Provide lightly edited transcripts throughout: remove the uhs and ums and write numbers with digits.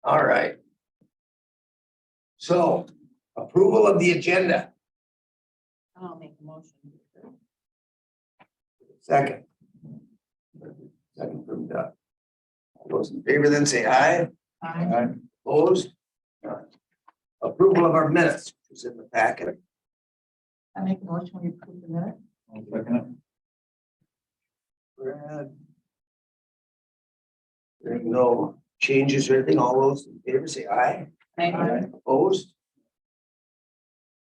All right. So approval of the agenda. I'll make a motion. Second. Second from Doug. All those in favor then say aye. Aye. Opposed? None. Approval of our minutes is in the packet. I make a motion, we approve the minute. Brad. There's no changes or anything. All those in favor say aye. Opposed?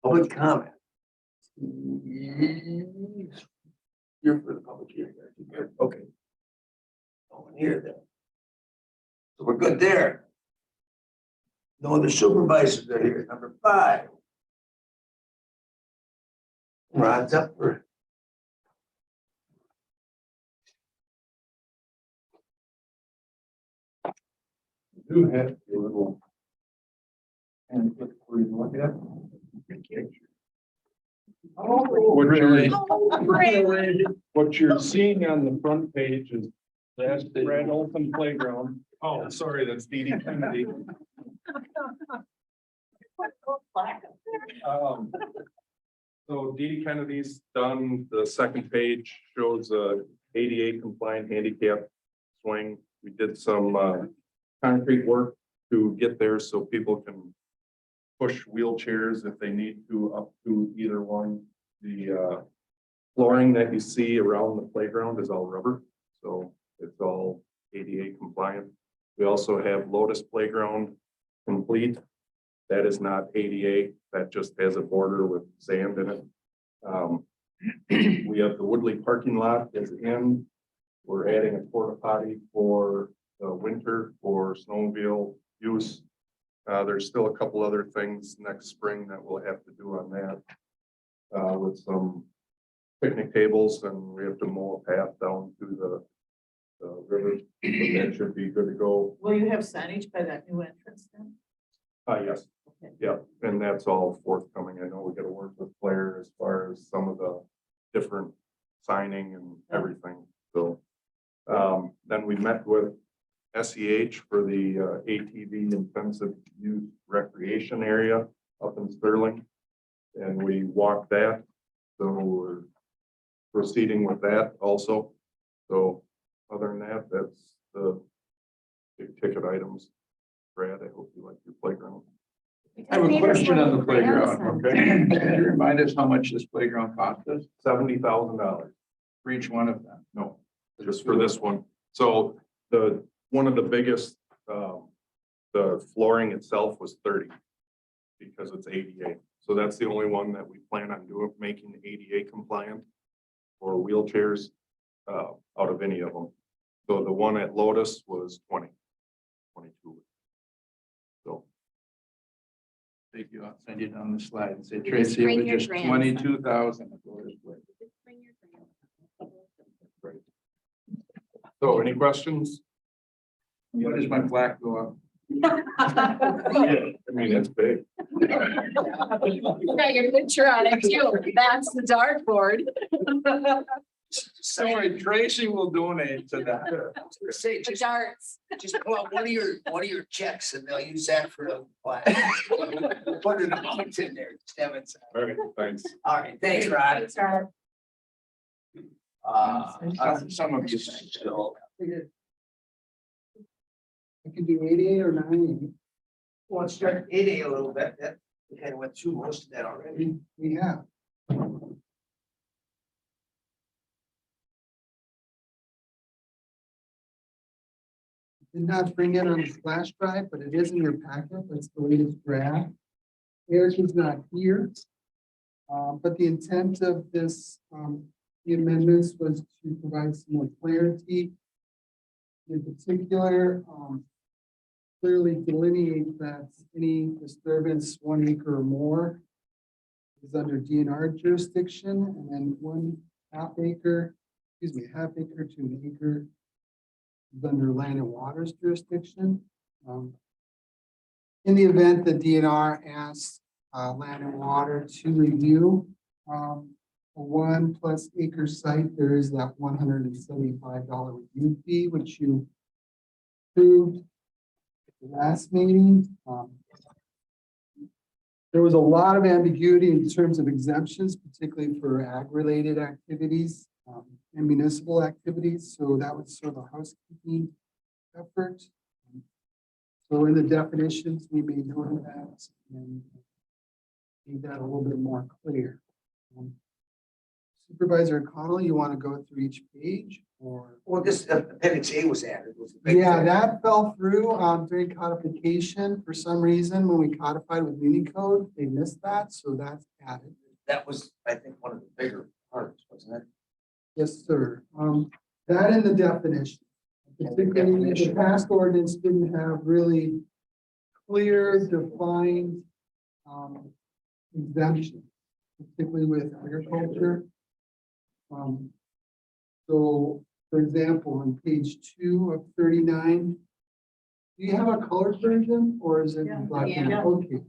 Public comment. You're for the public hearing. aren't you? Okay. No one here then. So we're good there. No other supervisors are here. Number 5. Rod's up for. Do have a little. And look where you look at. What you're seeing on the front page is that's the Red Open Playground. Oh, sorry, that's Dee Dee Kennedy. So Dee Dee Kennedy's done. The second page shows a ADA compliant handicap swing. We did some concrete work to get there so people can push wheelchairs if they need to up to either one. The flooring that you see around the playground is all rubber, so it's all ADA compliant. We also have Lotus Playground complete. That is not ADA, that just has a border with sand in it. We have the Woodley parking lot is in. We're adding a porta potty for the winter for snowmobile use. There's still a couple other things next spring that we'll have to do on that. With some picnic tables, and we have to mow a path down to the river. That should be good to go. Will you have signage by that new entrance then? Yes, Okay. yeah, and that's all forthcoming. I know we gotta work with Claire as far as some of the different signing and everything, so. Then we met with SEH for the ATV intensive use recreation area up in Sterling. And we walked that, so we're proceeding with that also. So other than that, that's the big ticket items. Brad, I hope you like your playground. I have a question on the playground. Okay, Can you remind us how much this playground cost us $70,000. for each one of them? No, just for this one. So one of the biggest, the flooring itself was 30 because it's ADA. So that's the only one that we plan on doing, making ADA compliant for wheelchairs out of any of them. So the one at Lotus was 22. So Thank you. I'll send you down the slide and say, Tracy, it was just 22,000. great. So any questions? What does my flag go up? Yeah, I mean, it's big. You got your picture on it too. That's the dartboard. Sorry, Tracy will donate to that. Say, The just darts. pull out one of your checks and they'll use that for a flag. Put an amount in there. Stebbins. All right, thanks. All right, thanks, Rod. Thanks, Rod. Some of you. Still. I can do 88 or 90. Well, let's start 80 a little bit. That we kind of went through most of that already. We have. Did not bring it on the flash drive, but it is in your packet. That's the latest draft. Eric is not here. But the intent of this, the amendments was to provide some more clarity. In particular, clearly delineate that any disturbance 1 acre or more is under DNR jurisdiction, and then half acre to an acre is under land and waters jurisdiction. In the event that DNR asks land and water to review a 1+ acre site, there is that $175 review fee, which you approved the last meeting. There was a lot of ambiguity in terms of exemptions, particularly for ag-related activities and municipal activities. So that was sort of a housekeeping effort. So in the definitions, we made note of that and made that a little bit more clear. Supervisor Connolly, you want to go through each page or? Well, this appendix A was added. Was the big Yeah, thing. that fell through during codification. For some reason, when we codified with Unicode, they missed that, so that's added. That was, I think, one of the bigger parts, wasn't it? Yes, sir. That in the definition. Particularly, the past ordinance didn't have really clear, defined exemption, particularly with agriculture. So, for example, on page 2 of 39, do you have a colored version or is it in black and white? Yeah. Okay.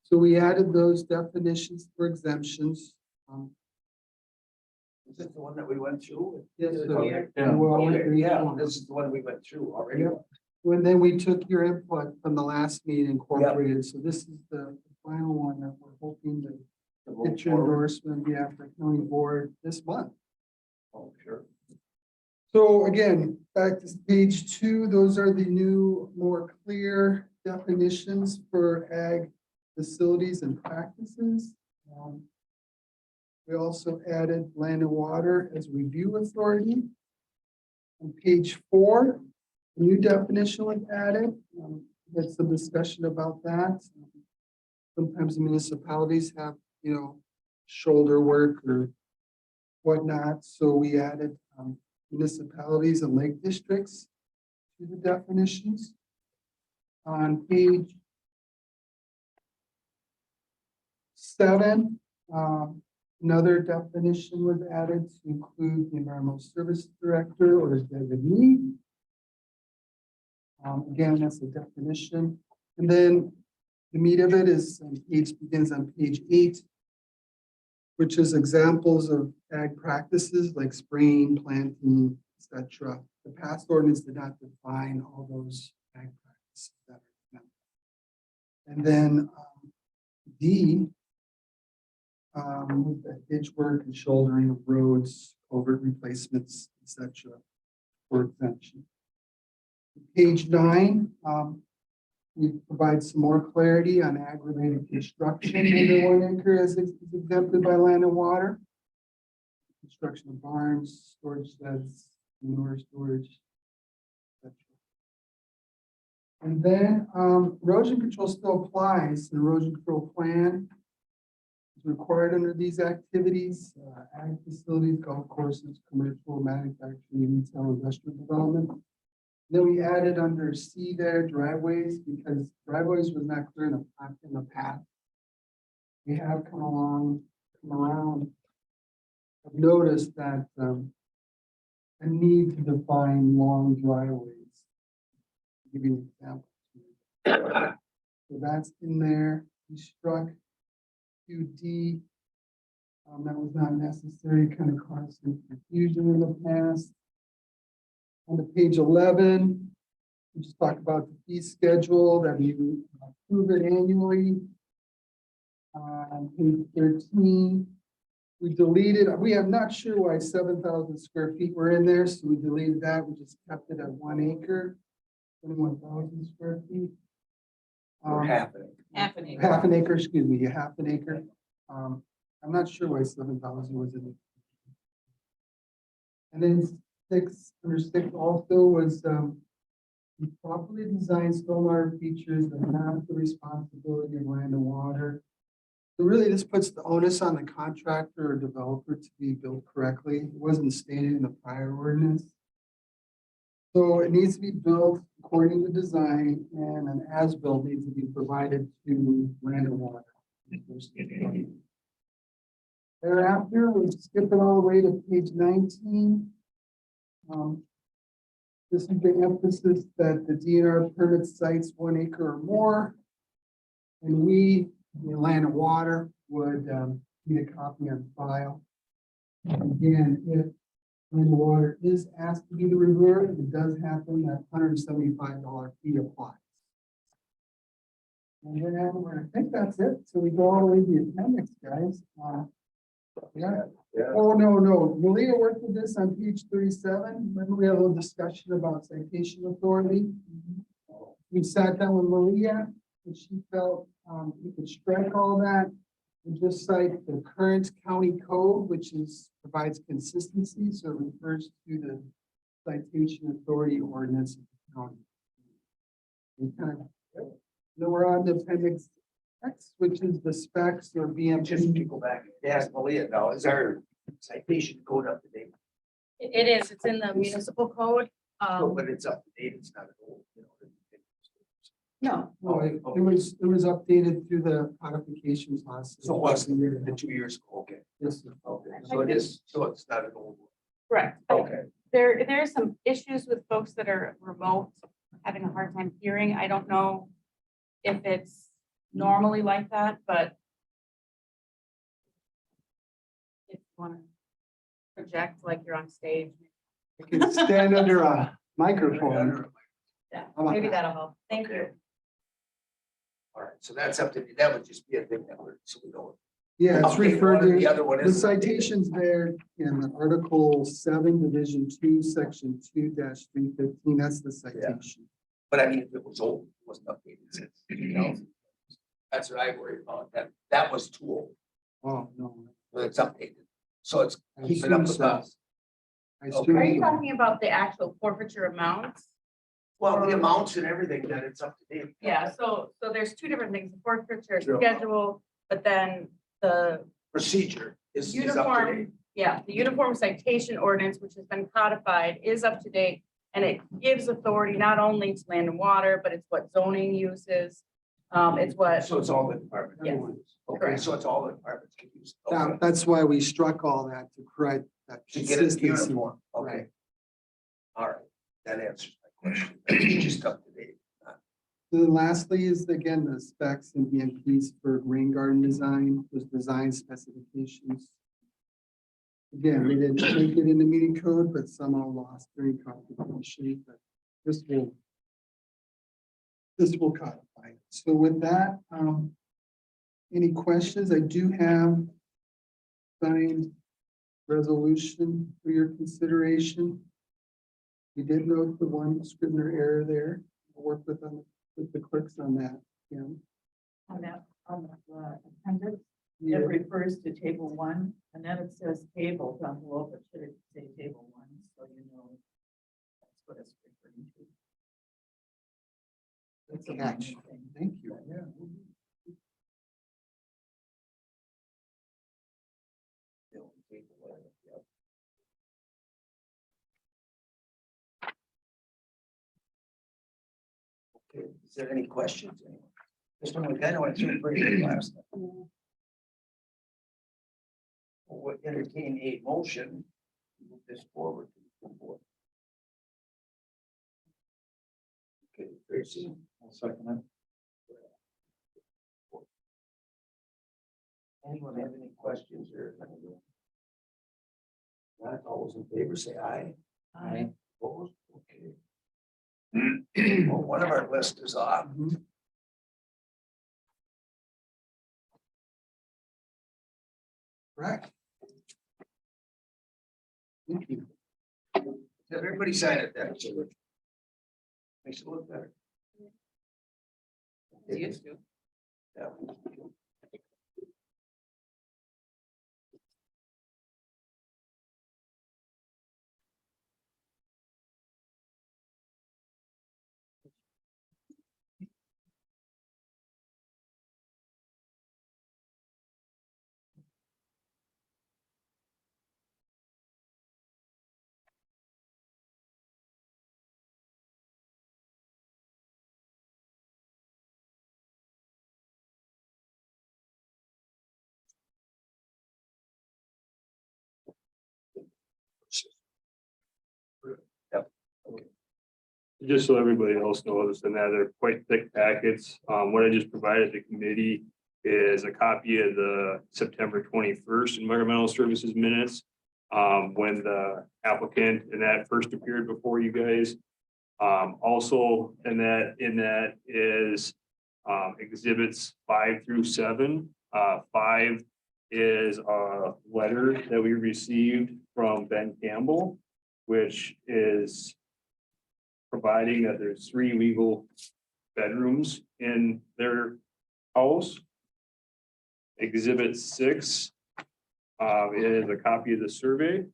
So we added those definitions for exemptions. Is this the one that we went through? Yes, sir. Yeah. Well, Okay, yeah, this is the one we went through already. Yep. And then we took your input from the last meeting, incorporated. So this is the final one that we're hoping to get your endorsement, yeah, for county board this month. Oh, sure. So again, back to page 2, those are the new, more clear definitions for ag facilities and practices. We also added land and water as review authority. On page 4, a new definition was added. Had some discussion about that. Sometimes municipalities have, shoulder work or whatnot. So we added municipalities and lake districts to the definitions. On page 7, another definition was added to include the environmental service director or his designee. Again, that's a definition. And then the meat of it is begins on page 8, which is examples of ag practices like spraying, planting, etc. The past ordinance did not define all those ag practices that are exempt. And then D, the ditch work and shouldering of roads, culvert replacements, etc. for exemption. Page 9, we provide some more clarity on ag-related construction under 1 acre as exempted by land and water. Construction of barns, storage sheds, manure storage, etc. And then erosion control still applies. The erosion control plan is required under these activities, ag facilities, golf courses, commercial, manufacturing, retail, industrial development. Then we added under C there driveways because driveways was not clear in the path. We have come around. I've noticed that a need to define long driveways. I'll give you an example. So that's in there. We struck QD. That was not necessary, kind of caused some confusion in the past. On to page 11, we just talk about the fee schedule that we approve it annually. On page 13, we deleted, we are not sure why 7,000 square feet were in there, so we deleted that. We just kept it at 1 acre, 21,000 square feet. Or half of it. Half an acre. Half an acre, excuse me, half an acre. I'm not sure why 7,000 was in it. And then under 6 also was properly designed stormwater features that are not the responsibility of land and water. So really, this puts the onus on the contractor or developer to be built correctly. It wasn't stated in the prior ordinance. So it needs to be built according to design, and an as-built needs to be provided to land and water. Thereafter, we're skipping all the way to page 19. This is the emphasis that the DNR permit sites 1 acre or more. And we, the land and water, would need a copy on file. Again, if land and water is asked to be the reviewer, if it does happen, that $175 fee applies. And then I think that's it. So we go all the way to the appendix, guys. Yeah. Yeah. Oh, no. Malia worked with this on page 37. Remember we had a little discussion about citation authority? We sat down with Malia and she felt we could strike all that and just cite the current county code, which provides consistency. So it refers to the citation authority ordinance of the county. And kind of, then we're on to appendix X, which is the specs or Just to BMP. go back, ask Malia now, is our citation code up to date? It is, it's in the municipal code. No, but it's up to date, it's not old, you know. No, Oh, it was updated through the codifications last. So it wasn't year. the 2 years ago, okay, Yes, sir. okay, so it is, so it's not an old correct. one, okay. There are some issues with folks that are remote, having a hard time hearing. I don't know if it's normally like that, but if you want to project like you're on stage, You can stand under a microphone. yeah, How about maybe that? that'll help. Thank you. All right, so that's up to, that would just be a thing that we're, so we know. Yeah, it's Okay, referred one or to. The other one The is. citations there in Article 7, Division 2, Section 2-315, that's the citation. But I mean, if it was old, it wasn't updated, you know? That's what I worry about, that was too old, Oh, no. but it's updated, so it's I keeping up assume with so. us. I Okay. assume Are you so. talking about the actual forfeiture amounts? Well, the amounts and everything, that it's up to date. Yeah, so there's two different things, the forfeiture Sure. schedule, but then the Procedure is up to date. uniform, yeah, the uniform citation ordinance, which has been codified, is up to date. And it gives authority not only to land and water, but it's what zoning uses. It's what, So it's all the department. Yes. Okay, Correct. so it's all the departments can use. it. Okay. That's why we struck all that to correct that To get it consistency. uniform, okay. Right. All right, that answers my question. It's just up to date. Then lastly is again, the specs and BMPs for rain garden design, those design specifications. Again, we didn't make it in the meeting code, but somehow lost during competition, but this will codify it. So with that, any questions? I do have signed resolution for your consideration. We did note the one Scrivener error there. I'll work with the clerks on that. Yeah. On that, appendix, it refers to table 1, and then it says table down below, but should it say table 1, so you know that's what it's referring to. It's a Catch. minor thing. Thank you. Yeah. Okay, is there any questions? This one, we kind of went through it pretty good last time. We'll entertain a motion, to move this forward to the full board. Okay, Tracy. I'll second it. Anyone have any questions or? Not all those in favor, say aye. Aye. Opposed? Okay. Well, one of our list is off. Correct. Thank you. Everybody sign it then. So it makes it look better. It used to. Yeah. Just so everybody else knows, and that they're quite thick packets. What I just provided the committee is a copy of the September 21st environmental services minutes. When the applicant and that first appeared before you guys. Also, in that is exhibits 5 through 7. 5 is a letter that we received from Ben Campbell, which is providing that there's 3 legal bedrooms in their house. Exhibit 6 is a copy of the survey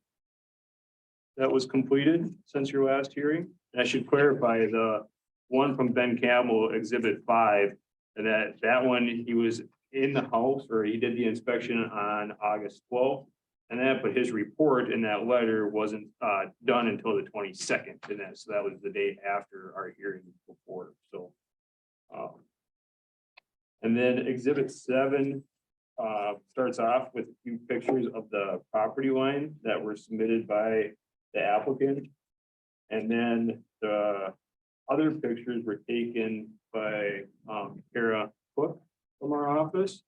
that was completed since your last hearing. And I should clarify, the one from Ben Campbell, Exhibit 5, and that one, he was in the house, or he did the inspection on August 12th. And that, but his report in that letter wasn't done until the 22nd, and so that was the day after our hearing before, so. And then Exhibit 7 starts off with a few pictures of the property line that were submitted by the applicant. And then the other pictures were taken by Kara Polk from our office.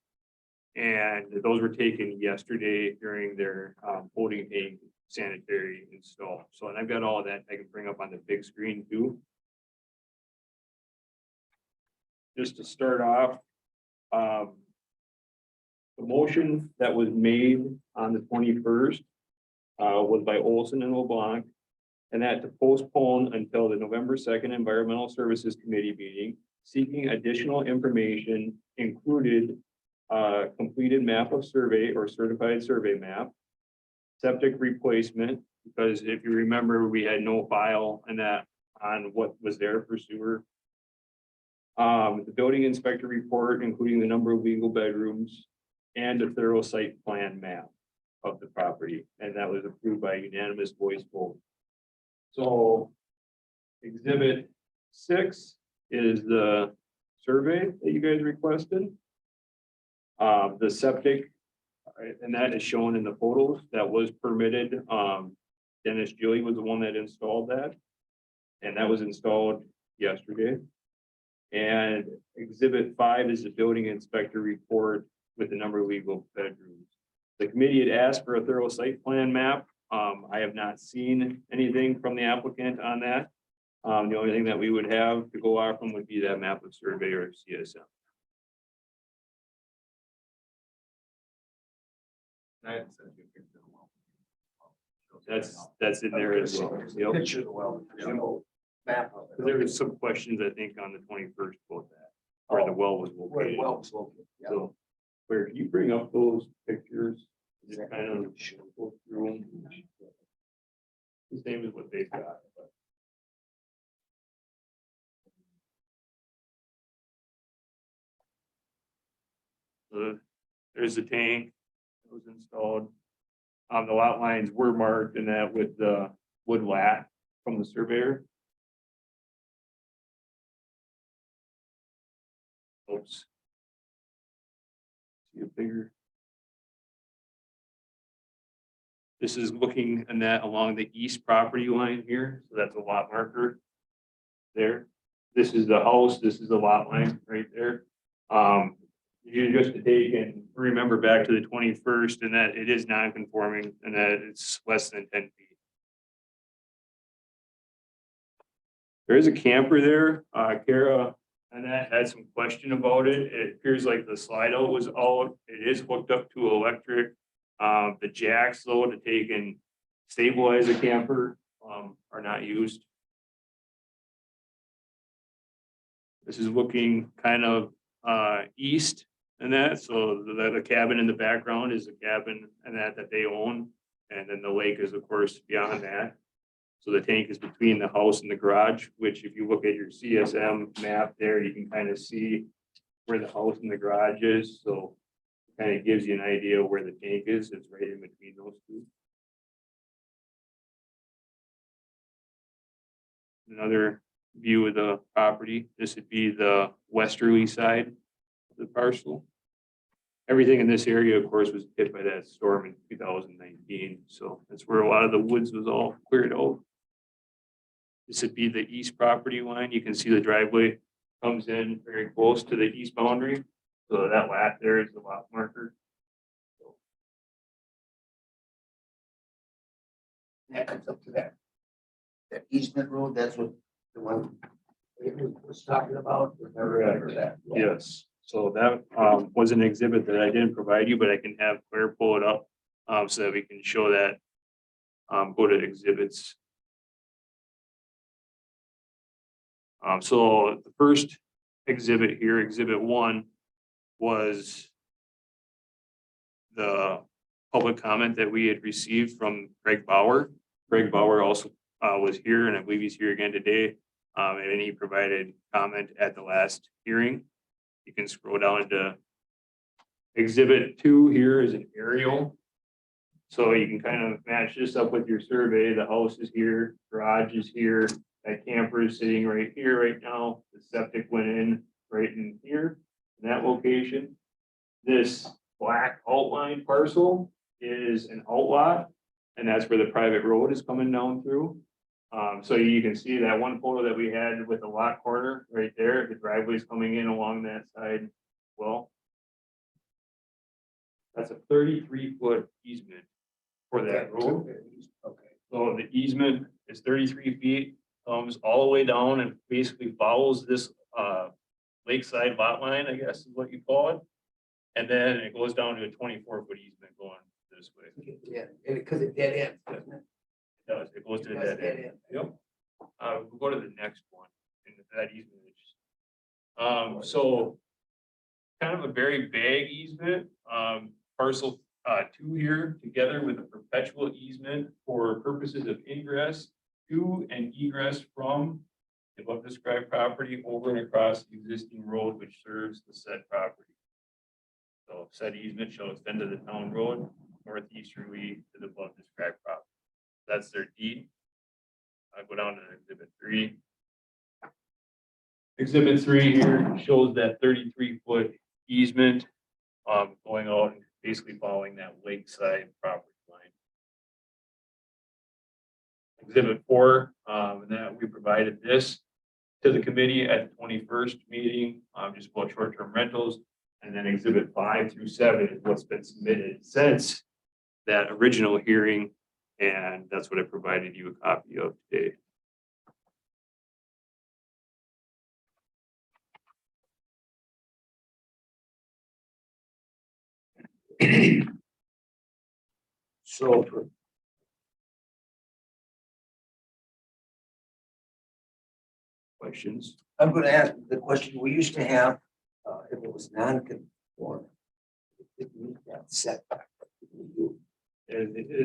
And those were taken yesterday during their holding tank sanitary install. So, and I've got all of that I can bring up on the big screen too. Just to start off, the motion that was made on the 21st was by Olson and LeBlanc, and that to postpone until the November 2nd Environmental Services Committee meeting, seeking additional information included completed map of survey or certified survey map, septic replacement, because if you remember, we had no file and that on what was there for sewer. The building inspector report, including the number of legal bedrooms and a thorough site plan map of the property, and that was approved by unanimous voice vote. So Exhibit 6 is the survey that you guys requested. The septic, and that is shown in the photos, that was permitted. Dennis Gilly was the one that installed that. And that was installed yesterday. And Exhibit 5 is the building inspector report with the number of legal bedrooms. The committee had asked for a thorough site plan map. I have not seen anything from the applicant on that. The only thing that we would have to go off from would be that map of survey or CSM. That's in there as well. Yep. Picture of the well, there's no map of it. There was some questions, I think, on the 21st about that, where the well was Where the located. well was located. Yeah. So, where can you bring up those pictures? Just kind of go through them. The same as what they've got. So there's the tank that was installed. The lot lines were marked in that with the wood lat from the surveyor. Oops. See a bigger. This is looking in that along the east property line here, so that's a lot marker there. This is the house, this is the lot line right there. You just to take and remember back to the 21st and that it is non-conforming and that it's less than 10 feet. There is a camper there, Kara, and that had some question about it. It appears like the slide out was out. It is hooked up to electric. The jacks though to take and stabilize a camper are not used. This is looking kind of east and that, so the cabin in the background is a cabin and that they own. And then the lake is of course beyond that. So the tank is between the house and the garage, which if you look at your CSM map there, you can kind of see where the house and the garage is. So it kind of gives you an idea where the tank is. It's right in between those two. Another view of the property. This would be the westerly side of the parcel. Everything in this area, of course, was hit by that storm in 2019. So that's where a lot of the woods was all cleared out. This would be the east property line. You can see the driveway comes in very close to the east boundary. So that lat there is the lot marker. That comes up to that easement road, that's what the one was talking about. I remember that. Yes, so that was an exhibit that I didn't provide you, but I can have Claire pull it up so that we can show that. Go to exhibits. So the first exhibit here, exhibit 1, was the public comment that we had received from Greg Bauer. Greg Bauer also was here, and I believe he's here again today. And he provided comment at the last hearing. You can scroll down to exhibit 2. Here is an aerial. So you can kind of match this up with your survey. The house is here, garage is here, that camper is sitting right here right now. The septic went in right in here, in that location. This black outline parcel is an outlot, and that's where the private road is coming down through. So you can see that one photo that we had with the lot corner right there, the driveway's coming in along that side. Well, that's a 33-foot easement for that road. Okay. So the easement is 33 feet, comes all the way down and basically follows this lakeside lot line, I guess is what you call it. And then it goes down to a 24-foot easement going this way. Yeah, because it dead ends, doesn't it? It does, it goes to It the does dead end. Yep. We'll go to the next one, and that easement is so kind of a very vague easement, parcel 2 here, together with a perpetual easement for purposes of ingress to and egress from the above described property over and across the existing road which serves the said property. So said easement shall extend to the town road northeasterly to the above described property. That's their deed. I go down to exhibit 3. Exhibit 3 here shows that 33-foot easement going out and basically following that lakeside property line. Exhibit 4, and that we provided this to the committee at the 21st meeting, just about short-term rentals. And then exhibit 5 through 7 is what's been submitted since that original hearing. And that's what I provided you a copy of today. So Questions? I'm gonna ask the question we used to have, if it was non-conforming. it didn't meet that setback.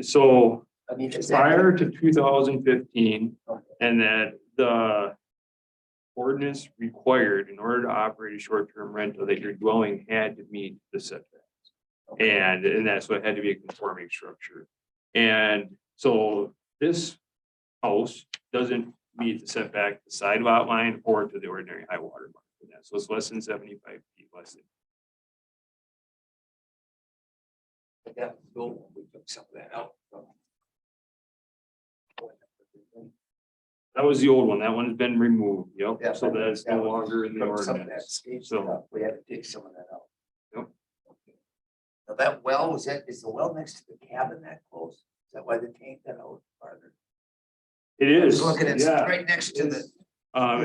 So I mean, is that? prior to 2015, Okay. and that the ordinance required in order to operate a short-term rental that your dwelling had to meet the setbacks. And that's what had to be a conforming structure. And so this house doesn't meet the setback, the side lot line or to the ordinary high water mark. So it's less than 75 feet, less than. That was the old one. We took some of that out. That was the old one. That one's been removed. Yep. Yeah, So that's that no was- longer in the Took some of that ordinance. stage So- stuff. We had to take some of that out. Yep. Okay. Now that well, is the well next to the cabin that close? Is that why the tank got out farther? It I was is, looking, it's yeah. right next to the,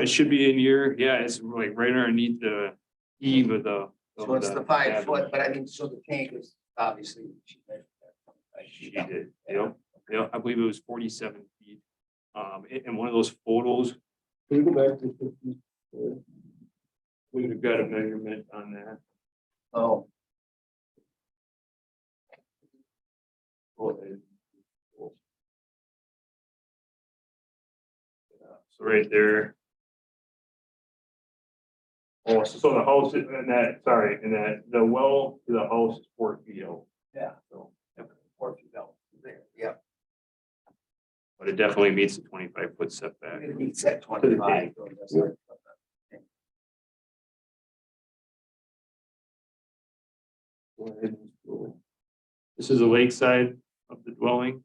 It should be in here. Yeah, it's like right underneath the eave of the. so it's the 5 foot, but I mean, so the tank is obviously. She measured that. She did, yep, yeah, I believe it was 47 feet. And one of those photos. Can we go back to? We've got a measurement on that. Oh, So right there. Oh, so the house is in that, sorry, and that the well to the house is 4 feet out. yeah, so, 4 feet out there, yeah. But it definitely meets the 25-foot setback. It meets that 25. so that's not- Go ahead and scroll. This is the lakeside of the dwelling.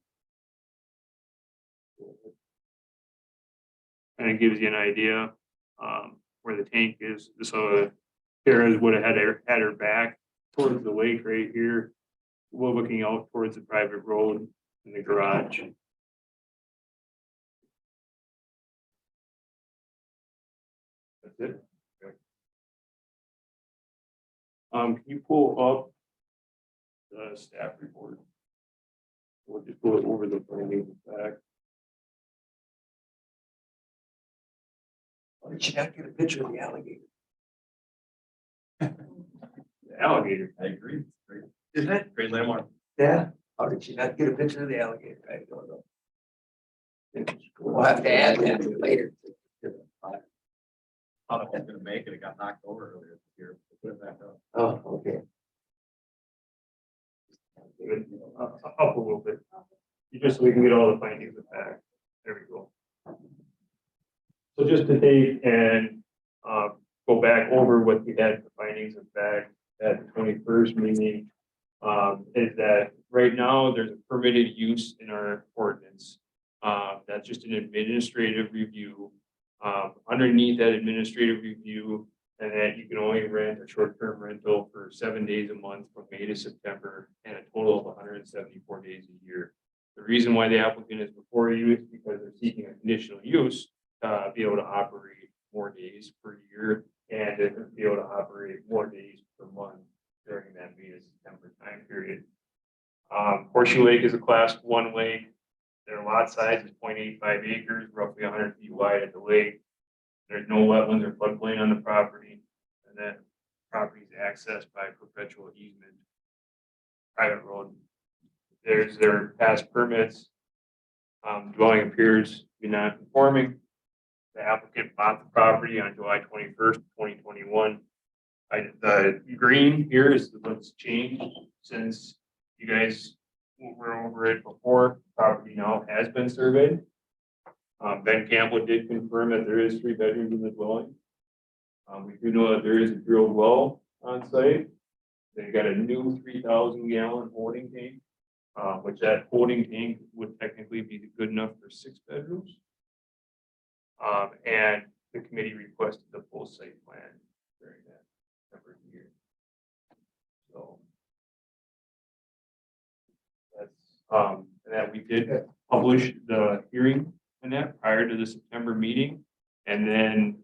And it gives you an idea where the tank is. So Kara would have had her back towards the lake right here. We're looking out towards the private road in the garage. That's it. Okay. Can you pull up the staff report? We'll just go over the findings of fact. Why did you not get a picture of the alligator? The alligator. I agree. Great, Isn't it? great landmark. Yeah. How did you not get a picture of the alligator? I don't know. We'll have to add that later. Thought I was gonna make it. It got knocked over earlier this year. Put it back up. Oh, okay. Good. Up a little bit. Just so we can get all the findings of fact. There we go. So just to take and go back over what we had for findings of fact at the 21st meeting. Is that right now there's a permitted use in our ordinance. That's just an administrative review. Underneath that administrative review, and that you can only rent a short-term rental for 7 days a month from May to September and a total of 174 days a year. The reason why the applicant is before you is because they're seeking a conditional use to be able to operate more days per year and to be able to operate more days per month during that May to September time period. Horseshoe Lake is a class 1 lake. Their lot size is 0.85 acres, roughly 100 feet wide at the lake. There's no wetlands or floodplain on the property, and that property is accessed by perpetual easement, private road. There's their past permits. Dwelling appears to be non-conforming. The applicant bought the property on July 21st, 2021. The green here is what's changed since you guys were over it before. Property now has been surveyed. Ben Campbell did confirm that there is 3 bedrooms in the dwelling. We do know that there is a drilled well on site. They got a new 3,000 gallon holding tank, which that holding tank would technically be good enough for 6 bedrooms. And the committee requested the full site plan during that number of years. So that's, and that we did publish the hearing in that prior to the September meeting. And then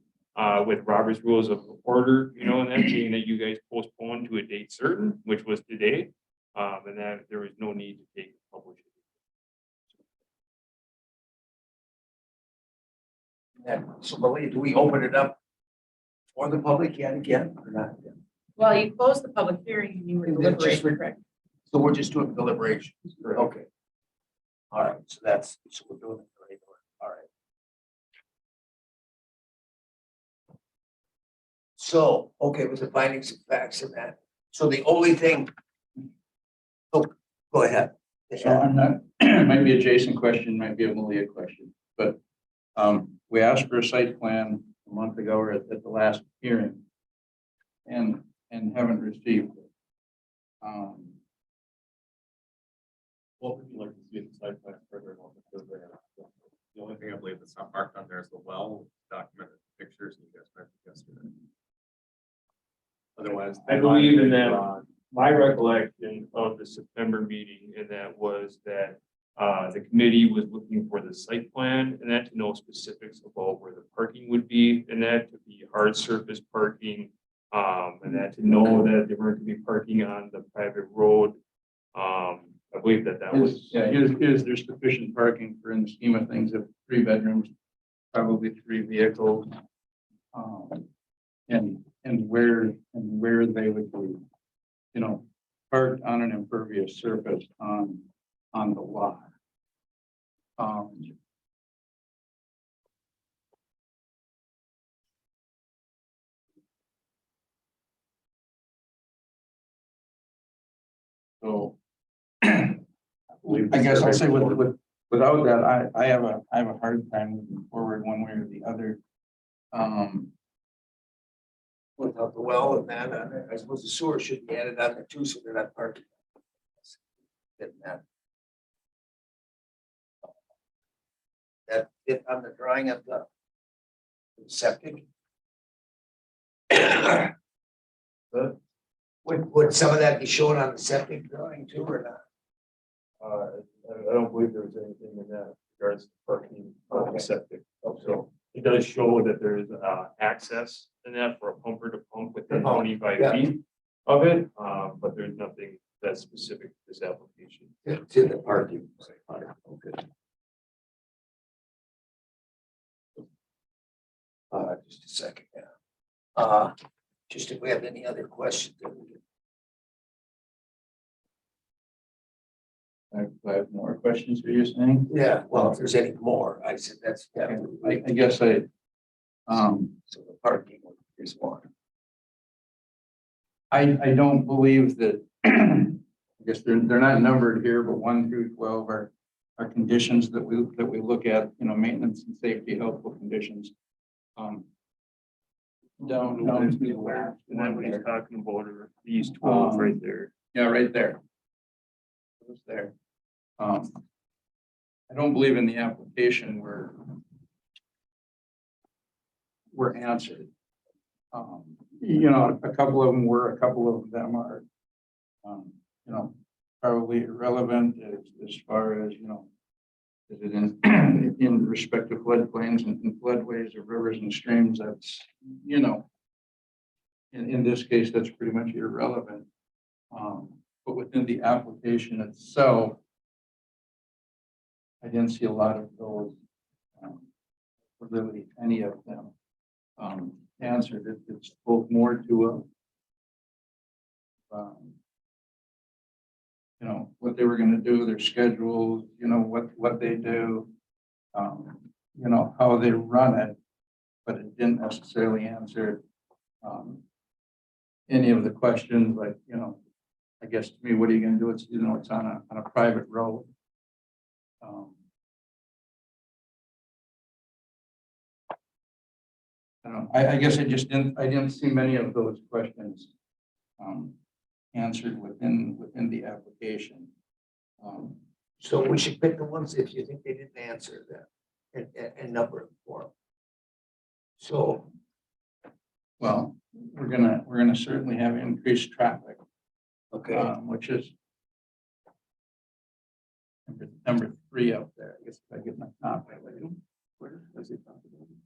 with Robert's Rules of Order, you know, and that being that you guys postponed to a date certain, which was today, and that there was no need to take publish it. So Malia, do we open it up for the public yet again or not? Well, you closed the public hearing and you were And then just deliberating, correct? So we're just doing deliberations. Okay. All right, so we're doing it regular. All right. So, okay, with the findings of facts and that. So the only thing. Oh, go ahead. So I'm not, might be a Jason question, might be a Malia question, but we asked for a site plan a month ago or at the last hearing and haven't received it. What would you like to see in the site plan further along? Because the only thing I believe that's not marked on there is the well, documented pictures, and you guys mentioned yesterday. Otherwise. I believe in that. My recollection of the September meeting, and that was that the committee was looking for the site plan and that to know specifics about where the parking would be and that to be hard surface parking. And that to know that they weren't going to be parking on the private road. I believe that was. Yeah, here's there's sufficient parking for in the scheme of things of 3 bedrooms, probably 3 vehicles. And where they would be, you know, parked on an impervious surface on the lot. So I guess I'll say without that, I have a hard time moving forward one way or the other. Without the well and that, I suppose the sewer should be added on there too, so they're not parking. Getting that. That it on the drawing of the septic. Would some of that be shown on the septic drawing too or not? I don't believe there was anything in that regards to parking on the septic. So does show that there's access in that for a pumper to pump within Oh, 25 yeah. feet of it, but there's nothing that's specific to this application. It's in the parking. Okay. Just a second, yeah. Just if we have any other questions. that we can- I have more questions for you saying. Yeah, well, if there's any more, I said that's, yeah. I guess so The parking is one. I don't believe that, I guess they're not numbered here, but 1 through 12 are conditions that we look at, maintenance and safety, healthful conditions. Down to the last And then what he's one there. talking about are these 12 right there. Yeah, right there. It was there. I don't believe in the application were answered. A couple of them were, a couple of them are, probably irrelevant as far as, is it in respect to floodplains and floodways of rivers and streams, that's, in this case, that's pretty much irrelevant. But within the application itself, I didn't see a lot of those, or really any of them, answered. It spoke more to what they were going to do, their schedules, what they do, how they run it, but it didn't necessarily answer any of the questions, like, I guess to me, what are you going to do? It's, it's on a private road. I guess I didn't see many of those questions answered within the application. So we should pick the ones if you think they didn't answer them and number them for them. So, Well, we're gonna certainly have increased traffic, okay, which is number 3 up there. I guess if I get my copy. Where does it talk about it?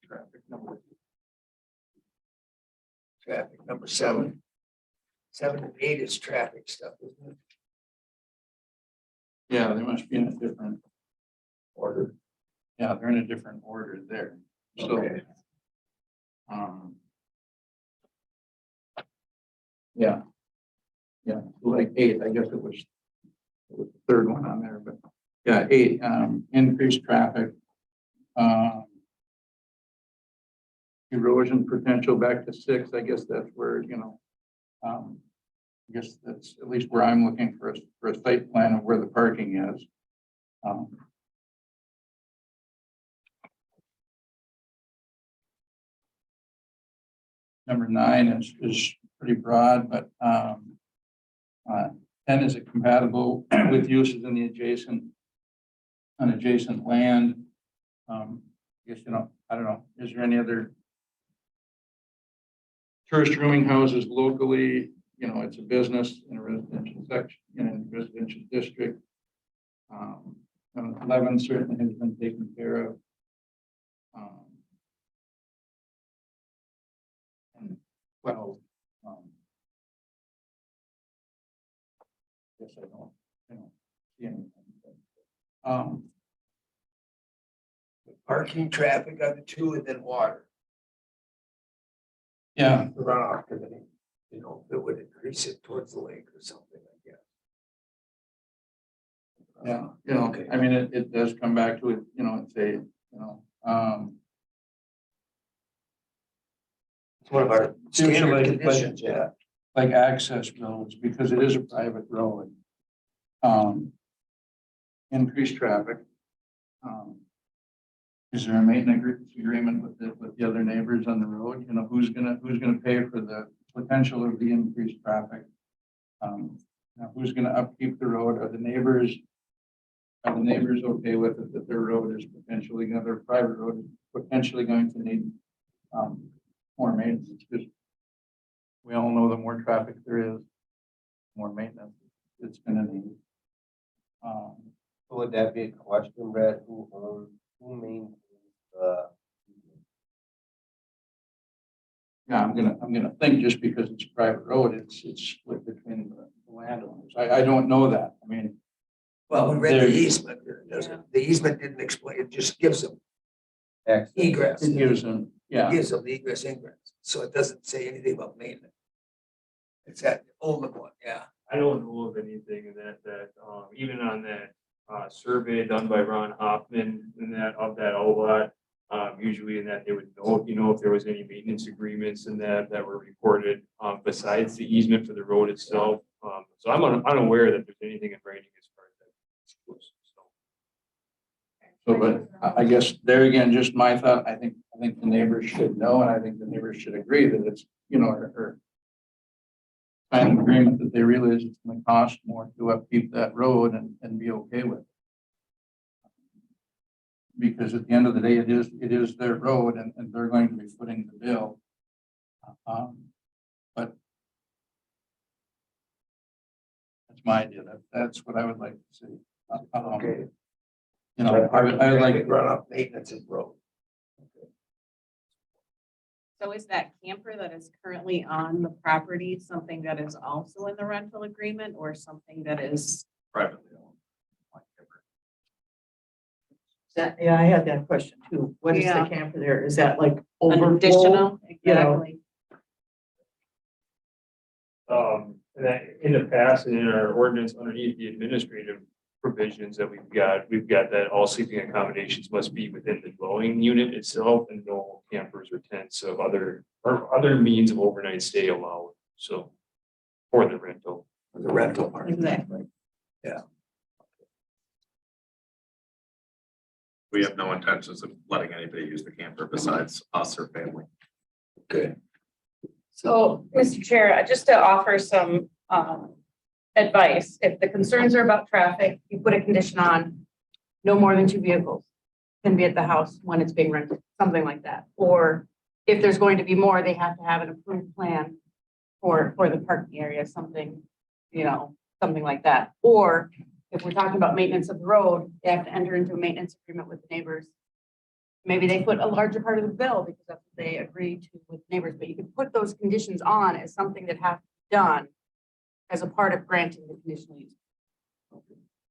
Traffic number. traffic number 7. 7 and 8 is traffic stuff, isn't it? Yeah, they must be in a different, Order. yeah, they're in a different order there. So, Okay. Yeah. Yeah, like 8, I guess it was the third one on there, but yeah, 8, increased traffic. Erosion potential back to 6, I guess that's where, I guess that's at least where I'm looking for a site plan of where the parking is. Number 9 is pretty broad, but 10 is it compatible with uses in the adjacent land? I guess, I don't know, is there any other tourist rooming houses locally? It's a business in a residential section, in a residential district. 11 certainly has been taken care of. And 12, guess I don't see anything. Parking, traffic on the 2, and then water. Yeah, The runoff, and then, it would increase it towards the lake or something, I guess. yeah, Okay. I mean, it does come back to it, it's a, It's one of our Future standard like- conditions, yeah. like access roads, because it is a private road. Increased traffic. Is there a maintenance agreement with the other neighbors on the road? Who's gonna pay for the potential of the increased traffic? Who's gonna upkeep the road? Are the neighbors okay with it, that their road is potentially, their private road is potentially going to need more maintenance? Because we all know the more traffic there is, more maintenance it's gonna need. Would that be a question, Brett, who maintains Yeah, I'm gonna think just because it's a private road, it's split between the landowners. I don't know that. I mean, Well, we read the There- easement, it doesn't, the easement didn't explain, it just gives them egress. it gives them, It yeah, gives them the egress ingress, so it doesn't say anything about maintenance. It's that old one, yeah. I don't know of anything in that, even on that, survey done by Ron Hoffman and that, of that outlet. Usually in that they would know, if there was any maintenance agreements in that were recorded, besides the easement for the road itself. So I'm unaware that there's anything in writing as far as that. So, so, but I guess there again, just my thought, I think the neighbors should know, and I think the neighbors should agree that it's, or kind of agreement that they realize it's gonna cost more to upkeep that road and be okay with it. Because at the end of the day, it is their road and they're going to be footing the bill. But that's my idea. That's what I would like to see. Okay. I would like, Run up maintenance and road. So is that camper that is currently on the property something that is also in the rental agreement or something that is? Privately owned. That, yeah, I had that question too. What is the Yeah. camper there? Is that like An overflow? additional, you know. exactly. And that in the past and in our ordinance underneath the administrative provisions that we've got that all sleeping accommodations must be within the dwelling unit itself and no campers or tents of other means of overnight stay allowed. So for the rental. For the rental part. Exactly. We have no intentions of letting anybody use the camper besides us or family. Good. So, Mr. Chair, just to offer some advice, if the concerns are about traffic, you put a condition on no more than 2 vehicles can be at the house when it's being rented, something like that. Or if there's going to be more, they have to have an approved plan for the parking area, something, something like that. Or if we're talking about maintenance of the road, they have to enter into a maintenance agreement with the neighbors. Maybe they put a larger part of the bill because that's what they agree to with neighbors, but you can put those conditions on as something that has to be done as a part of granting the conditional use.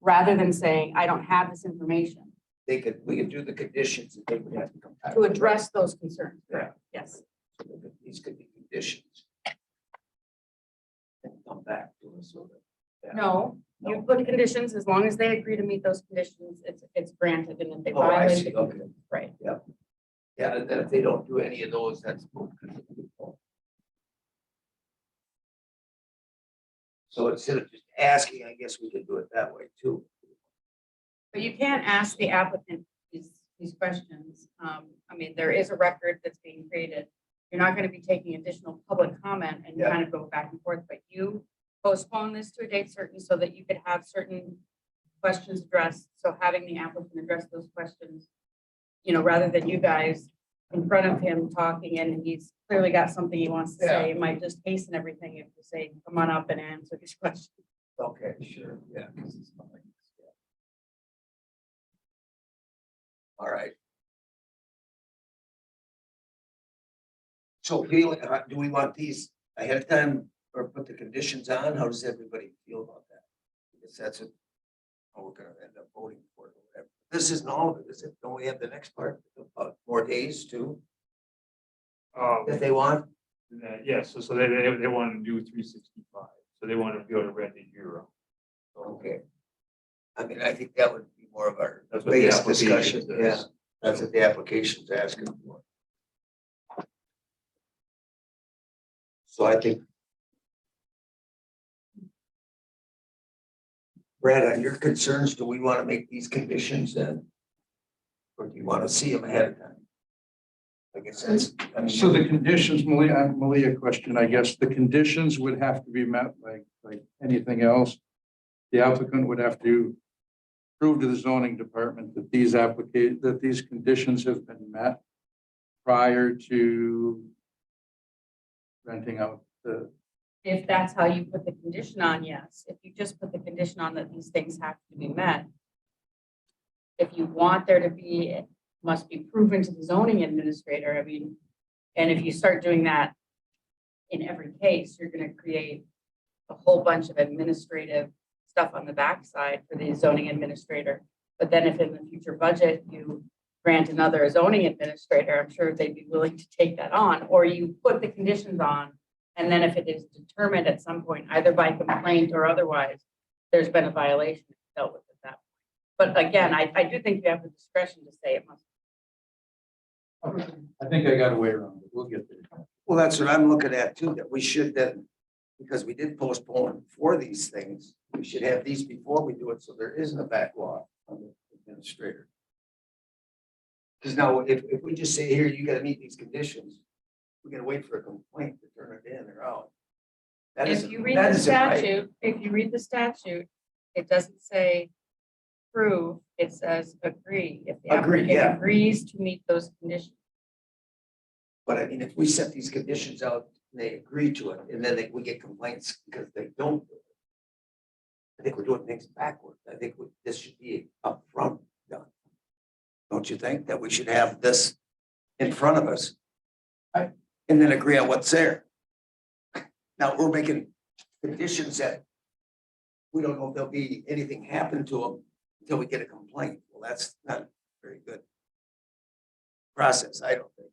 Rather than saying, I don't have this information We could do the conditions and they would have to come back. to address those concerns. Yeah. Yes. These could be conditions. And come back to us so that. No, you put conditions, as long as they agree to meet those conditions, it's granted, and if they Oh, I violate. see, okay. Right. Yeah, and then if they don't do any of those, that's. So instead of just asking, I guess we could do it that way too. But you can't ask the applicant these questions. There is a record that's being created. You're not going to be taking additional public comment and Yeah. kind of go back and forth, but you postpone this to a date certain so that you could have certain questions addressed. So having the applicant address those questions, rather than you guys in front of him talking and he's clearly got something he wants to say, it might just hasten everything if you say, come on up and answer these questions. Okay, sure, yeah. 'Cause it's not like this, yeah. All right. So feeling, do we want these ahead of time or put the conditions on? How does everybody feel about that? Because that's what we're gonna end up voting for, or whatever. This isn't all of it, is it? Don't we have the next part, about more days too, if they want? Yes, so they want to do 365, so they want to be able to rent a euro. Okay. I mean, I think that would be more of our That's what the base application discussion, says. yeah, that's what the application's asking for. So I think. Brad, on your concerns, do we want to make these conditions then? Or do you want to see them ahead of time? I guess that's. so the conditions, Malia question, I guess, the conditions would have to be met like anything else. The applicant would have to prove to the zoning department that these conditions have been met prior to renting out the, If that's how you put the condition on, yes. If you just put the condition on that these things have to be met. If you want there to be, it must be proven to the zoning administrator. And if you start doing that in every case, you're gonna create a whole bunch of administrative stuff on the backside for the zoning administrator. But then if in the future budget, you grant another zoning administrator, I'm sure they'd be willing to take that on, or you put the conditions on. And then if it is determined at some point, either by complaint or otherwise, there's been a violation dealt with at that point. But again, I do think you have the discretion to say it must. I think I got a way around it. We'll get there. Well, that's what I'm looking at too, that we should then, because we did postpone for these things, we should have these before we do it, so there isn't a backlog on the administrator. Because now, if we just say here, you gotta meet these conditions, we're gonna wait for a complaint to turn it in or out. That If isn't- you read that the isn't right. statute, if you read the statute, it doesn't say approve, it says agree. If the Agree, applicant yeah. agrees to meet those conditions. But I mean, if we set these conditions out, and they agree to it, and then we get complaints because they don't. Do it. I think we're doing things backwards. I think this should be upfront done. Don't you think that we should have this in front of us? And then agree on what's there. Now, we're making conditions that we don't know if there'll be anything happen to them until we get a complaint. Well, that's not very good process, I don't think.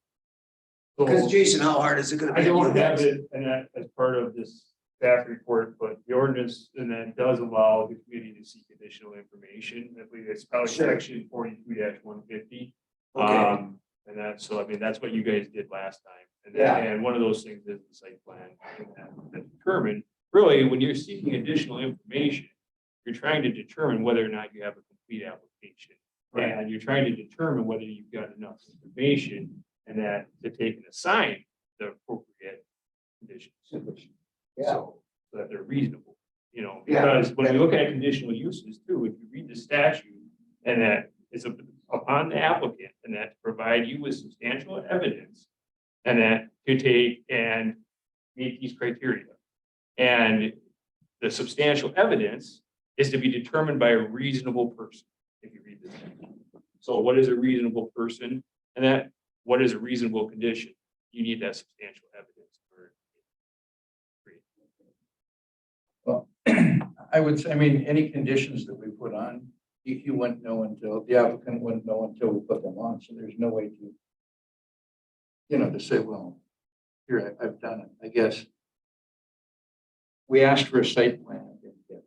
Because Jason, how hard is it gonna be? I on you don't have guys? it, and that as part of this staff report, but the ordinance, and that does allow the committee to seek additional information. I believe it's probably Sure. section 42-150. Okay. And that's, so I mean, that's what you guys did last time. And Yeah. and one of those things is the site plan that determine, really, when you're seeking additional information, you're trying to determine whether or not you have a complete application. Right. And you're trying to determine whether you've got enough information and that to take and assign the appropriate conditions. Yeah. So that they're reasonable, you know, Yeah. because when we look at conditional uses too, if you read the statute and that it's upon the applicant and that to provide you with substantial evidence and that to take and meet these criteria. And the substantial evidence is to be determined by a reasonable person, if you read this. So what is a reasonable person? And that, what is a reasonable condition? You need that substantial evidence for. Well, I would say, I mean, any conditions that we put on, you wouldn't know until, the applicant wouldn't know until we put them on, so there's no way to, you know, to say, well, here, I've done it, I guess. We asked for a site plan. I didn't get it.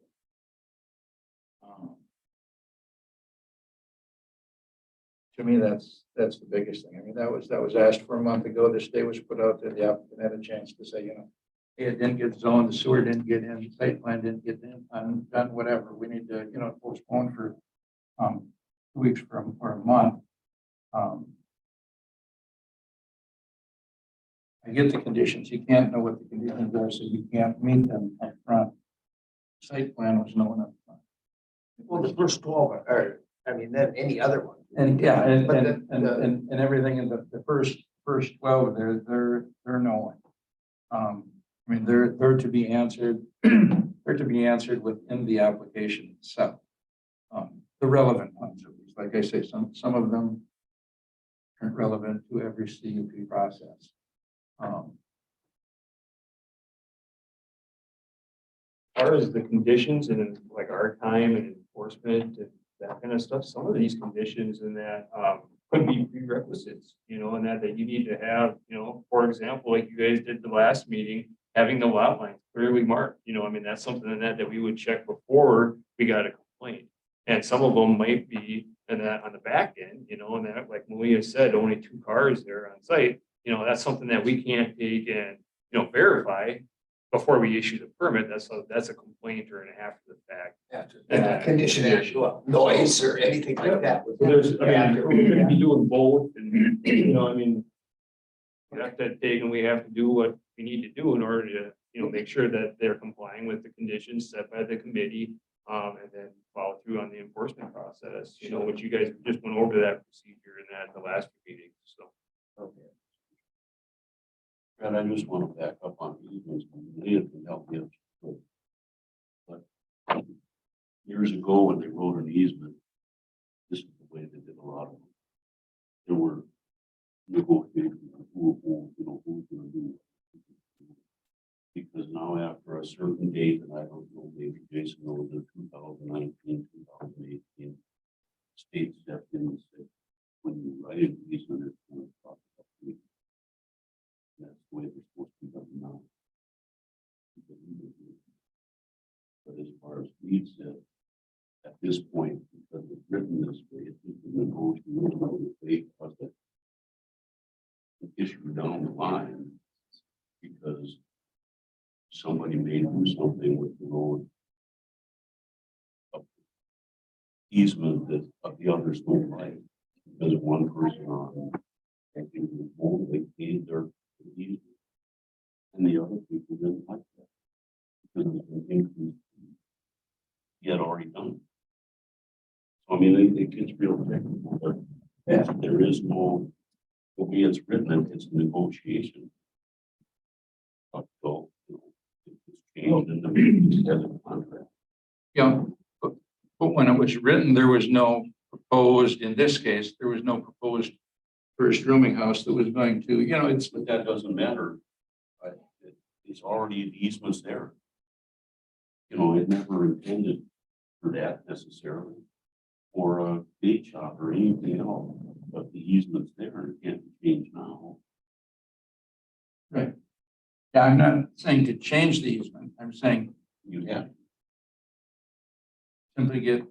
To me, that's the biggest thing. I mean, that was asked for a month ago. This day was put out there. The applicant had a chance to say, you know, hey, it didn't get zoned, the sewer didn't get in, the site plan didn't get in, done, whatever. We need to, you know, postpone for 2 weeks or a month. I get the conditions. You can't know what the conditions are, so you can't meet them up front. Site plan was known up front. Well, the first 12 are, I mean, then any other one. And yeah, But and everything in the first 12, they're known. I mean, they're to be answered, they're to be answered within the application itself. The relevant ones, at least, like I say, some of them aren't relevant to every CUP process. As far as the conditions and like our time and enforcement and that kind of stuff, some of these conditions and that could be prerequisites, you know, and that you need to have, you know, for example, like you guys did the last meeting, having the lot lines clearly marked, you know, I mean, that's something that we would check before we got a complaint. And some of them might be and that on the back end, you know, and that, like Malia said, only 2 cars there on site, you know, that's something that we can't take and, you know, verify before we issue the permit. That's a complaint or an after the fact. Condition, well, noise or anything like that. So there's, I mean, we're gonna be doing both and, you know, I mean, we have to take and we have to do what we need to do in order to, you know, make sure that they're complying with the conditions set by the committee. And then follow through on the enforcement process, you know, which you guys just went over that procedure in that the last meeting, so. Okay. And I just want to back up on easements, Leah can help me. But years ago, when they wrote an easement, this is the way they did a lot of them. There were negotiations on who's gonna do. Because now after a certain date, and I don't know, maybe Jason knows in 2019, 2018, state stepped in and said, when you write an easement, it's going to cost $1. That's the way they're supposed to be done now. But as far as Reed said, at this point, because it's written this way, it's just a negotiation. They cause it an issue down the line because somebody may do something with the road easement that the others don't like. Because one person on, I think, they paid their easement, and the other people didn't like that because it was an increase he had already done. So I mean, it gets real technical, but there is no, the way it's written, it's a negotiation. So, it's changed in the contract. Yeah, but when it was written, there was no proposed, in this case, there was no proposed first rooming house that was going to, it's, But that doesn't matter. It's already, the easement's there. It never intended for that necessarily, or a bait shop or anything else, but the easement's there and it can't be changed now. right. Yeah, I'm not saying to change the easement. I'm saying You have, simply get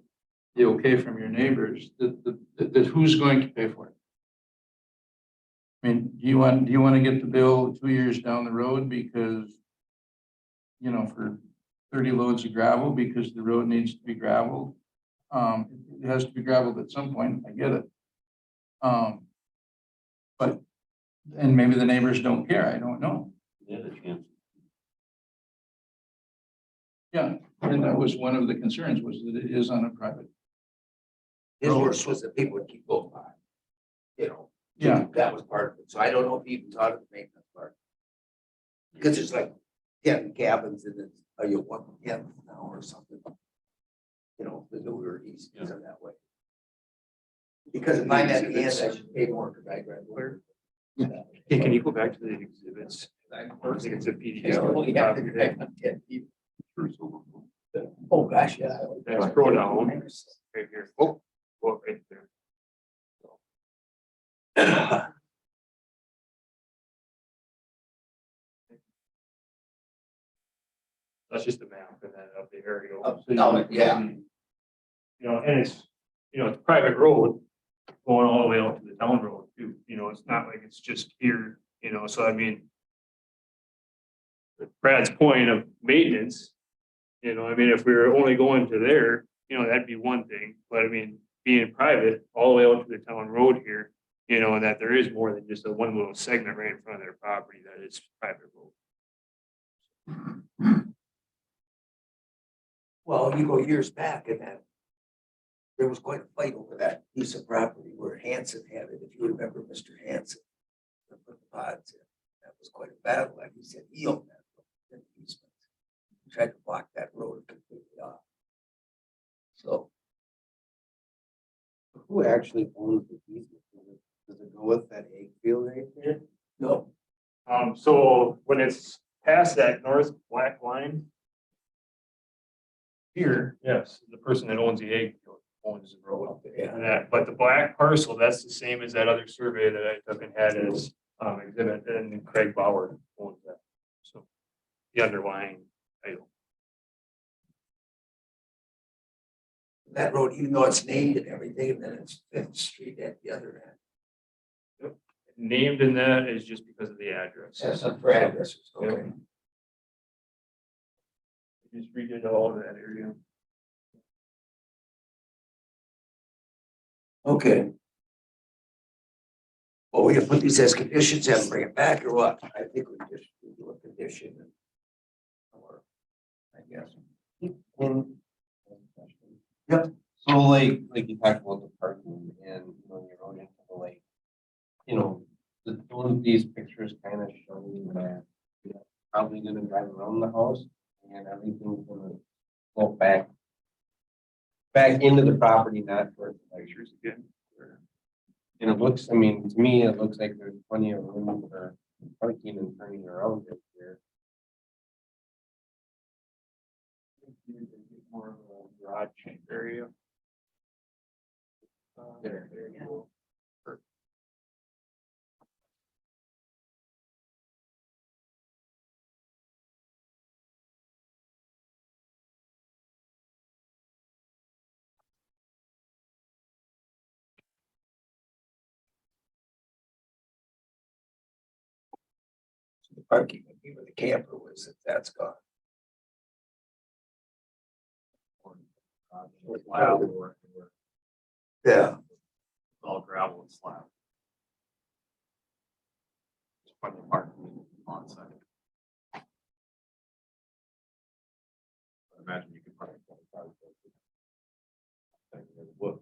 the okay from your neighbors that who's going to pay for it? I mean, do you want to get the bill 2 years down the road because, for 30 loads of gravel because the road needs to be gravelled? It has to be gravelled at some point. I get it. But, and maybe the neighbors don't care. I don't know. you had a chance. Yeah, and that was one of the concerns was that it is on a private. His worst was that people would keep going by. Yeah. That was part of it. So I don't know if he even thought of the maintenance part. Because there's like 10 cabins and it's, are you 1/10 now or something? The newer easements are that way. Because if I'm at the end, I should pay more because I graduated. Hey, can you go back to the exhibits? I think it's a Only have to PDF. drive on 10 people. Oh, gosh, yeah. Scroll down. Right here. Oh, right there. That's just a map and then up the area. Yeah. And it's a private road going all the way out to the town road too. It's not like it's just here, so I mean. Brad's point of maintenance, if we were only going to there, that'd be one thing, but I mean, being private all the way out to the town road here, that there is more than just a one little segment right in front of their property that is private road. Well, you go years back and that there was quite a fight over that piece of property where Hanson had it, if you remember Mr. Hanson. Put the pods in. That was quite a battle, like he said, he owned that. Easement. He tried to block that road completely off. So. Who actually owns the easement? Does it go with that egg field right there? No, So when it's past that north black line. Here, yes, the person that owns the egg field owns the road. yeah, And that, but the black parcel, that's the same as that other survey that I took and had as exhibit, and Craig Bauer owns that. So the underlying title. that road, even though it's named and everything, and then it's Fifth Street at the other end. Named in that is just because of the address. That's up for addresses, okay. Just redid all of that area. Okay. Well, we can put these as conditions and bring it back or what? I think we just do a condition. Or, I guess. So like you talked about the parking and when you rode into the lake. Don't these pictures kind of show that you're probably gonna drive around the house and everything's gonna go back into the property, not towards the pictures again. And it looks, to me, it looks like there's plenty of room for parking and turning around this here. More of a garage area. There you go. The parking would be where the camper was, if that's gone. Slab or Yeah, all gravel and slab. There's plenty of parking on site. I imagine you could park 25. What?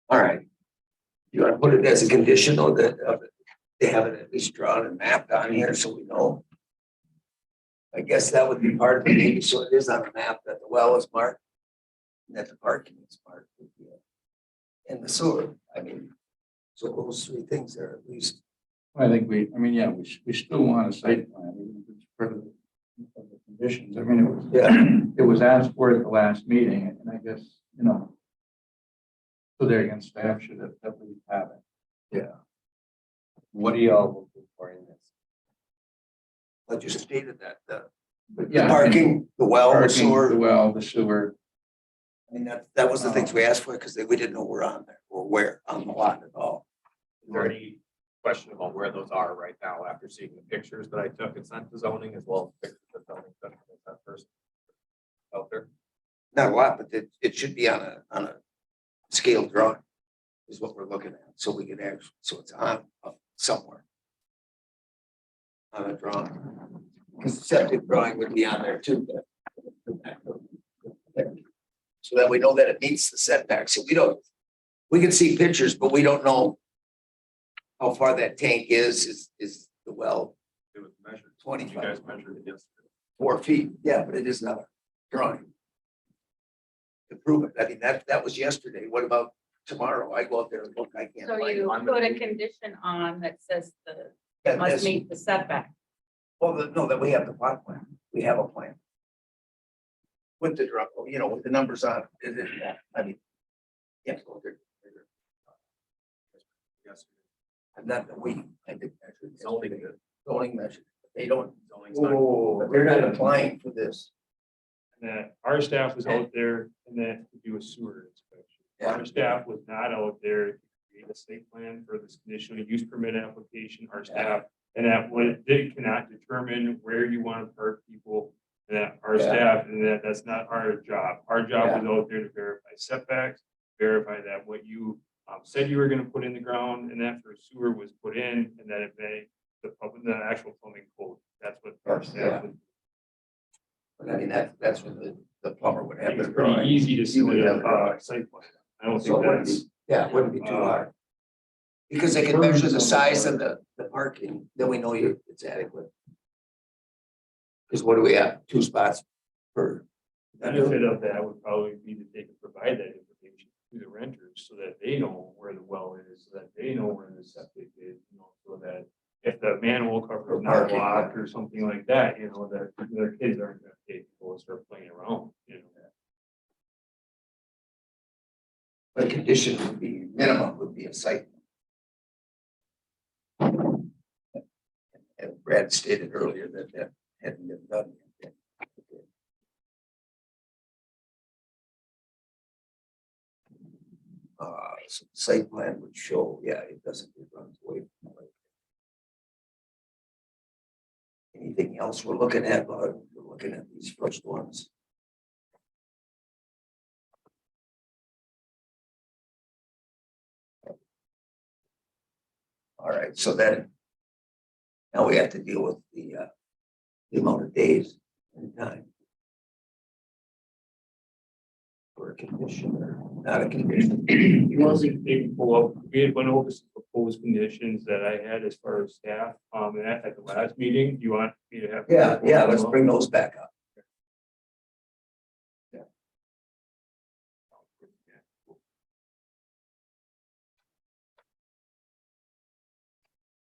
all right. You wanna put it as a condition or that, they have it at least drawn and mapped on here so we know? I guess that would be part of it, maybe, so it is on a map that the well is marked. And that the parking is marked. And the sewer, I mean, so those three things are at least, I think yeah, we still want a site plan, even if it's part of the conditions. I mean, it was, yeah, it was asked for at the last meeting, and I guess, so there again, staff should have definitely have it. yeah. What are y'all looking for in this? I just stated that, the Yeah. parking, the well, the Parking, sewer. the well, the sewer. I mean, that was the things we asked for, because we didn't know we're on there, or where, on the lot at all. Is there any question about where those are right now after seeing the pictures that I took and sent to zoning as well as pictures that zoning sent to that person out there? Not a lot, but it should be on a scale drawing, is what we're looking at, so we can actually, so it's on somewhere. On a drawing, because the septic drawing would be on there too. So that we know that it meets the setback, so we can see pictures, but we don't know how far that tank is the well It was measured. 25. You guys measured it yesterday. 4 feet, yeah, but it is not a drawing. To prove it, I mean, that was yesterday, what about tomorrow? I go out there and look, I can't So find you it. put a condition on that says the, That- must that's- meet the setback. Well, no, that we have the plot plan, we have a plan. With the draw, with the numbers on it, I mean. Yeah. so they're- Yes. And not that I did measure. Zoning did. Zoning measure, they don't, Zoning's not. but they're not applying for this. And that our staff was out there and then to do a sewer inspection. Yeah. Our staff was not out there to create a site plan for this conditional use permit application, our staff. And that they cannot determine where you want to park people, and that our Yeah. staff, and that's not our job. Our job was out there to verify setbacks, verify that what you said you were gonna put in the ground and that for sewer was put in, and that it made the actual plumbing code. That's what our Yeah. staff was. But I mean, that's what the plumber would have. It's the pretty drawing. easy to You would submit have the drawing. a site plan. I don't So think it wouldn't that's. be, yeah, it wouldn't be too hard. Because they can measure the size of the parking, then we know it's adequate. Because what do we have, 2 spots per? Benefit of that would probably be that they could provide that information to the renters so that they know where the well is, so that they know where the septic is, so that if the manhole cover is not Parking. locked or something like that, that their kids aren't gonna take, go start playing around, The condition would be, minimum would be a site. And Brad stated earlier that hadn't been done yet. So the site plan would show, yeah, it doesn't, it runs away from the lake. Anything else we're looking at, we're looking at these first ones. All right, so then now we have to deal with the amount of days and time. For a condition or not a condition. You want to see if they can pull up, we had went over some proposed conditions that I had as far as staff, and at the last meeting, do you want me to have? Yeah, let's bring those back up.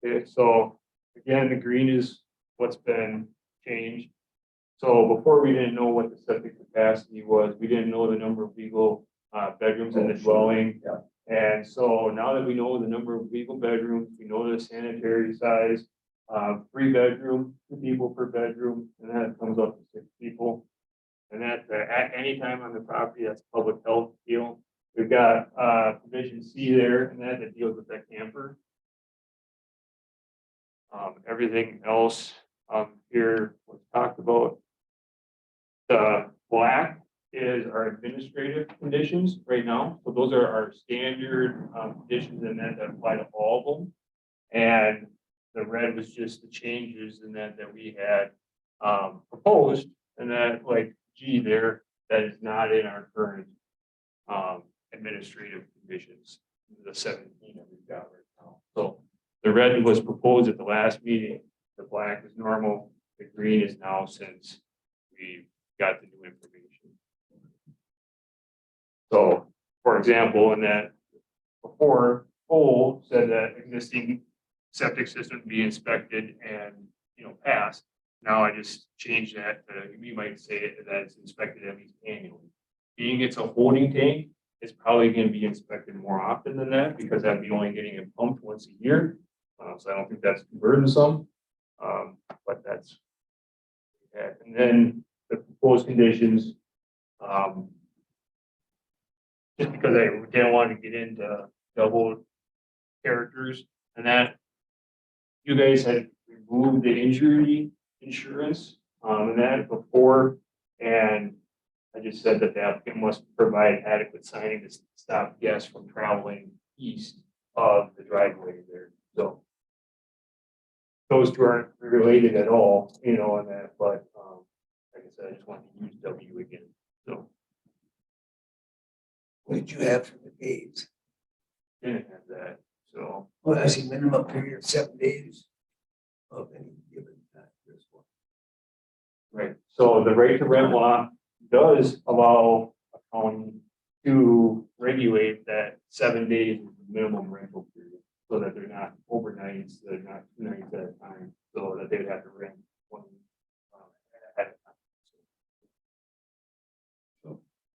Okay, so again, the green is what's been changed. So before we didn't know what the septic capacity was, we didn't know the number of legal bedrooms in the dwelling. Yeah. And so now that we know the number of legal bedrooms, we know the sanitary size, 3 bedroom, 2 people per bedroom, and that comes up to 6 people. And that at any time on the property, that's a public health deal. We've got provision C there, and that deals with that camper. Everything else here was talked about. The black is our administrative conditions right now. So those are our standard conditions and that apply to all of them. And the red was just the changes in that we had proposed, and that like G there, that is not in our current administrative conditions, the 17 that we've got right now. So the red was proposed at the last meeting, the black is normal, the green is now since we got the new information. So, for example, in that before, Polk said that existing septic system be inspected and, passed. Now I just changed that to, you might say that it's inspected at least annually. Being it's a holding tank, it's probably going to be inspected more often than that because I'd be only getting it pumped once a year. So I don't think that's too burdensome. But that's, yeah. And then the proposed conditions, just because I didn't want to get into double characters and that you guys had removed the injury insurance, and that before, and I just said that the applicant must provide adequate signing to stop guests from traveling east of the driveway there. So those two aren't related at all, on that, but, like I said, I just wanted to use W again, so. What did you have for the days? Didn't have that, so. Well, I see minimum period of 7 days of any given time. Here's one. Right, so the right to rent law does allow a county to regulate that 7 days is the minimum rental period. So that they're not overnights, they're not 2 nights at a time, so that they would have to rent one at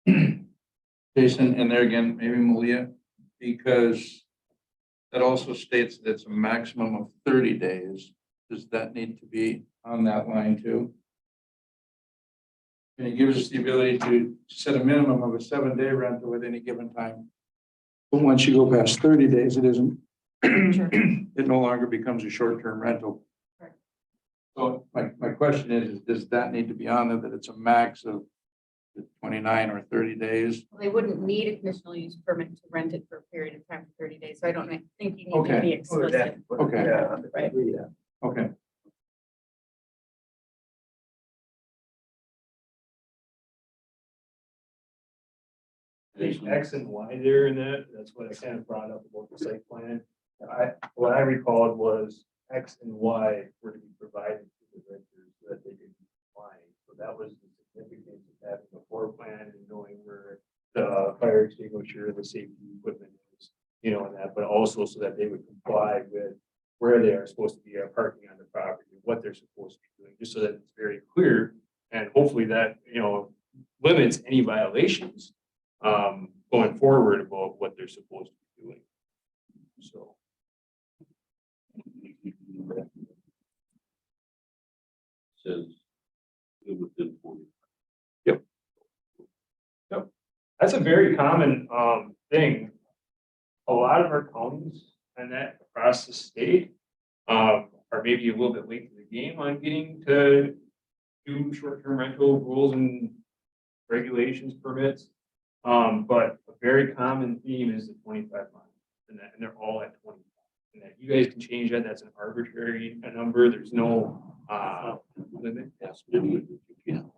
a time. Jason, and there again, maybe Malia, because that also states that it's a maximum of 30 days. Does that need to be on that line too? And it gives us the ability to set a minimum of a 7-day rental at any given time. But once you go past 30 days, it isn't, it no longer becomes a short-term rental. Correct. So my question is, does that need to be on there, that it's a max of 29 or 30 days? Well, they wouldn't need a conditional use permit to rent it for a period of time for 30 days, so I don't think you need to Okay. be Put that- explicit. put it- Okay. Yeah, on the Right. degree, yeah. Okay. X and Y there in that's what I kind of brought up about the site plan. What I recalled was X and Y were to be provided to the renters so that they could be complying. So that was the significance of having a floor plan and knowing where the fire extinguisher, the safety equipment is, and that, but also so that they would comply with where they are supposed to be parking on the property, what they're supposed to be doing, just so that it's very clear. And hopefully that, limits any violations going forward about what they're supposed to be doing. So. Says it within 40. That's a very common thing. A lot of our counties and that across the state are maybe a little bit late to the game on getting to do short-term rental rules and regulations, permits. But a very common theme is the 25 miles, and they're all at 25. And that you guys can change that. That's an arbitrary number. There's no limit. Yes, maybe if you can.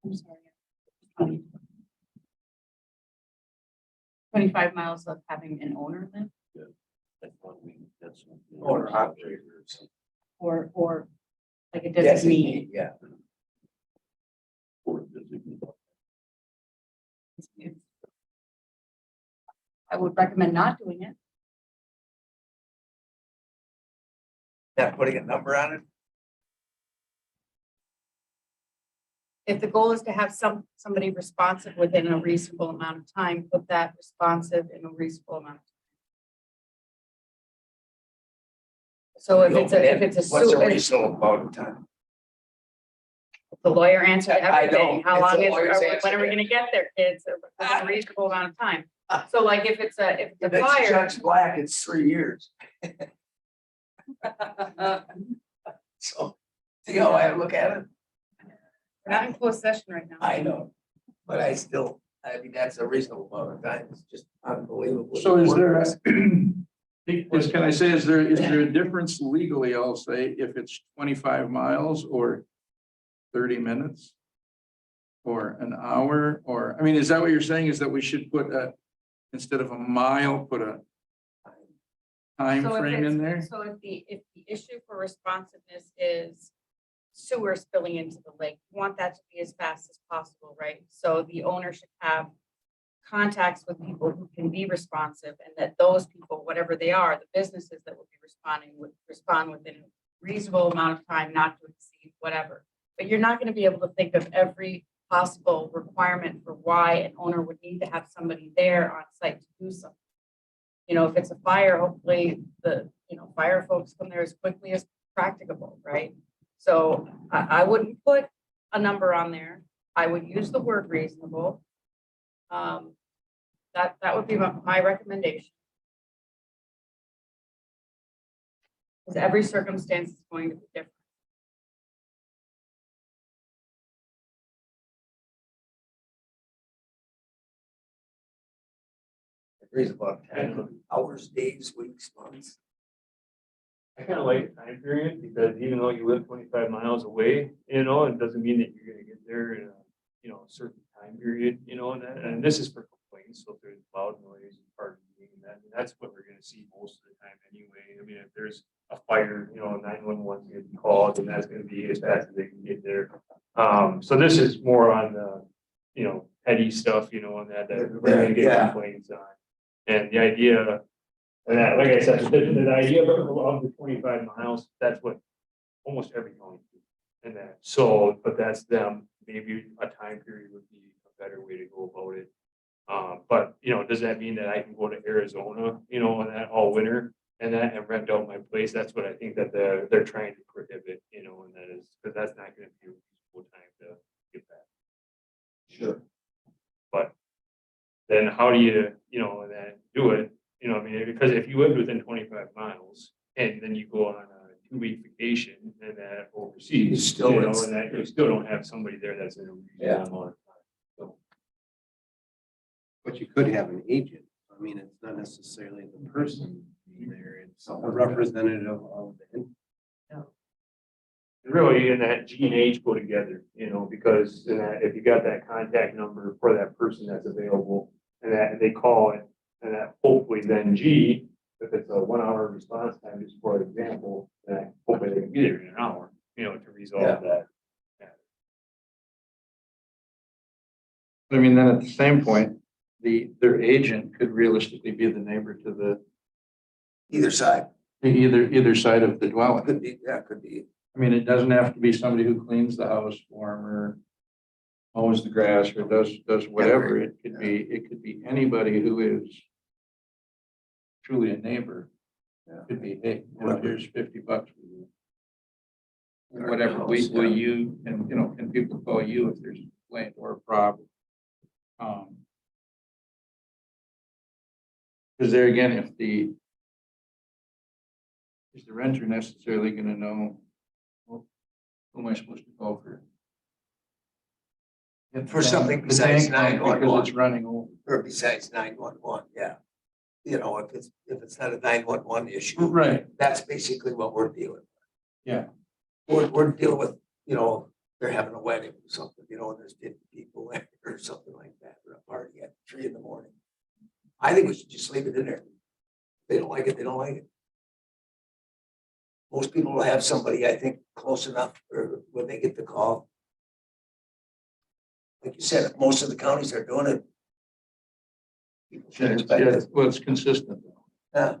I'm sorry. 25 miles of having an owner then, That's what that's. Owner operators. or like a Yes, designee. yeah. Or designate. I would recommend not doing it. Not putting a number on it? If the goal is to have somebody responsive within a reasonable amount of time, put that responsive in a reasonable amount of time. So if it's a, What's a if reasonable amount of time? the lawyer answered I know. everything, how It's long the is, lawyer's when are we answer. gonna get there, kids, within a reasonable amount of time? So like if it's a If it's fire, Judge Black, it's 3 years. So, see how I look at it? we're not in closed session right now. I know, but I mean, that's a reasonable amount of time. It's just unbelievable. So is there, can I say, is there a difference legally, I'll say, if it's 25 miles or 30 minutes? Or an hour, or, I mean, is that what you're saying, is that we should put instead of a mile, put a time So if frame it's- in there? So if the issue for responsiveness is sewer spilling into the lake, you want that to be as fast as possible, right? So the owner should have contacts with people who can be responsive, and that those people, whatever they are, the businesses that will be responding would respond within a reasonable amount of time, not to exceed whatever. But you're not going to be able to think of every possible requirement for why an owner would need to have somebody there on site to do something. You know, if it's a fire, hopefully the, fire folks come there as quickly as practicable, right? So I wouldn't put a number on there. I would use the word reasonable. That would be my recommendation. Because every circumstance is going to be different. Reasonable time, hours, days, weeks, months. I kind of like the time period because even though you live 25 miles away, it doesn't mean that you're gonna get there in a certain time period, and this is for complaints. So if there's loud noise and part of that's what we're gonna see most of the time anyway. I mean, if there's a fire, 911 is gonna be called, and that's gonna be as fast as they can get there. So this is more on the, petty stuff, and that we're gonna get Yeah. complaints on. And the idea, and that, like I said, the idea of the 25 miles, that's what almost every county do. And that, so, but that's them, maybe a time period would be a better way to go about it. But, does that mean that I can go to Arizona, and that all winter and rent out my place? That's what I think that they're trying to prohibit, and that is, because that's not gonna be a reasonable time to get that. Sure. But then how do you, and then do it? Because if you lived within 25 miles and then you go on a 2-week vacation and that overseas, Still, and that you still don't have somebody there that's in a reasonable amount of time. So, But you could have an agent. I mean, it's not necessarily the person being there, it's a representative of the. really, in that G and H go together, because in that if you got that contact number for that person that's available and that they call it, and that hopefully then G, if it's a 1-hour response time, just for example, that hopefully they can be there in an hour, to resolve that. I mean, then at the same point, their agent could realistically be the neighbor to Either side. either side of the dwelling. Could be, yeah, could be. I mean, it doesn't have to be somebody who cleans the house for 'em or mows the grass or does whatever. It could be anybody who is truly a neighbor. Yeah. Could be, hey, here's $50 for you. Whatever, will you, and can people call you if there's a complaint or a problem? Because there again, is the renter necessarily gonna know, well, who am I supposed to call for? For something The besides tank pump, 911. because it's running over. Or besides 911, yeah. If it's not a 911 issue, Right, that's basically what we're dealing with. yeah. We're dealing with, they're having a wedding or something, and there's 50 people there or something like that, or a party at 3 in the morning. I think we should just leave it in there. If they don't like it, they don't like it. Most people will have somebody, I think, close enough or when they get the call. Like you said, if most of the counties are doing it. People should expect it. Well, it's consistent. Yeah.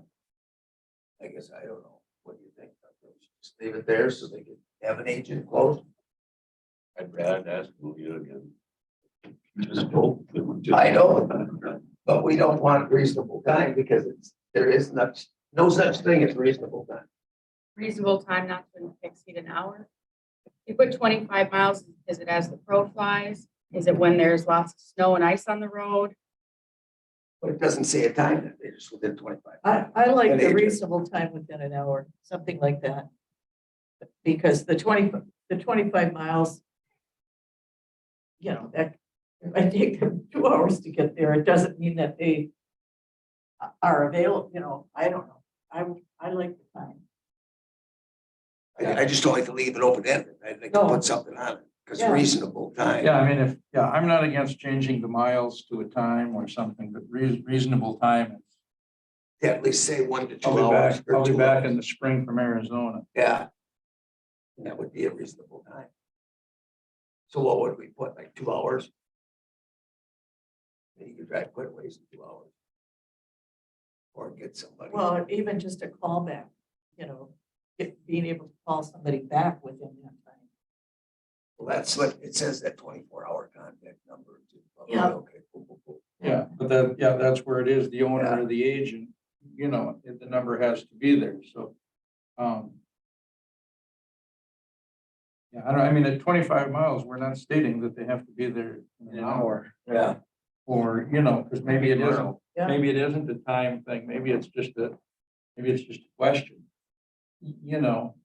I guess I don't know. What do you think? leave it there so they can have an agent close. I'd rather ask you again. Just hope that we just. I know. But we don't want reasonable time because there is no such thing as reasonable time. Reasonable time not to exceed an hour. You put 25 miles, is it as the crow flies? Is it when there's lots of snow and ice on the road? But it doesn't say a time, they just within 25. I like An the agent. reasonable time within an hour, something like that. Because the 25 miles, you know, that, if I take them 2 hours to get there, it doesn't mean that they are available, you know, I don't know. I like the time. I just don't like to leave it open-ended. I'd like to No. put something on it, because Yeah. reasonable time. Yeah, I mean, I'm not against changing the miles to a time or something, but reasonable time. Yeah, at least say 1 to 2 I'll be hours. back, or I'll be 2 back hours. in the spring from Arizona. Yeah. That would be a reasonable time. So what would we put, like 2 hours? You could drive quite a ways in 2 hours. Or get somebody. Well, even just a call back, you know, being able to call somebody back within that time. Well, that's what it says, that 24-hour contact number. Yeah. Okay, cool. Yeah, but that's where it is, the owner or the agent, you know, the number has to be there, so. Yeah, I mean, at 25 miles, we're not stating that they have to be there in an hour. Yeah. Or, you know, because maybe it isn't, Yeah. maybe it isn't a time thing, maybe it's just a question. You know,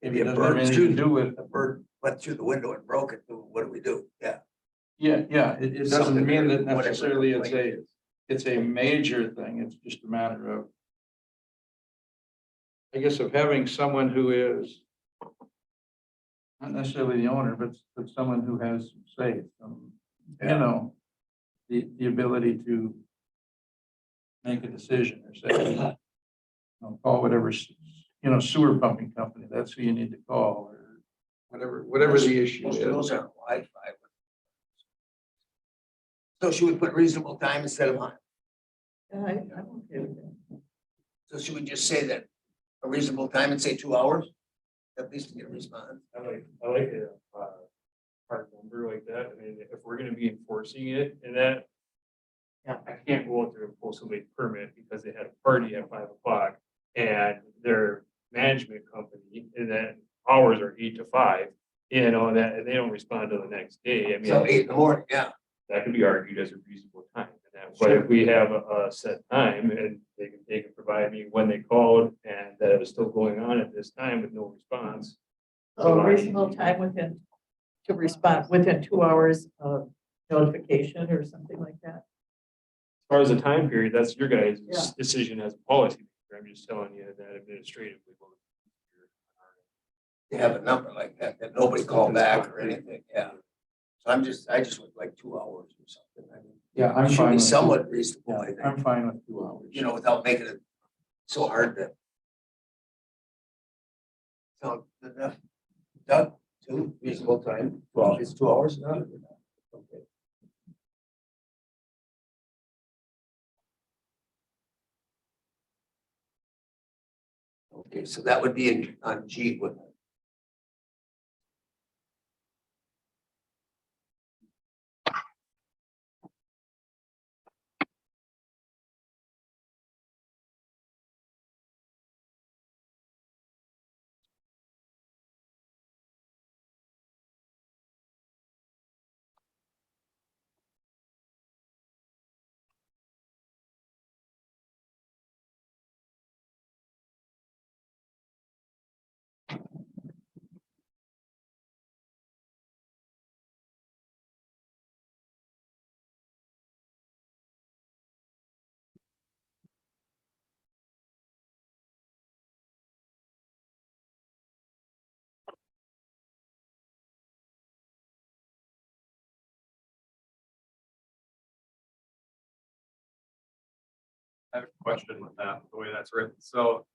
maybe it doesn't have anything to do with, A bird went through the window and broke it. What do we do? Yeah. yeah, it doesn't Something mean that whatever necessarily the complaint is. it's a major thing, it's just a matter of, I guess, of having someone who is not necessarily the owner, but someone who has some say, you Yeah. know, the ability to make a decision or say, you know, call whatever, you know, sewer pumping company, that's who you need to call, or whatever the issue Most is. of those aren't Wi-Fi. So should we put reasonable time instead of mine? I'm okay with that. So should we just say that a reasonable time and say 2 hours? At least to get a response. I like a hard number like that. I mean, if we're gonna be enforcing it and that. Yeah. I can't go out there and pull somebody's permit because they had a party at 5 o'clock and their management company and then hours are 8 to 5. You know, that and they don't respond till the next day. I mean. So 8 in the morning, yeah. That could be argued as a reasonable time. But if we have a set time and they can provide me when they called and that it was still going on at this time with no response. So reasonable time to respond within 2 hours of notification or something like that. As far as the time period, that's your guys' Yeah. decision as a policy. I'm just telling you that administratively. To have a number like that nobody called back or anything, yeah. So I just would like 2 hours or something. I mean, Yeah, I'm it should fine be with somewhat reasonable, Yeah, I think, I'm fine with 2 hours. you know, without making it so hard to. So, enough. Doug, 2 reasonable time, well, it's 2 hours now. Okay. Okay, so that would be on G, wouldn't it? I have a question with that, the way that's written. So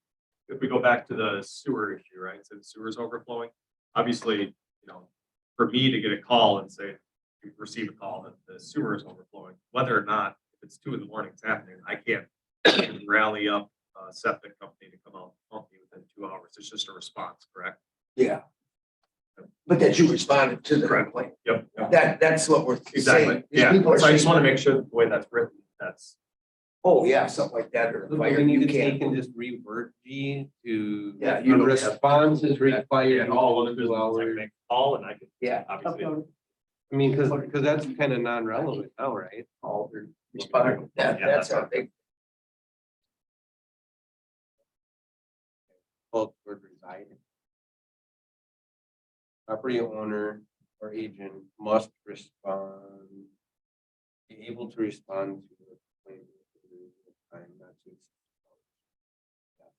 if we go back to the sewer issue, right? So the sewer's overflowing. Obviously, you know, for me to get a call and say, you receive a call that the sewer is overflowing, whether or not if it's 2 in the morning, it's happening, I can't rally up a septic company to come out and help me with within 2 hours. It's just a response, correct? Yeah. But that you responded to the Correct. complaint. Yep. That's what we're Exactly. saying. These Yeah. people are So I just saying, want to make sure that the way that's written, that's, oh, yeah, something like that, or Do fire, we need you to take can't. and just revert G to? Yeah, you a don't have- response is required. yeah, all of within it is 2 I hours. make a call and I can. Yeah. Obviously. I mean, because that's kind of non-relevant now, right? Altered respond. That's our big, Polk would reside. Property owner or agent must respond, be able to respond to the complaint within the time not to exceed 2 hours.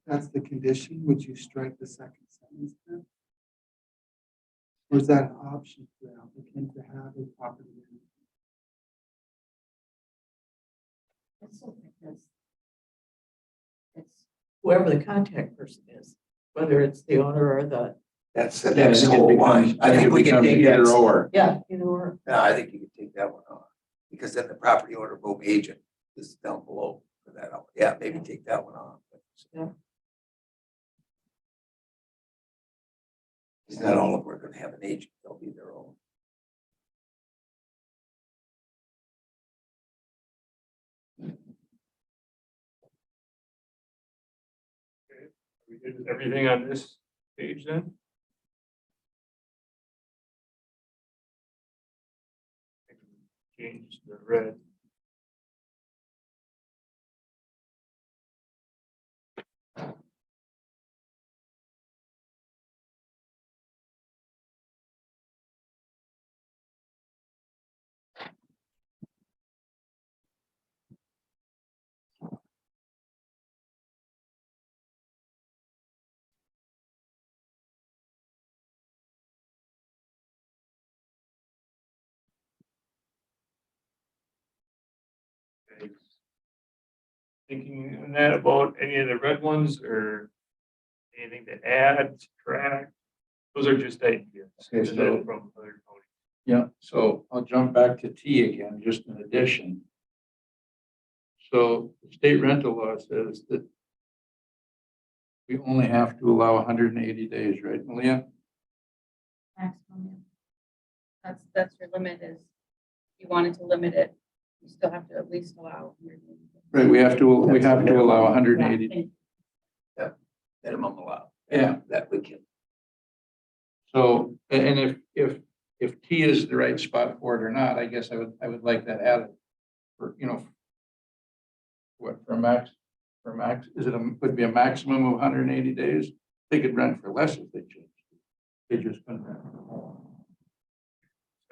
That's the condition. Would you strike the second sentence then? Or is that an option for the applicant to have a property manager? I still think it's whoever the contact person is, whether it's the owner or the, that's the Yeah, I next think it whole becomes- line. I think it we can becomes take either that. or. yeah, either or. No, I think you can take that one off, because then the property owner vote agent is down below for that. Yeah, maybe take that one off. Yeah. Because not all of them are gonna have an agent, they'll be their own. We did everything on this page then? Change the red. Okay. Thinking on that about any of the red ones or anything to add, subtract? Those are just ideas. Okay, so- From other counties. Yeah, so I'll jump back to T again, just in addition. So the state rental law says that we only have to allow 180 days, right, Malia? Maximum, yeah. That's your limit is, if you wanted to limit it, you still have to at least allow. 180 days. Right, we have to allow 180. Yeah. Minimum allowed. Yeah. That we can. So, and if T is the right spot for it or not, I guess I would like that added for, what, for max, is it would be a maximum of 180 days? They could rent for less if they choose. They just couldn't rent for more.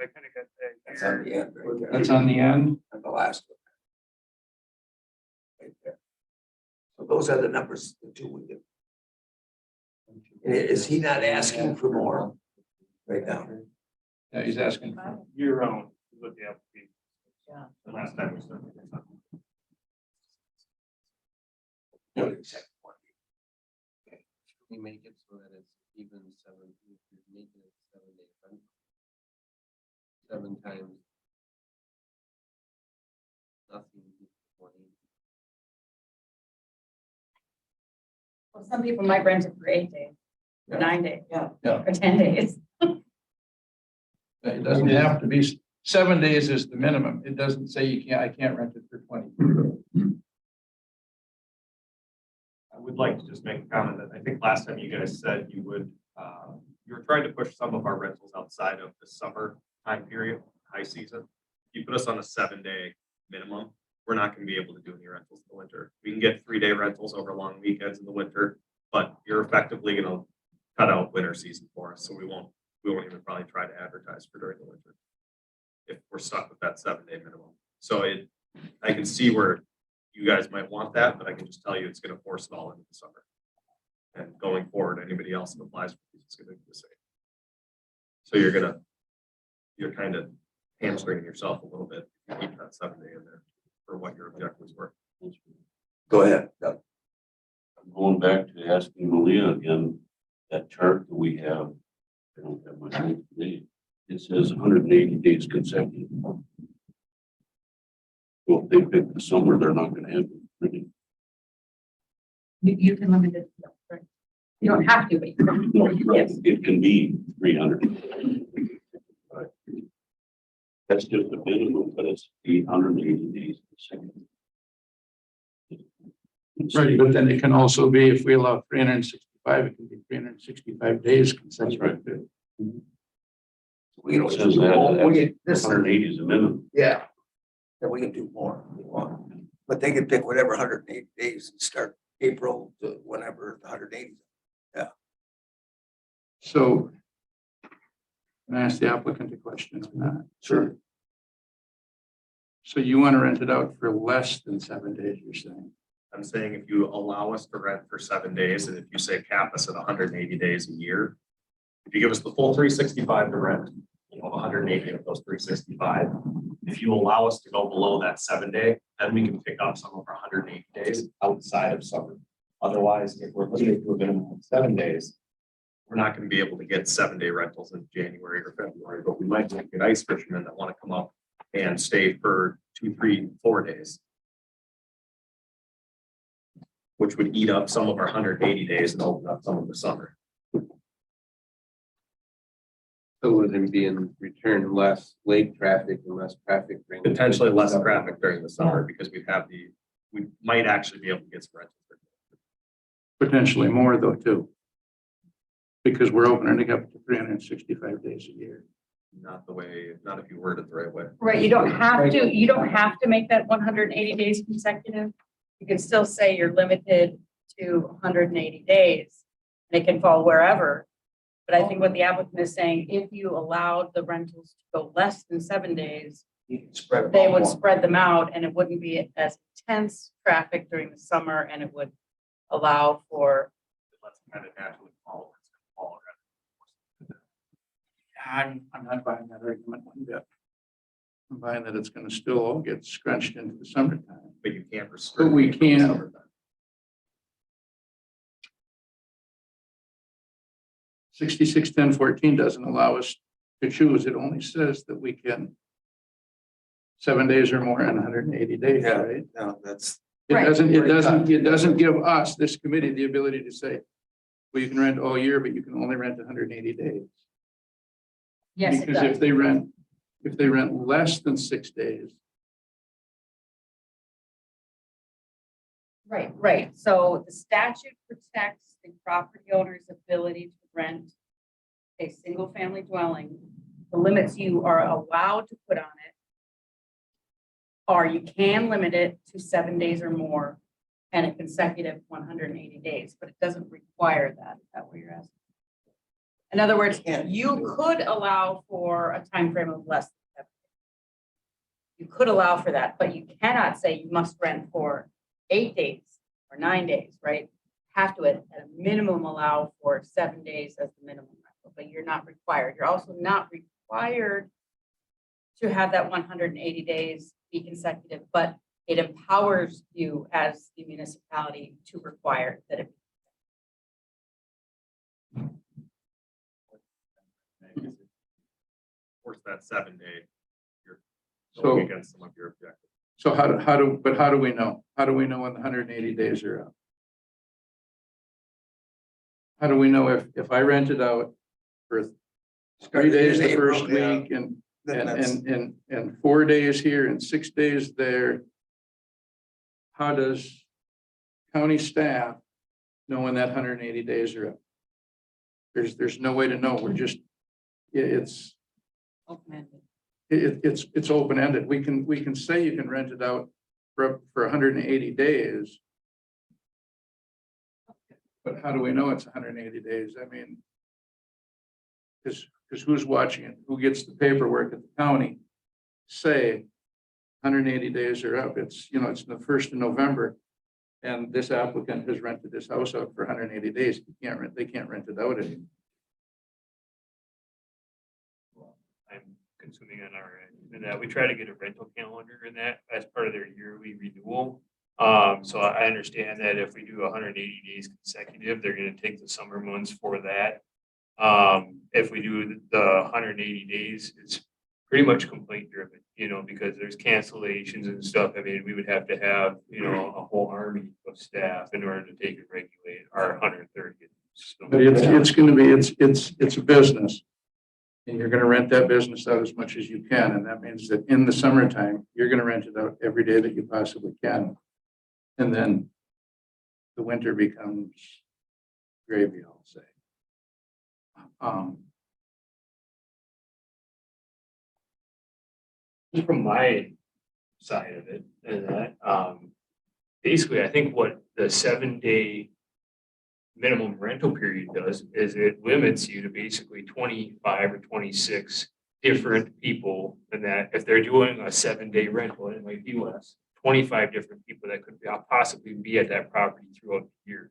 I kind of got that. That's on the end, right there. That's on the end. And the last one. Right there. So those are the numbers, the two we did. Is he not asking for more right now? Yeah, he's asking for, Year round, look at the Yeah. the last time we started. What is the second one? We make it so that it's even 7, we make it 7 days. 7 times. Nothing. 20. Well, some people might rent it for 8 days, Yeah. 9 days. Yeah. Yeah. Or 10 days. it doesn't have to be, 7 days is the minimum. It doesn't say I can't rent it for 20. I would like to just make a comment that I think last time you guys said you would, you were trying to push some of our rentals outside of the summer time period, high season. You put us on a 7-day minimum, we're not gonna be able to do any rentals in the winter. We can get 3-day rentals over long weekends in the winter, but you're effectively gonna cut out winter season for us, so we won't even probably try to advertise for during the winter. If we're stuck with that 7-day minimum. So I can see where you guys might want that, but I can just tell you it's gonna force it all into the summer. And going forward, anybody else that applies, it's gonna be the same. So you're kind of hamstringing yourself a little bit, if you keep that 7-day in there for what your objectives were. Go ahead. Doug. I'm going back to asking Malia again, that chart that we have, I don't have my notes today. it says 180 days consecutive. So if they pick the summer, they're not gonna have it pretty. You can limit it. Right. You don't have to, but you can. No, you're right. Yes. It can be 300. That's just a minimum, but it's 880 days consecutive. Right, but then it can also be, if we allow 365, it can be 365 days consecutive. We can It says that, we get this, 180 is a minimum. yeah. Then we can do more if we want. But they can pick whatever 180 days and start April to whenever the 180. So can I ask the applicant a question on that? Sure. So you want to rent it out for less than 7 days, you're saying? I'm saying if you allow us to rent for 7 days, and if you say cap us at 180 days a year, if you give us the full 365 to rent, 180 of those 365. If you allow us to go below that 7 day, then we can pick up some of our 180 days outside of summer. Otherwise, if we're limited to a minimum of 7 days, we're not going to be able to get 7 day rentals in January or February, but we might get ice fishermen that want to come up and stay for 2, 3, 4 days, which would eat up some of our 180 days and open up some of the summer. So would there be in return less lake traffic and less traffic? during- Potentially less traffic during the summer because we might actually be able to get some rentals. Potentially more though, too. Because we're opening it up to 365 days a year. Not if you word it the right way. Right, you don't have to make that 180 days consecutive. You can still say you're limited to 180 days. And it can fall wherever. But I think what the applicant is saying, if you allowed the rentals to go less than 7 days, You can spread them they out would more. spread them out and it wouldn't be as intense traffic during the summer and it would allow for. Let's kind of naturally follow. I'm not buying that argument one bit. I'm buying that it's going to still all get scrunched into the summertime. But you can't But restrict. we it from the can't. summertime. 66-10-14 doesn't allow us to choose. It only says that we can 7 days or more in 180 days, Yeah. right? No, that's, It Right. doesn't give us, this committee, the ability to say, well, you can rent all year, but you can only rent 180 days. Yes, it Because does. if they rent less than 6 days, Right. So the statute protects the property owner's ability to rent a single family dwelling. The limits you are allowed to put on it are you can limit it to 7 days or more and a consecutive 180 days, but it doesn't require that. Is that what you're asking? In other words, you could allow for a time frame of less than 7 days. You could allow for that, but you cannot say you must rent for 8 days or 9 days, right? Have to at a minimum allow for 7 days as the minimum rental, but you're not required. You're also not required to have that 180 days be consecutive, but it empowers you as the municipality to require that it. Force that 7 day. You're So- going against some of your objectives. so how do we know? How do we know when the 180 days are up? How do we know if I rent it out for 3 days the April, first yeah. week and then that's, and 4 days here and 6 days there? How does county staff know when that 180 days are up? There's no way to know. We're just, it's open-ended. We can say you can rent it out for 180 days. But how do we know it's 180 days? I mean, because who's watching it? Who gets the paperwork at the county? Say 180 days are up. It's the 1st of November. And this applicant has rented this house out for 180 days. They can't rent it out anymore. I'm consuming on our end, and that we try to get a rental calendar in that as part of their yearly renewal. So I understand that if we do 180 days consecutive, they're gonna take the summer months for that. If we do the 180 days, it's pretty much complaint driven, because there's cancellations and stuff. I mean, we would have to have, a whole army of staff in order to take and regulate our 130. But it's gonna be, it's a business. And you're gonna rent that business out as much as you can, and that means that in the summertime, you're gonna rent it out every day that you possibly can. And then the winter becomes gravy, I'll say. From my side of it, and that, basically, I think what the 7-day minimum rental period does is it limits you to basically 25 or 26 different people, and that if they're doing a 7-day rental, it might be less, 25 different people that could possibly be at that property throughout the year.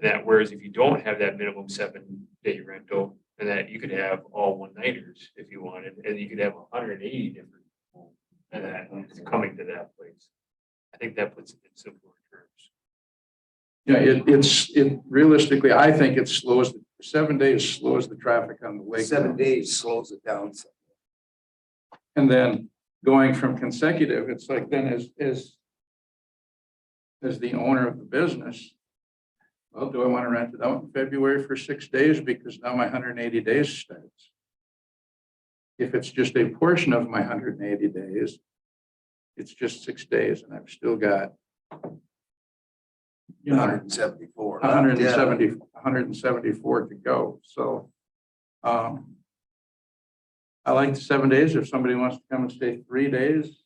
And that, whereas if you don't have that minimum 7-day rental, and that you could have all one-nighters if you wanted, and you could have 180 different people, and that is coming to that place. I think that puts it in simpler terms. Yeah, it realistically, I think it slows, 7 days slows the traffic on the lake. 7 days slows it down. And then going from consecutive, it's like then as the owner of the business, well, do I want to rent it out in February for 6 days because now my 180 days starts? If it's just a portion of my 180 days, it's just 6 days and I've still got 174. 174 to go. So I like the 7 days. If somebody wants to come and stay 3 days,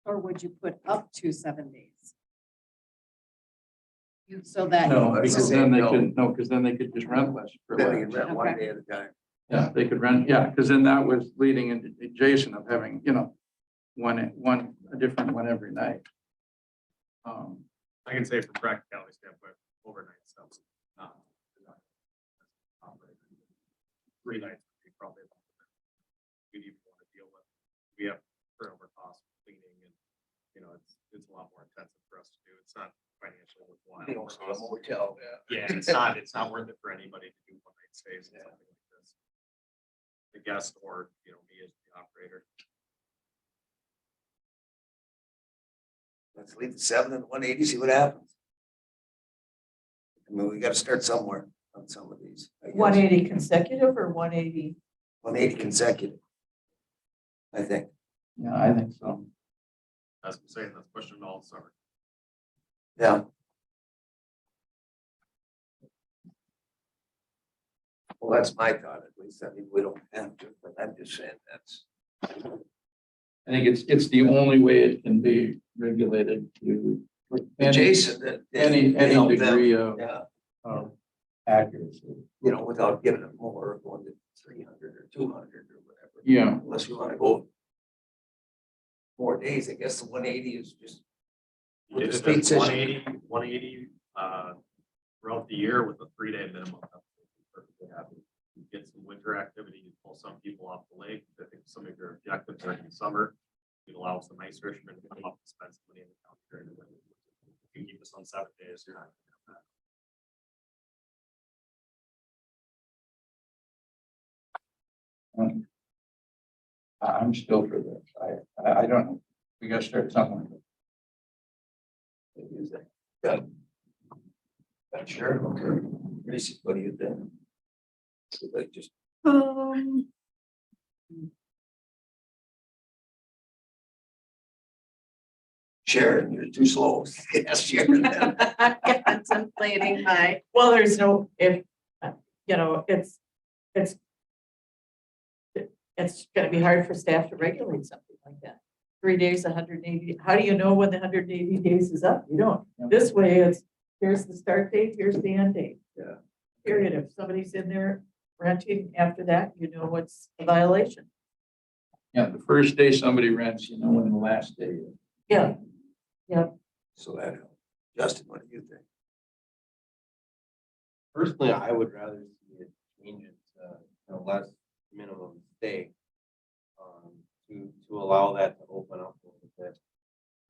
Or would you put up to 7 days? So that. no, that's because the then same, they no. could, no, because then they could just rent less for Then you less. can rent one Okay. day at a time. Yeah, they could rent, yeah, because then that was leading into Jason of having, a different one every night. I can say from practicality standpoint, overnight stuff. 3 nights would be probably about we'd even want to deal with. We have turnover costs, cleaning, and it's a lot more intensive for us to do. It's not financially worthwhile. You know, for so a us. motel. Yeah, it's not worth it for anybody to do one-night stays and something like this. The guest or, me as the operator. Let's leave the 7 and 180, see what happens. I mean, we gotta start somewhere on some of these. I guess. 180 consecutive or 180? 180 consecutive. I think. Yeah, I think so. As I'm saying, that's pushing all summer. Yeah. Well, that's my thought, at least. I mean, we don't have to, but I'm just saying that's. I think it's the only way it can be regulated to Jason, that any help them, degree of yeah, accuracy. without giving it more, going to 300 or 200 or whatever. Yeah. Unless we want to go more days, I guess the 180 is just. With the It's state system. 180 throughout the year with a 3-day minimum. That's perfectly happy. You get some winter activity, you pull some people off the lake. I think some of your objectives are in the summer. You allow some ice fishermen to come up and spend some money in the town during the winter. If you keep this on 7 days, you're not gonna have that. I'm still for this. I don't know. We gotta start somewhere. Use that. Yeah. Sure, okay. Tracy, what do you think? Like just. Sharon, you're too slow. Yes, Sharon. Contemplating well, there's no, if, it's gonna be hard for staff to regulate something like that. 3 days, 180, how do you know when the 180 days is up? You don't. This way, it's, here's the start date, here's the end date. Yeah. Period. If somebody's in there renting after that, you know what's a violation. Yeah, the first day somebody rents, when the last day is. Yeah. So that helps. Justin, what do you think? Personally, I would rather see it change it to less minimum stay. To allow that to open up a little bit.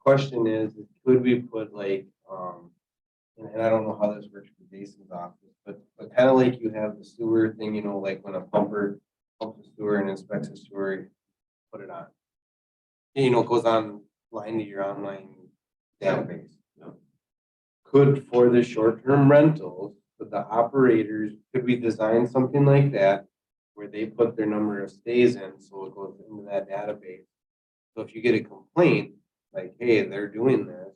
Question is, could we put like and I don't know how this works for Jason's office, but kind of like you have the sewer thing, you know, like when a pumper pumps a sewer and inspects a sewer, put it on. You know, it goes online to your online database. Could for the short-term rentals, but the operators, could we design something like that where they put their number of stays in, so it goes into that database? So if you get a complaint, like, hey, they're doing this,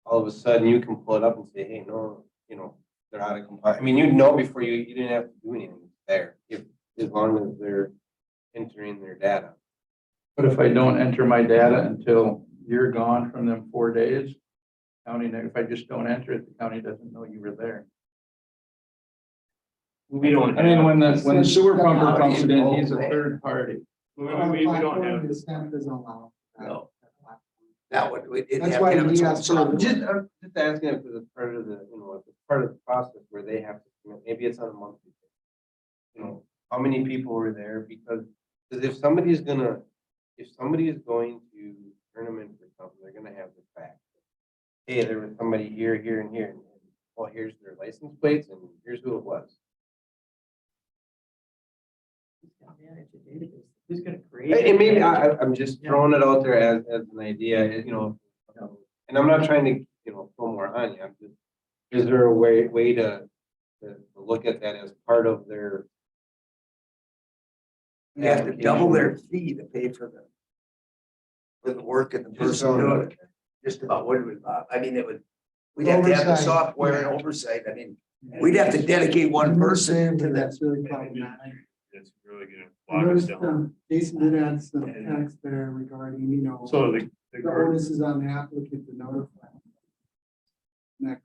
all of a sudden you can pull it up and say, hey, no, you know, they're out of compliance. I mean, you'd know before you didn't have to do anything there, if, as long as they're entering their data. But if I don't enter my data until you're gone from them 4 days, county, if I just don't enter it, the county doesn't know you were there. We don't. I mean, when the Since sewer the pumper county pumps it in, is he's a over. third party. We don't have. The stamp doesn't allow. that. No. That would, it'd That's have why to have we its own asked for- software. Just asking if it's part of the, you know, if it's part of the process where they have to, maybe it's on a monthly. Basis. You know, how many people were there? Because if somebody is going to turn them in for something, they're gonna have the facts. Hey, there was somebody here, here, and here, and well, here's their license plates, and here's who it was. Who's gonna manage a database? Who's gonna create? And it? maybe I'm just throwing it out there as an idea, you know, and I'm not trying to, you know, throw more on you. I'm just, is there a way to look at that as part of their? You have to double their fee to pay for the work and the person doing it. Just about what it would, I mean, it would, we'd have to have the Oversight, software and yeah. oversight. I mean, we'd have to dedicate one person to that. That's really problematic. It's really gonna I bog us noticed, down. Jason did add some text there regarding, you know, So the the onus is on the applicant to notify.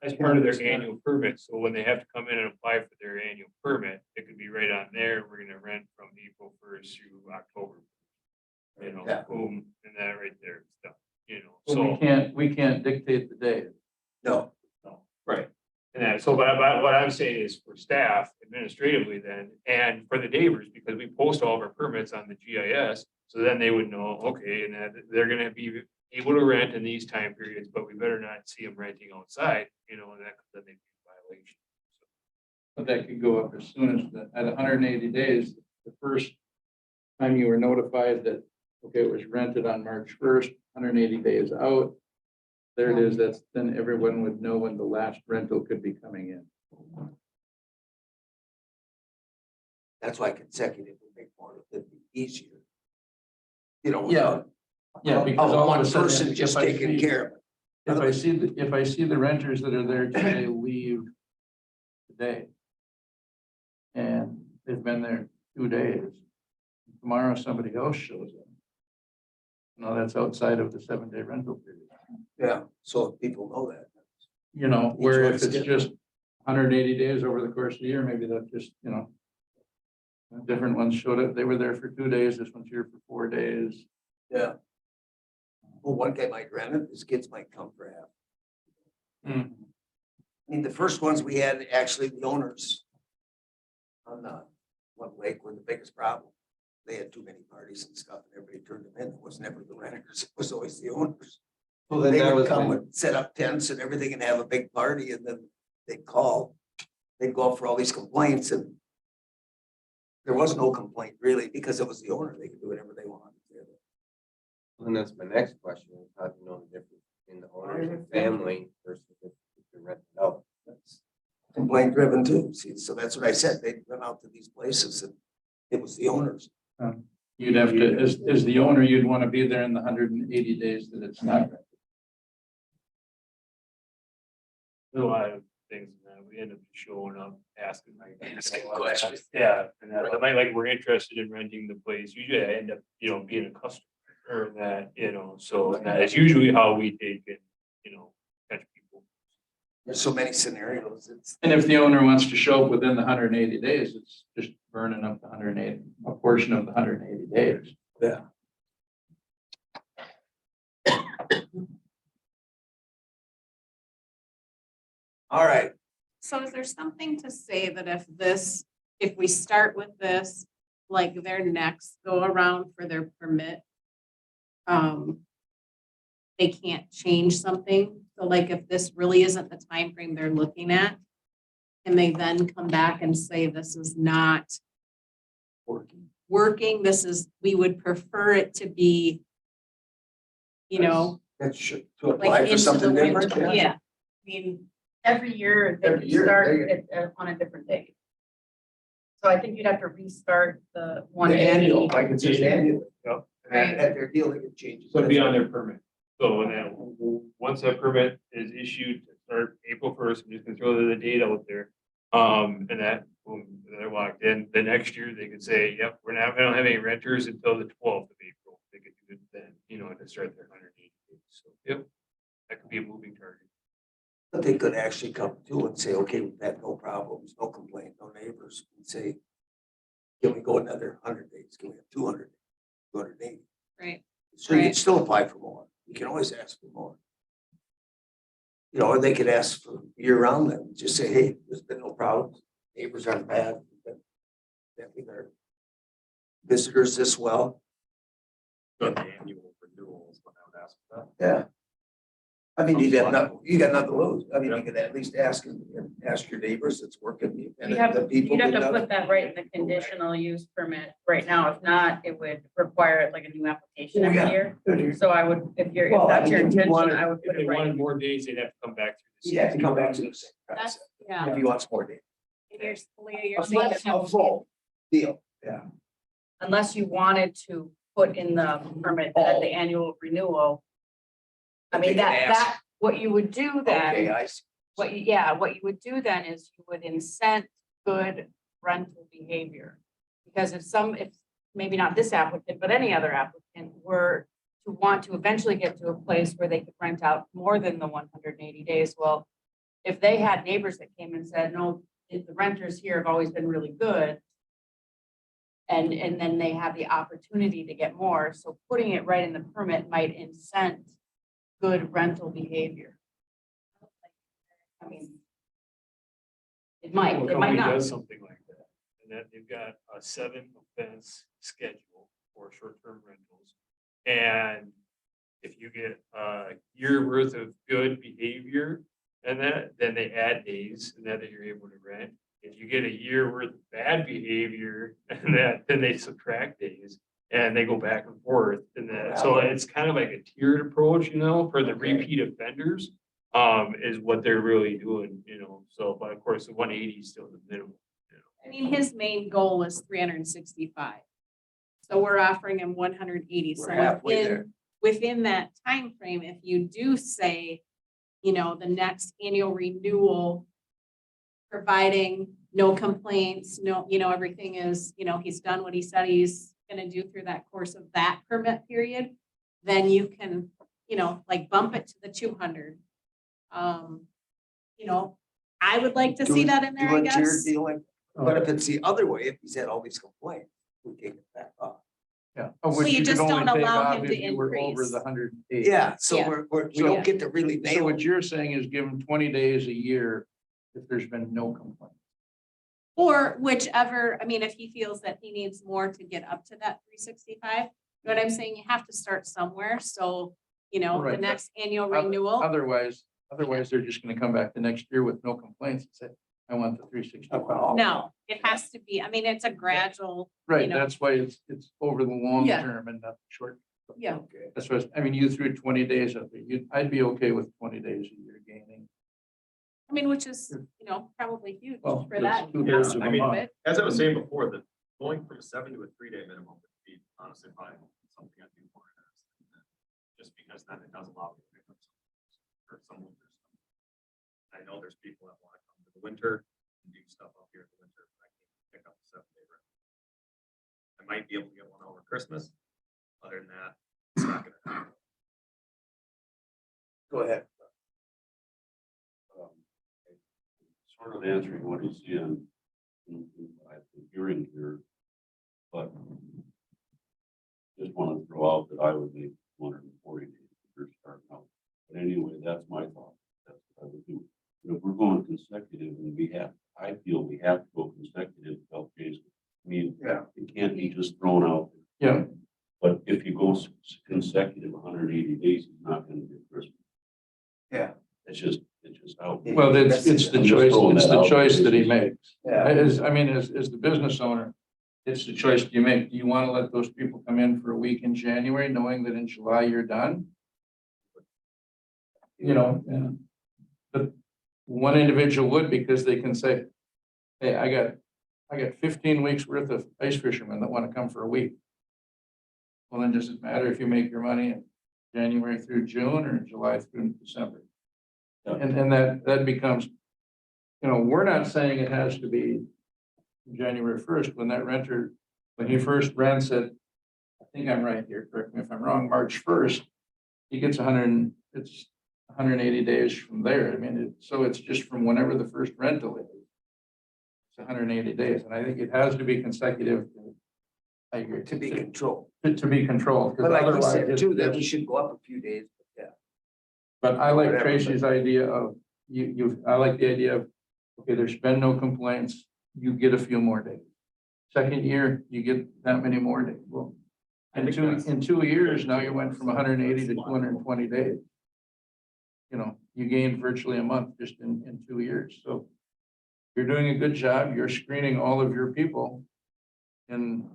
as part of their annual permit, so when they have to come in and apply for their annual permit, it could be right on there, we're gonna rent from April 1st through October. You know, Yeah. boom, and that right there, stuff, you know, So so. we can't dictate the day. No, Right. And that, so, but what I'm saying is for staff administratively then, and for the neighbors, because we post all of our permits on the GIS, so then they would know, okay, and that they're gonna be able to rent in these time periods, but we better not see them renting outside, you know, and that, then they'd be in violation. But that could go up as soon as at 180 days, the first time you were notified that, okay, it was rented on March 1st, 180 days out. There it is. That's then everyone would know when the last rental could be coming in. that's why consecutive would make more, it'd be easier. You know. Yeah. Yeah, because Of all of one a sudden, person if just I taking see- care of it. If I see the renters that are there today leave today. And they've been there 2 days. Tomorrow somebody else shows up. No, that's outside of the 7-day rental period. Yeah, so people know that. You know, Each where one's if it's different. just 180 days over the course of the year, maybe that just, you know. Different ones showed up, they were there for 2 days, this one's here for 4 days. Yeah. Well, one guy might rent it, his kids might come for half. I mean, the first ones we had, actually, the owners on the one lake were the biggest problem. They had too many parties and stuff, and everybody turned them in. It was never the renters, it was always the owners. Well, then They that would was come my- and set up tents and everything and have a big party, and then they'd call. They'd go up for all these complaints, and there was no complaint really, because it was the owner. They could do whatever they wanted. And that's my next question, is how do you know the difference between the owners and family versus if you're renting out? That's complaint driven too. See, so that's what I said. They'd run out to these places and it was the owners. You'd have to, as the owner, you'd want to be there in the 180 days that it's not. A lot of things, and we end up showing up, asking like. Asking questions. Yeah, and that, like, we're interested in renting the place, usually I end up, you know, being a customer, or that, you know, so that is usually how we take it, you know, catch people. There's so many scenarios. It's, And if the owner wants to show up within the 180 days, it's just burning up the 180, a portion of the 180 days. yeah. All right. So is there something to say that if we start with this, like their next go around for their permit, they can't change something So like if this really isn't the time frame they're looking at, can they then come back and say this is not working, this is, we would prefer it to be, you know, That should, to like apply for into the something winter, different. yeah. I mean, every year they Every can year, start they- it on a different day. So I think you'd have to restart the one. The annual, like it's just annual. Yep. And at their deal, they can change. So it'd be on their permit. So when that, once that permit is issued, to start April first, I'm just gonna throw the date out there. And that, boom, they're locked in, the next year they could say, yep, we don't have any renters until the 12th of April. They could do it then, you know, to start their 180 days. So, yep, that could be a moving target. But they could actually come to and say, okay, we've had no problems, no complaint, no neighbors, and say, can we go another 100 days? Can we have 200, 280? Right. So you can Right. still apply for more. You can always ask for more. You know, or they could ask for year round then, just say, hey, there's been no problems, neighbors aren't bad. That we are visitors this well. But the annual renewal is what I would ask for Yeah. I mean, you got nothing to lose. I mean, you could at least ask your neighbors it's working. And You'd have the people. You'd have that to know- put that right in the conditional use permit right now. If not, it would require like a new application Oh, every yeah. year. So I would, if Well, I that's your mean, if you intention, wanted- I would If put they it right. wanted more days, they'd have to come back through. You have to come back to the same That's, concept. yeah. If you want some more data. And you're A saying full deal. Yeah. unless you wanted to put in the permit that at the annual renewal. I They mean, can that, ask. what you would do Okay, then, I see. what you would do then is you would incent good rental behavior. Because if maybe not this applicant, but any other applicant were to want to eventually get to a place where they could rent out more than the 180 days, well, if they had neighbors that came and said, no, the renters here have always been really good. And then they have the opportunity to get more, so putting it right in the permit might incent good rental behavior. I mean, it might not. Does something like that, and that they've got a 7 offense schedule for short-term rentals. And if you get a year worth of good behavior and that, then they add days and that you're able to rent. If you get a year worth of bad behavior and that, then they subtract days and they go back and forth. And that, so it's kind of like a tiered approach, you know, for the repeat offenders, is what they're really doing, you know. So, but of course, the 180 is still the minimum. You know. I mean, his main goal was 365. So we're offering him 180. We're So halfway there. within that time frame, if you do say, you know, the next annual renewal, providing no complaints, no, you know, everything is, you know, he's done what he said he's gonna do through that course of that permit period, then you can, you know, like bump it to the 200. You know, I would like to see that in there, I Do a tiered guess. deal like- But if it's the other way, if he's had all these complaints, we take it back off. Yeah. So you just don't allow him to Over increase. the 180. Yeah, so Yeah. we So- don't get to really So nail what it. you're saying is give them 20 days a year if there's been no complaint. Or whichever, I mean, if he feels that he needs more to get up to that 365, you know what I'm saying? You have to start somewhere. So, you know, the Right. next annual renewal. Otherwise, they're just gonna come back the next year with no complaints and say, I want the 365. No, it has to be, I mean, it's a gradual, Right, know. that's why it's over the long Yeah. term and not the short. yeah. Okay. That's what, I mean, you threw 20 days up, I'd be okay with 20 days a year gaining. I mean, which is, you know, probably huge Well, for that. that's 2/3 of I a mean, month. As I was saying before, that going from a 7 to a 3-day minimum would be honestly probably something I'd be more interested in. Just because then it does allow me to pick up for some winters. I know there's people that want to come to the winter and do stuff up here in the winter, but I can't pick up a 7-day rent. I might be able to get one over Christmas. Other than that, it's not gonna happen. Go ahead. Sort of answering what he's saying, I've been hearing here, but just want to throw out that I would make 140 days for starting out. But anyway, that's my thought. That's what I would do. But if we're going consecutive, and I feel we have to go consecutive, Jason. I mean, Yeah. it can't be just thrown out. Yeah, But if you go consecutive 180 days, it's not going to get Christmas. Yeah. it's just out. Well, it's the I'm just choice, throwing it's that the out choice there. that he makes. Yeah. As the business owner, it's the choice you make. Do you want to let those people come in for a week in January, knowing that in July you're done? You know, and but one individual would, because they can say, hey, I got 15 weeks worth of ice fishermen that want to come for a week. Well, then does it matter if you make your money in January through June or July through December? Yeah. And that becomes, you know, we're not saying it has to be January 1st when that renter, when he first rents it. I think I'm right here, correct me if I'm wrong, March 1st, he gets 180 days from there. I mean, so it's just from whenever the first rental is. It's 180 days, and I think it has to be consecutive. I agree. To be controlled. To be controlled. 'Cause But like you otherwise said it's- too, that we should go up a few days, but yeah. But I like Whatever, Tracy's idea of, I like the idea of, okay, there's been no complaints, you get a few more days. Second year, you get that many more days. Well, in 2 years, now you went from 180 to 220 days. You know, you gained virtually a month just in 2 years. So you're doing a good job. You're screening all of your people. In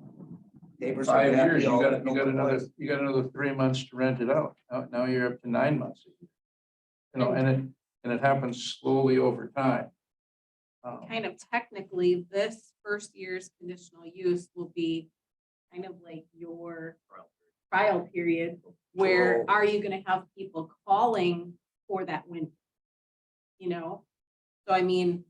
Neighbors are 5 happy, years, all that, no complaints. you got another 3 months to rent it out. Now you're up to 9 months. You know, and it happens slowly over time. Kind of technically, this first year's conditional use will be kind of like your trial period. Where Oh. are you gonna have people calling for that winter? You know, so I mean,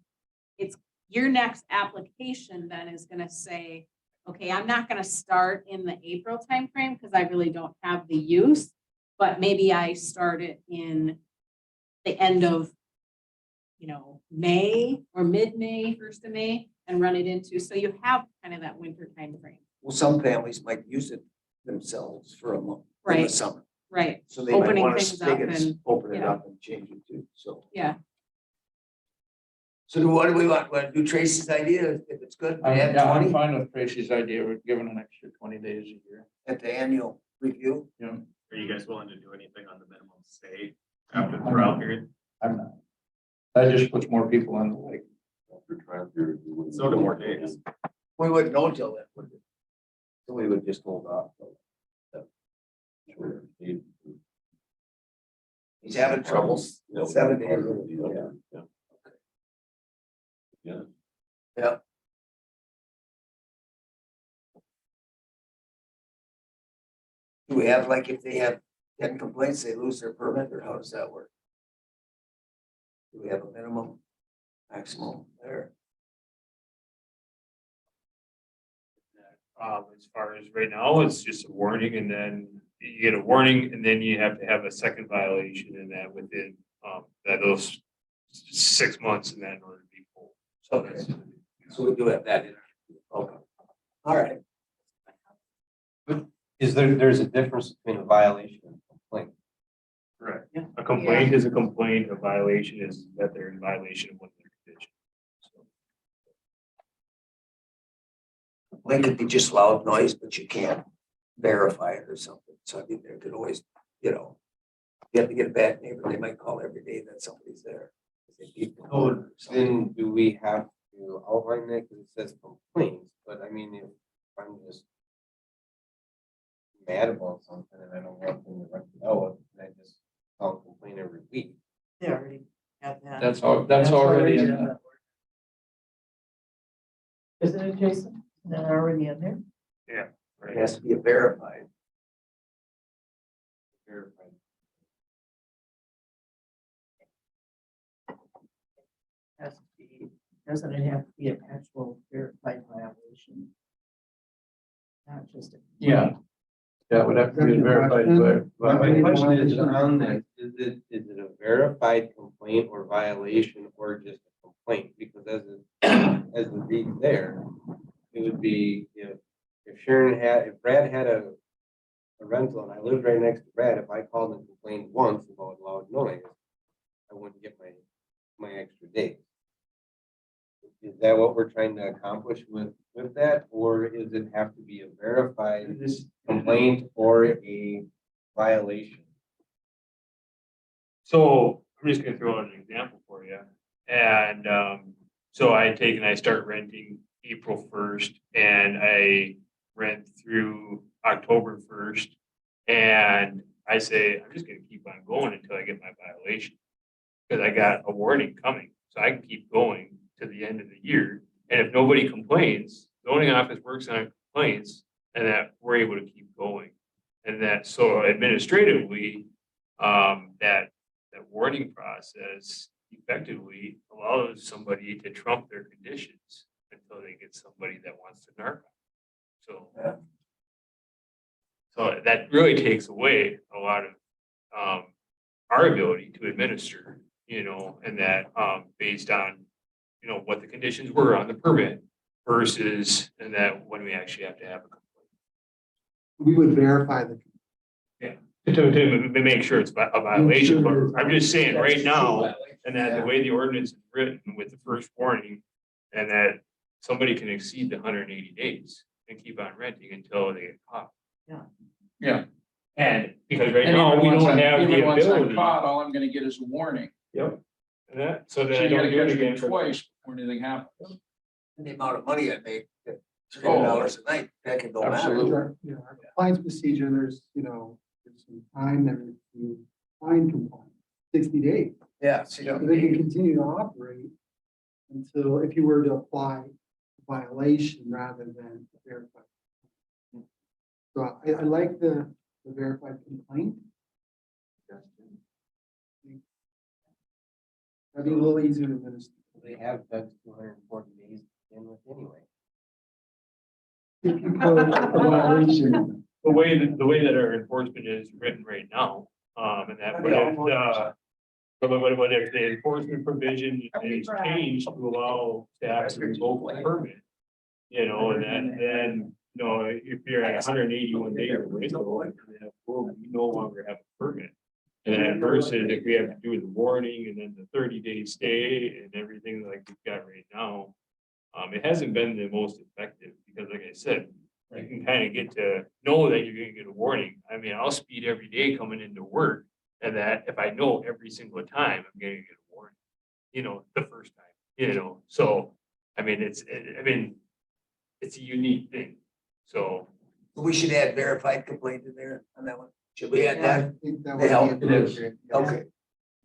it's your next application then is gonna say, okay, I'm not gonna start in the April timeframe because I really don't have the use. But maybe I start it in the end of, you know, May or mid-May, 1st of May, and run it into, so you have kind of that winter timeframe. Well, some families might use it themselves for a month in the Right. summer. Right, So they might Opening want to things stick up it, and- open it yeah. up and change it too, so. yeah. So what do we want? Want to do Tracy's idea if it's good? Add Yeah, I'm 20 fine with Tracy's idea. We're giving an extra 20 days a year. at the annual review? You know, Are you guys willing to do anything on the minimum stay after the trial period? I'm not. That just puts more people on the lake. After trial period, we wouldn't- So do more days. We wouldn't know until then, would we? So we would just hold off. Sure. He's having troubles. Yeah, 7 days. the other, yeah. Yeah. Yeah. Do we have, like, if they have 10 complaints, they lose their permit, or how does that work? Do we have a minimum, maximum there? As far as right now, it's just a warning and then you get a warning and then you have to have a second violation in that within, that those 6 months and that in order to be full. So Okay. that's. So we do have that in. Okay. All right. Is there's a difference between a violation and a complaint? Correct. Yeah. A complaint is a complaint, a violation is that they're in violation of one of their conditions. So, It could be just loud noise, but you can't verify it or something. So I mean, there could always, you know, you have to get a bad neighbor, they might call every day that somebody's there. They keep the Oh, phone or something. Then do we have to outline that, because it says complaints, but I mean, if I'm just mad about something and I don't want them to rent it out, and I just call and complain every week. They already have that. That's already in that. Isn't it, Jason? Isn't that already in there? It has to be verified. Verified. Has to be, doesn't it have to be an actual verified violation? Not just a. Yeah. That would have to be verified by. My question is on that, is it a verified complaint or violation or just a complaint? Because as the read there, it would be, if Brad had a rental and I lived right next to Brad, if I called and complained once about loud noise, I wouldn't get my extra days. Is that what we're trying to accomplish with that, or is it have to be a verified complaint or a violation? So I'm just gonna throw out an example for you. And, so I take and I start renting April 1st and I rent through October 1st. And I say, I'm just gonna keep on going until I get my violation. Because I got a warning coming, so I can keep going to the end of the year. And if nobody complains, the zoning office works on complaints and that we're able to keep going. And that, so administratively, that warning process effectively allows somebody to trump their conditions until they get somebody that wants to narc. So. Yeah. So that really takes away a lot of, our ability to administer, you know, and that, based on, you know, what the conditions were on the permit versus, and that when we actually have to have a complaint. We would verify the. To make sure it's a violation, but I'm just saying That's right true now, violation. and that the way the ordinance is written with the first warning, and that somebody can exceed the 180 days and keep on renting until they get caught. Yeah. And because right And now, even we once don't I'm, have the even once I'm ability. caught, all I'm gonna get is a warning. Yep. And that, so So that I you don't gotta do it catch me again. twice before anything happens. And the amount of money I make, $300 a night, that can go matter. Absolutely. Our compliance procedure, there's some time that you find compliance, 60 days. Yeah. So they can continue to operate until, if you were to apply a violation rather than verify. So I like the verified complaint. That'd be a little easier to administer. They have Doug's 240 days to begin with anyway. If you put a violation. The way that our enforcement is written right now, and that, but if the enforcement provision is changed to allow staff to revoke the permit. You know, and then, you know, if you're at 181 days, we no longer have a permit. And then versus if we have to do the warning and then the 30-day stay and everything like we've got right now. It hasn't been the most effective because like I said, you can kind of get to know that you're gonna get a warning. I mean, I'll speed every day coming into work. And that if I know every single time I'm gonna get a warning, you know, the first time, you know, so, I mean, it's a unique thing, so. We should add verified complaint in there on that one. Should we add I that? think that They help. would be appropriate. Okay.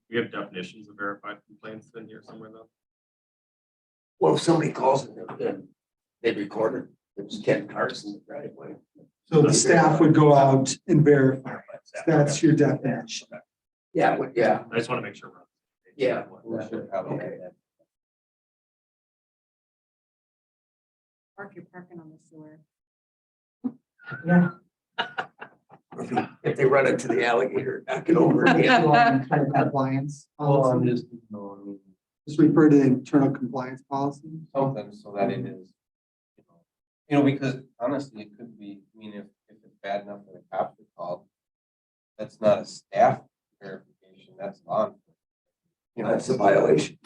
We have definitions of verified complaints in here somewhere though. Well, if somebody calls it, then they record it. There's 10 cars in the driveway. So the staff would go out and verify. That's your definition. Yeah, yeah, I just want to make sure. we're on the same page. yeah. We should probably Okay. add that. Park, you're parking on the sewer. If they run into the alligator, knock it over again. Internal compliance Well, I'm policy. just, no, Just refer to the internal compliance policy. something so that it is. You know, because honestly, it could be, I mean, if it's bad enough that the cops are called. That's not a staff verification, that's law enforcement. You know, That's a violation.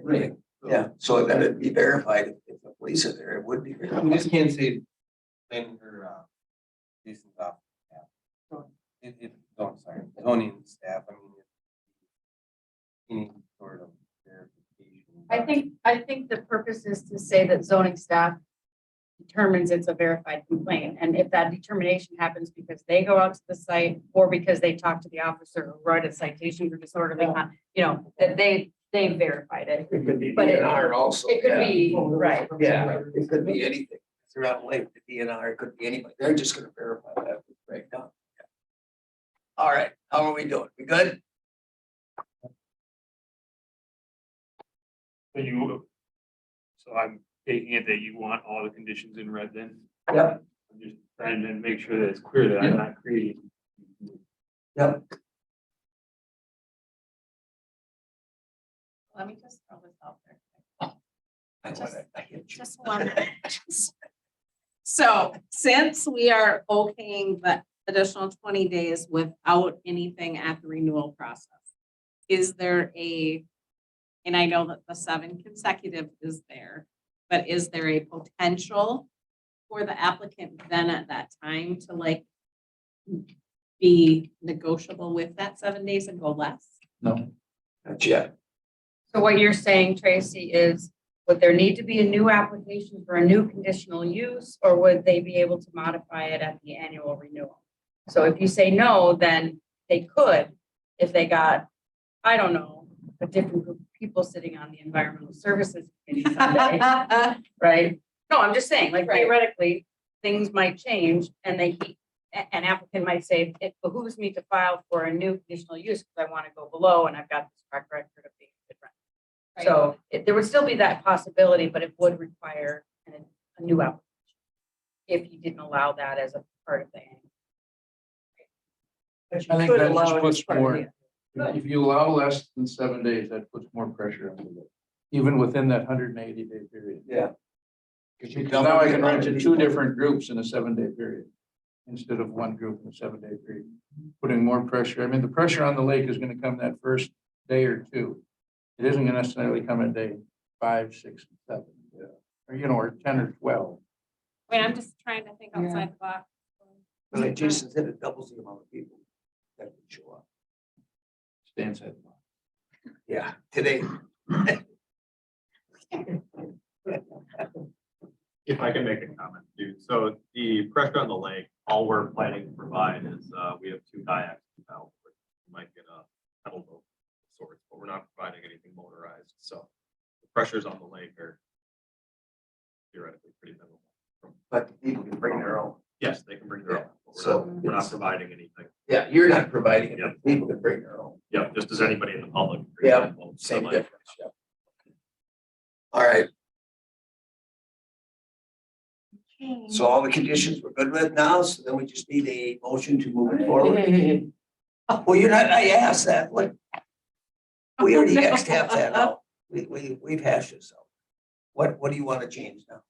Right. Yeah, so then it'd be verified if the police are there, it would be You verified. just can't say, then, or, Jason's off. Oh, sorry, zoning staff, I mean. Any sort of verification. I think the purpose is to say that zoning staff determines it's a verified complaint. And if that determination happens because they go out to the site or because they talk to the officer or write a citation for disorderly, you know, that they verified it. It could be But it- DNR also. It could yeah. be, right. Yeah, it could be anything. If they're out late, the DNR, it could be anybody. They're just gonna verify that right now. All right, how are we doing? We good? So I'm taking it that you want all the conditions in red then? Yep. I'm just trying to make sure that it's clear that I'm not creating. Yep. Let me just throw this out there. I want it. I hit you. Just one. So since we are okaying the additional 20 days without anything at the renewal process, is there and I know that the 7 consecutive is there, but is there a potential for the applicant then at that time to like be negotiable with that 7 days and go less? No. Not yet. So what you're saying, Tracy, is would there need to be a new application for a new conditional use, or would they be able to modify it at the annual renewal? So if you say no, then they could, if they got, I don't know, a different group of people sitting on the environmental services committee someday, right? No, I'm just saying, like theoretically, things might change and an applicant might say, it behooves me to file for a new conditional use because I want to go below and I've got this track record of being a good rent. So there would still be that possibility, but it would require a new application if you didn't allow that as a part of the annual. But you I think could that allow just it as puts part of more, the- if you allow less than 7 days, that puts more pressure on it. Even within that 180-day period. Yeah. Because now I can rent to two different groups in a 7-day period instead of one group in a 7-day period, putting more pressure. I mean, the pressure on the lake is going to come that first day or two. It isn't going to necessarily come at day 5, 6, and 7, or, you know, or 10 or 12. I mean, I'm just trying to think outside the box. But like Jason said, it doubles the amount of people that would show up. Stay inside the box. Yeah, today. If I can make a comment, too. So the pressure on the lake, all we're planning to provide is, we have 2 kayaks now. We might get a pedal boat of sorts, but we're not providing anything motorized. So the pressures on the lake are theoretically pretty minimal. But the people can bring their own. Yes, they can bring their own. but So we're not providing anything. Yeah, you're not providing it, but people can bring their own. Yeah, just as anybody in the public. for Yeah, example, Same like- difference, yeah. All right, so all the conditions we're good with now, so then we just need a motion to move it forward. Well, you're not, I asked that, what? We already Xed half that out. We've hashed this out. What do you want to change now?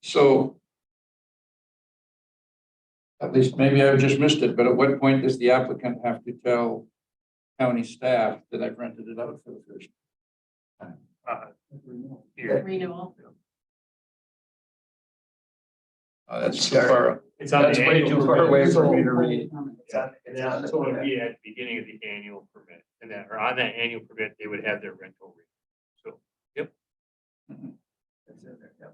So at least maybe I've just missed it, but at what point does the applicant have to tell county staff that I've rented it out for the first time? Here, Renewal. That's too far. it's on That's the way annual too far permit. away for me to read. It's on- And it's on then the so it'd permit. be at the beginning of the annual permit, and then, or on that annual permit, they would have their rental rate. So, yep. It's in there, yeah.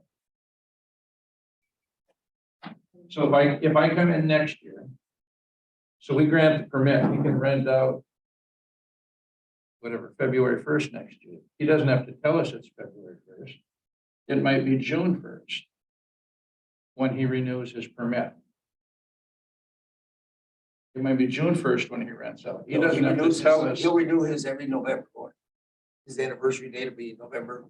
So if I come in next year, so we grant the permit, we can rent out whatever, February 1st next year. He doesn't have to tell us it's February 1st. It might be June 1st when he renews his permit. It might be June 1st when he rents out. He doesn't have to tell us. He'll renew his every November one. His anniversary date will be November.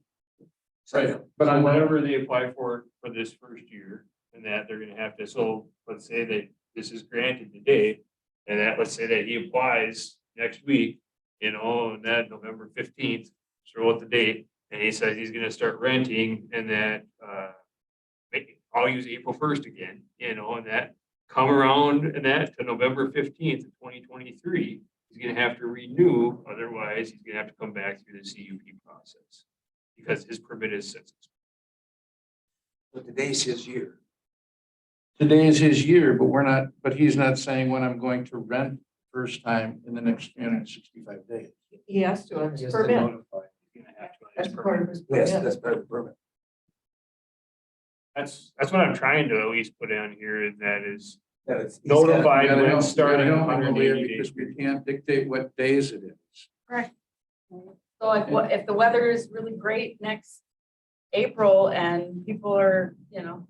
Right, But but I'm, whenever they apply for this first year, and that they're gonna have to, so let's say that this is granted today. And that, let's say that he applies next week, you know, and that November 15th, throw out the date, and he says he's gonna start renting and that, I'll use April 1st again, you know, and that come around and that to November 15th, 2023, he's gonna have to renew, otherwise he's gonna have to come back through the CUP process. Because his permit is since. But today's his year. today is his year, but he's not saying when I'm going to rent first time in the next 365 days. He has to on He his has to permit. notify. He's gonna have to on his That's permit. part of his Yes, permit. that's part of the permit. That's what I'm trying to at least put down here, and that is That it's. he's got- notified You gotta when help- starting you gotta help me, Malia, 180 because days. we can't dictate what days it is. So like what, if the weather is really great next April and people are, you know,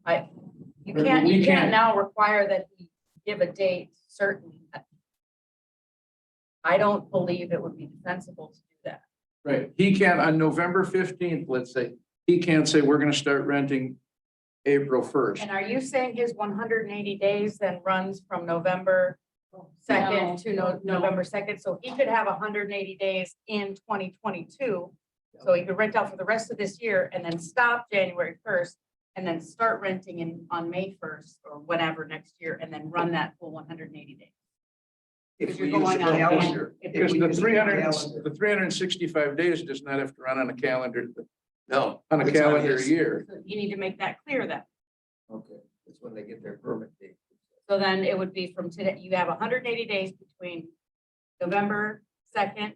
you But can't, we you can't can't- now require that he give a date certain. I don't believe it would be defensible to do that. Right, he can't, on November 15th, let's say, he can't say, we're gonna start renting April 1st. And are you saying his 180 days then runs from November 2nd to November 2nd? So he could have 180 days in 2022. So he could rent out for the rest of this year and then stop January 1st and then start renting on May 1st or whenever next year and then run that full 180 days. If you're we use going the on calendar. if Because we the use the 300, calendar. the 365 days does not have to run on a calendar, No. on a it's calendar his. year. So you need to make that clear then. Okay, that's when they get their permit date. So then it would be from today, you have 180 days between November 2nd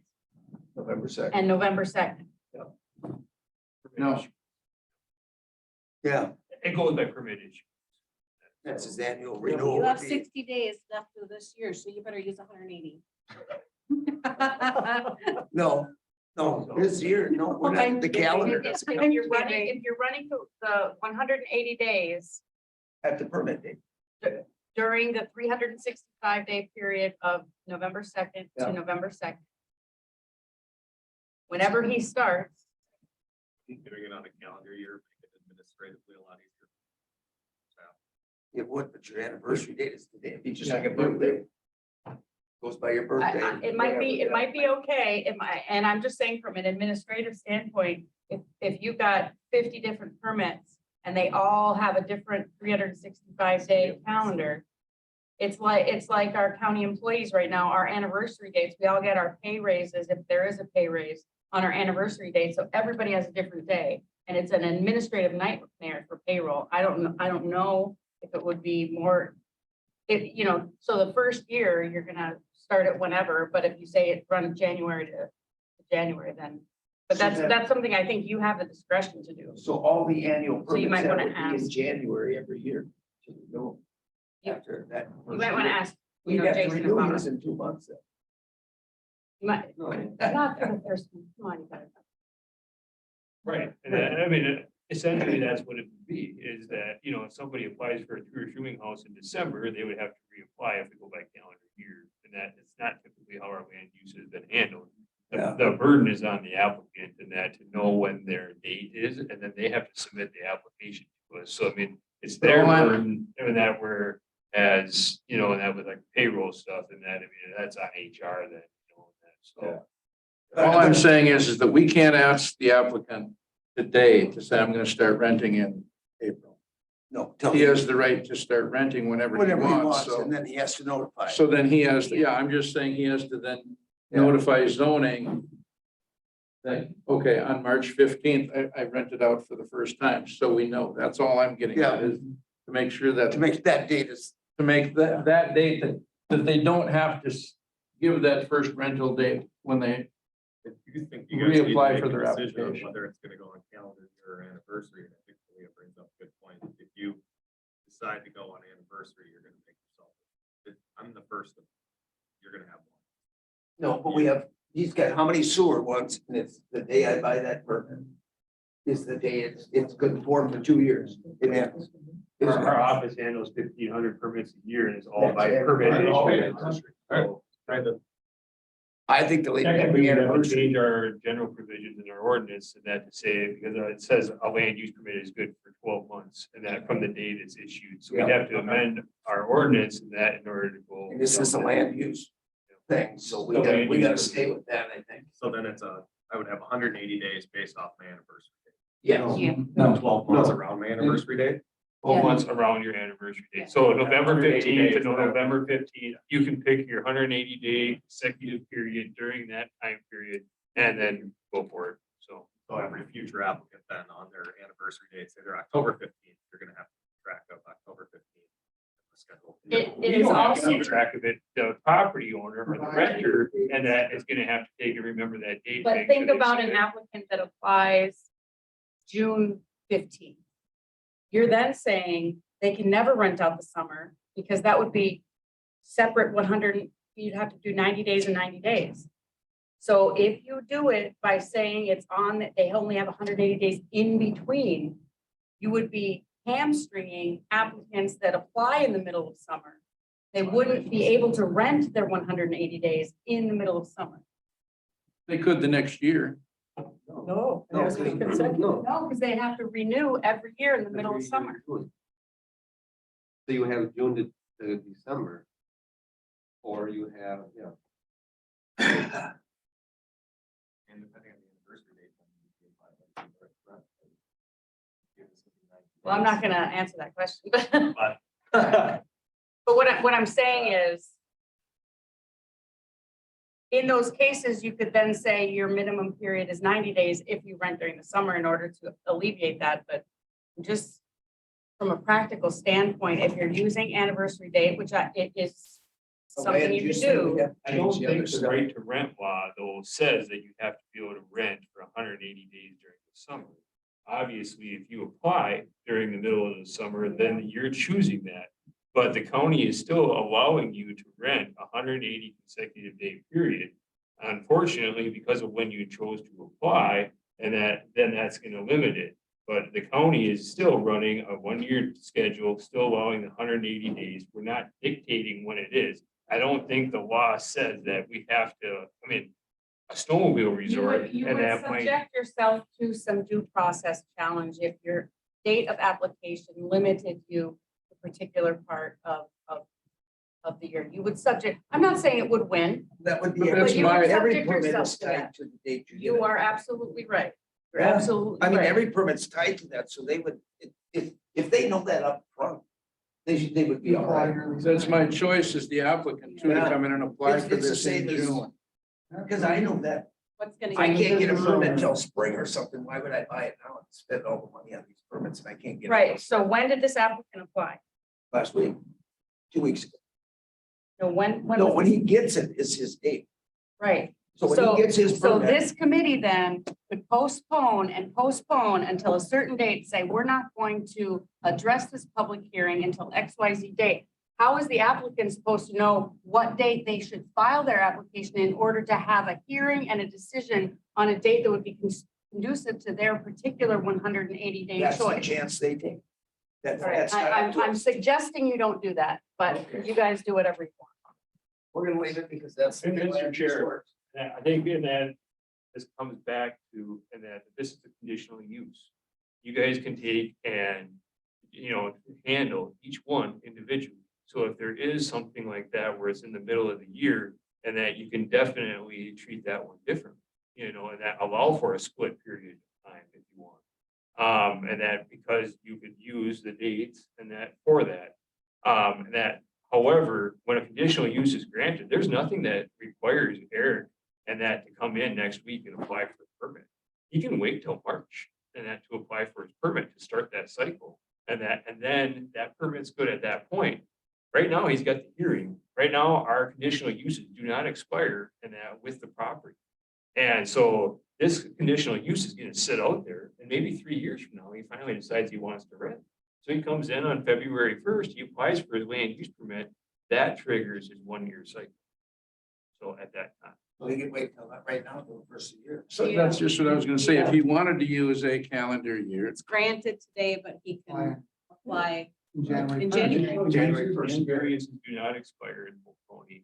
November second. and November second. No. Yeah, It goes by permit issue. that's his annual You renewal. have would be- 60 days left of this year, so you better use 180. No, this year, no, we're not, the calendar If doesn't if you're running the 180 days have the permit date. during the 365-day period of November 2nd Yeah. to November 2nd. Whenever he starts, Doing it on a calendar year, make it administratively a lot easier. It would, but your anniversary date is today. If you just Yeah. like a birthday. Goes by your birthday. it might be okay, and I'm just saying from an administrative standpoint, if you've got 50 different permits and they all have a different 365-day calendar, it's like our county employees right now, our anniversary dates, we all get our pay raises, if there is a pay raise, on our anniversary date, so everybody has a different day, and it's an administrative nightmare for payroll. I don't know if it would be more, so the first year, you're gonna start it whenever, but if you say it runs January to January, then, but So that's something I think you have the discretion to do. So all the annual So you permits might that wanna would be in ask. January every year. to renew Yeah. After that. You might want to ask, We have to Jason renew about his it. in 2 months. Then. You might, not for the first one, come on, you gotta. Right, and I mean, essentially, that's what it would be, is that, if somebody applies for a tour shooting house in December, they would have to reapply if we go by calendar year. And that is not typically how our land use has been handled. Yeah. The burden is on the applicant and that to know when their date is, and then they have to submit the application to us. So I mean, it's their burden, and that we're as, and that with like payroll stuff and that, I mean, that's on HR then, so. All I'm saying is that we can't ask the applicant today to say, I'm gonna start renting in April. No, tell He me has the right to start renting whenever he whatever he wants, wants, so. and then he has to notify. So then he has, I'm just saying he has to then notify zoning that, okay, on March 15th, I rented out for the first time, so we know. That's all I'm getting at is to make sure that, To make that date is, to make that date that they don't have to give that first rental date when they, If you think you guys need to Reapply make for a their decision on application. whether it's gonna go on calendar year or anniversary, I think Leah brings up a good point. If you decide to go on anniversary, you're gonna make yourself. I'm the first of, you're gonna have one. no, but he's got how many sewer ones, and it's the day I buy that permit. Is the day it's good for him for 2 years. It ends. Our office handles 1,500 permits a year and it's all by That's it. permit Okay. issue. So, kind of. I think the late Technically, we have to anniversary. change our general provisions in our ordinance and that to say, because it says a land use permit is good for 12 months and that from the date it's issued. So we'd Yeah. have to amend our ordinance in that in order to go. And this is a land use thing, so we So gotta, land we use gotta is- stay with that, I think. So then I would have 180 days based off my anniversary date. Yes. Yeah. No, 12 months around my anniversary date. 12 Yeah. months around your anniversary Yeah. date. So November 180 15th to days, whatever. November 15th, you can pick your 180-day consecutive period during that time period and then go for it. So. So every future applicant then on their anniversary dates, either October 15th, you're gonna have to keep track of October 15th. The schedule. It You is don't have to also, keep track of it, the property owner or the renter, and that is gonna have to take and remember that date. but make think sure they about an submit. applicant that applies June 15th. You're then saying they can never rent out the summer because that would be separate 100, you'd have to do 90 days and 90 days. So if you do it by saying it's on, that they only have 180 days in between, you would be hamstringing applicants that apply in the middle of summer. They wouldn't be able to rent their 180 days in the middle of summer. they could the next year. No. No, there's because- consecutive- no. No, because they have to renew every year in the middle of summer. So you have June to December. Or you have, And depending on the anniversary date. then you can apply that to the rest. Give us 90 Well, I'm not days. gonna answer that question, but But but what I'm saying is, in those cases, you could then say your minimum period is 90 days if you rent during the summer in order to alleviate that, but just from a practical standpoint, if you're using anniversary date, which it is something you can do. I don't think the right to rent law though says that you have to be able to rent for 180 days during the summer. Obviously, if you apply during the middle of the summer, then you're choosing that. But the county is still allowing you to rent 180 consecutive day period. Unfortunately, because of when you chose to apply, and then that's gonna limit it. But the county is still running a 1 year schedule, still allowing the 180 days. We're not dictating when it is. I don't think the law says that we have to, I mean, a snowmobile You resort would, you and would that might. subject yourself to some due process challenge if your date of application limited you to a particular part of the year. You would subject, I'm not saying it would win. That would be. But that's every- my- Every subject permit yourself is to tied that. to the date you get You it. are absolutely right. You're Yeah. absolutely I mean, right. every permit's tied to that, so they would, if they know that up front, they would be all right. That's my choice as the applicant too, to Yeah. come in and apply It's for it's the this in same as, June. because I know that What's gonna. if I get can't get a you- permit until spring or something, why would I buy it now and spend all the money on these permits and I can't get it? Right, so when did this applicant apply? Last week, 2 weeks ago. No, when No, was when this- he gets it, is his date. Right, So when he gets his so permit, this committee then could postpone until a certain date, say, we're not going to address this public hearing until XYZ date. How is the applicant supposed to know what date they should file their application in order to have a hearing and a decision on a date that would be conducive to their particular 180-day that's the choice? chance they take. All right, I'm suggesting you don't do that, but Okay. you guys do whatever you want. We're gonna leave it because that's. the And way Mr. it Chair, works. I think in that, this comes back to, and that this is a conditional use. You guys can take and, handle each one individually. So if there is something like that where it's in the middle of the year, and that you can definitely treat that one differently, and that allow for a split period of time if you want. And that because you could use the dates and that for that. And that, however, when a conditional use is granted, there's nothing that requires Eric and that to come in next week and apply for the permit. He can wait till March and that to apply for his permit to start that cycle. And then that permit's good at that point. Right now, he's got the hearing. Right now, our conditional uses do not expire and that with the property. And so this conditional use is gonna sit out there and maybe 3 years from now, he finally decides he wants to rent. So he comes in on February 1st, he applies for his land use permit, that triggers his 1 year cycle. So at that time. So he can wait till that right now, till the first of the year. So that's just what I was gonna say. If he wanted to use a calendar year, It's granted today, but he can apply. January In 1st. January. January 1st, variances do not expire in Polk County.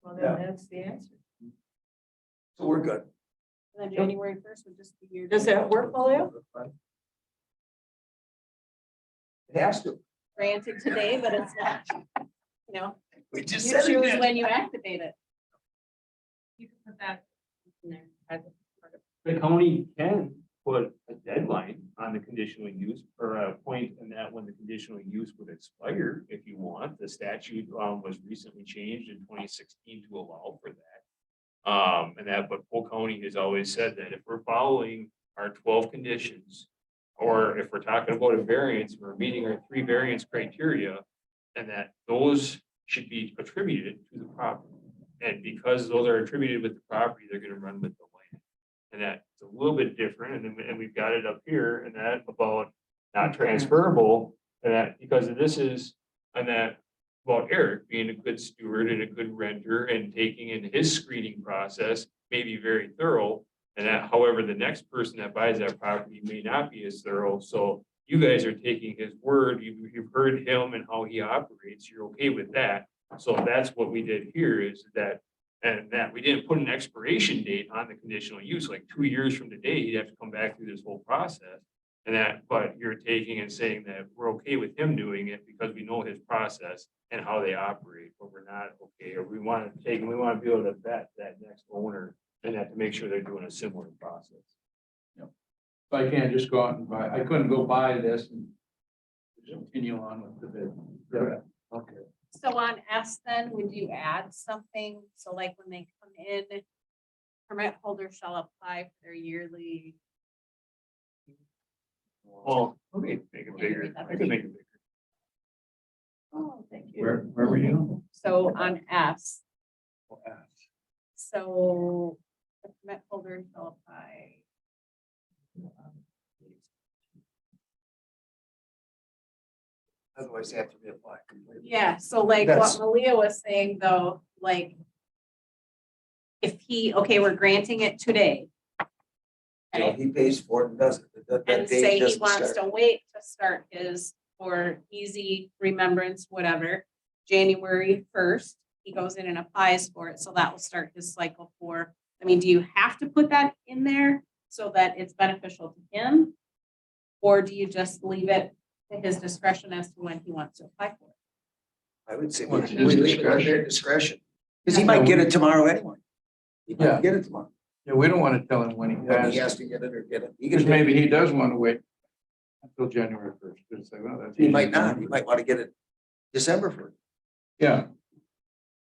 Well, Yeah. then that's the answer. So we're good. And then January 1st would just be your. Does that work for you? It has to. Granted today, but it's not, We you just said choose it. when you activate it. You can put that in there as a part of. The county can put a deadline on the conditional use or a point in that when the conditional use would expire, if you want. The statute was recently changed in 2016 to allow for that. But Polk County has always said that if we're following our 12 conditions, or if we're talking about a variance, we're meeting our 3 variance criteria, and that those should be attributed to the property. And because those are attributed with the property, they're gonna run with the land. And that's a little bit different, and we've got it up here, and that about not transferable, and that because this is, and that about Eric being a good steward and a good renter and taking in his screening process, may be very thorough. And that, however, the next person that buys that property may not be as thorough, so you guys are taking his word, you've heard him and how he operates, you're okay with that. So that's what we did here is that, and that we didn't put an expiration date on the conditional use, like 2 years from today, he'd have to come back through this whole process. And that, but you're taking and saying that we're okay with him doing it because we know his process and how they operate, but we're not okay, or we want to take, and we want to be able to vet that next owner and that to make sure they're doing a similar process. so I can't just go out and buy, I couldn't go buy this and continue on with the bid. Yeah. Okay. So on S then, would you add something? So like when they come in, permit holders shall apply for their yearly. Well, okay, make it bigger, I could make it bigger. Oh, thank you. Where were you? So on S, so the permit holder shall apply. Otherwise they have to reapply completely. Yeah, so like what That's- Malia was saying though, like. If he, okay, we're granting it today. So Okay, he pays for it and does it. That and date say he doesn't wants start. to wait to start his for easy remembrance, whatever. January 1st, he goes in and applies for it, so that will start his cycle for, I mean, do you have to put that in there so that it's beneficial to him? Or do you just leave it to his discretion as to when he wants to apply for it? I would say Well, it's we his leave it at discretion. their discretion. Because he might get it tomorrow anyway. He Yeah. might get it tomorrow. Yeah, we don't want to tell him when he When he has has, to get it or get it. He because can, maybe he does want to wait until January 1st. Just say, well, that's. he might not. He might want to get it December 1st. Yeah.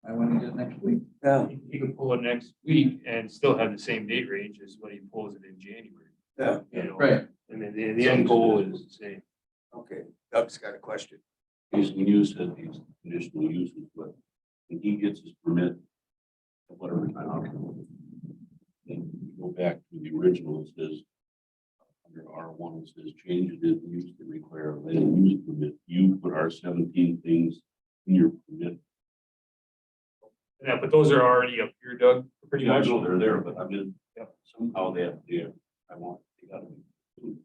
I want to get it next week. Yeah. He could pull it next week and still have the same date range as when he pulls it in January. Yeah. You know, Right. and then the end goal is the same. Okay. Doug's got a question. Jason, you said these conditional uses, but when he gets his permit, at whatever time. Then you go back to the original, it says, under R1, it says changes in use to require a land use permit. You put R17 things in your permit. Yeah, but those are already up here, Doug, pretty Yeah, I much. know they're there, but I mean, somehow they have to, they gotta be.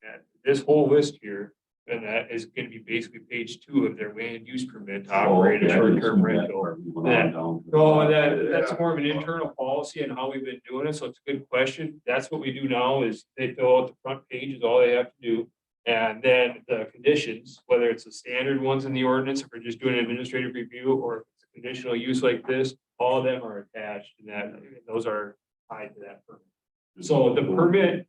Yeah, this whole list here, and that is gonna be basically page 2 of their land use permit to operate a Oh, okay, I didn't short-term see that rental. part. We went on Yeah. down to- No, that's more of an internal policy and how we've been doing it, so it's a good question. That's what we do now is they fill out the front page is all they have to do. And then the conditions, whether it's the standard ones in the ordinance, if we're just doing an administrative review, or if it's a conditional use like this, all of them are attached and that, those are tied to that permit. So the permit,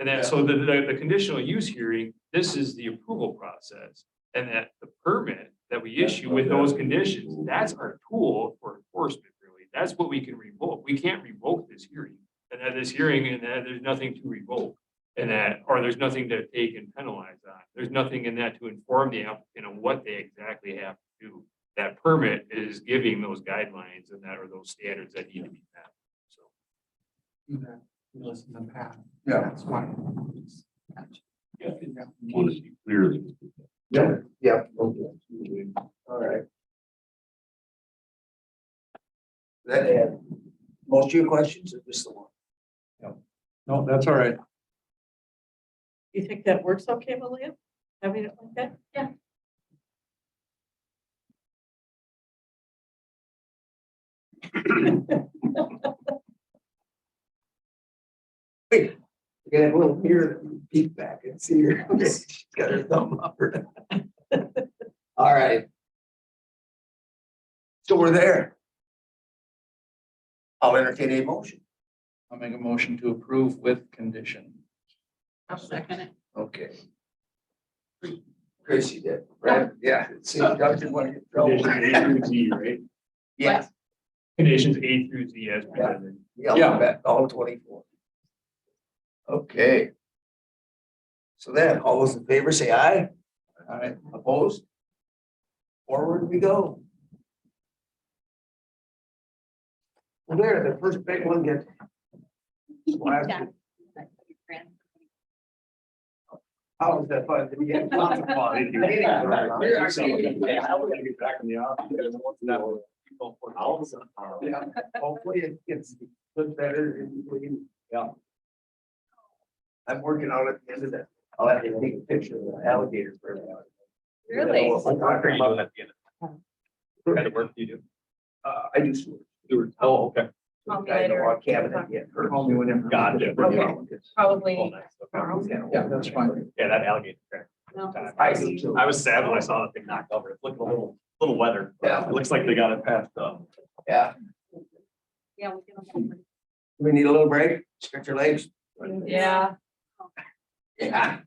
and then, so the conditional use hearing, this is the approval process. And that the permit that we issue with those conditions, that's our tool for enforcement, really. That's what we can revoke. We can't revoke this hearing. And at this hearing, and that there's nothing to revoke. And that, or there's nothing to take and penalize on. There's nothing in that to inform the applicant on what they exactly have to do. That permit is giving those guidelines and that, or those standards that need to be met. So. Listen to Pat. Yeah. That's why. Yeah, want to be clearly. Yeah. Yeah. Okay. All right. That had most of your questions or just the one? No, that's all right. You think that works okay, Malia? Having it like that? Yeah. Wait, you got a little mirror, peek back and see her. She's got her thumb up her. All right. So we're there. I'll entertain a motion. I'll make a motion to approve with condition. I'll second it. Okay. Chrissy did, right? Yeah. See, Doug didn't want to get in Conditions trouble. A through Z, right? Yeah, Conditions A through Z as presented. yeah, all 24. Okay. So then, all those in favor say aye. Aye. Opposed? Forward we go. Well, there, the first big one gets. Last Yeah. one. How was that fun? Did you get lots of fun? I gotta get back in the office. Yeah, hopefully it gets good better. Yeah. I'm working on it at the end of that. I'll have to take a picture of the alligator for everyone. Really? What are you doing at the end? What kind of work do you do? I do sewer. Oh, okay. Call me I know later. our cabinet get hurt. Call me whenever. Gotcha. Okay. Probably. Yeah, that's fine. Yeah, that alligator. No. I do too. I was sad when I saw that thing knocked over. It looked a little weather. Yeah. It looks like they got it passed up. Yeah, Yeah, we can. we need a little break, stretch your legs. Yeah. Yeah.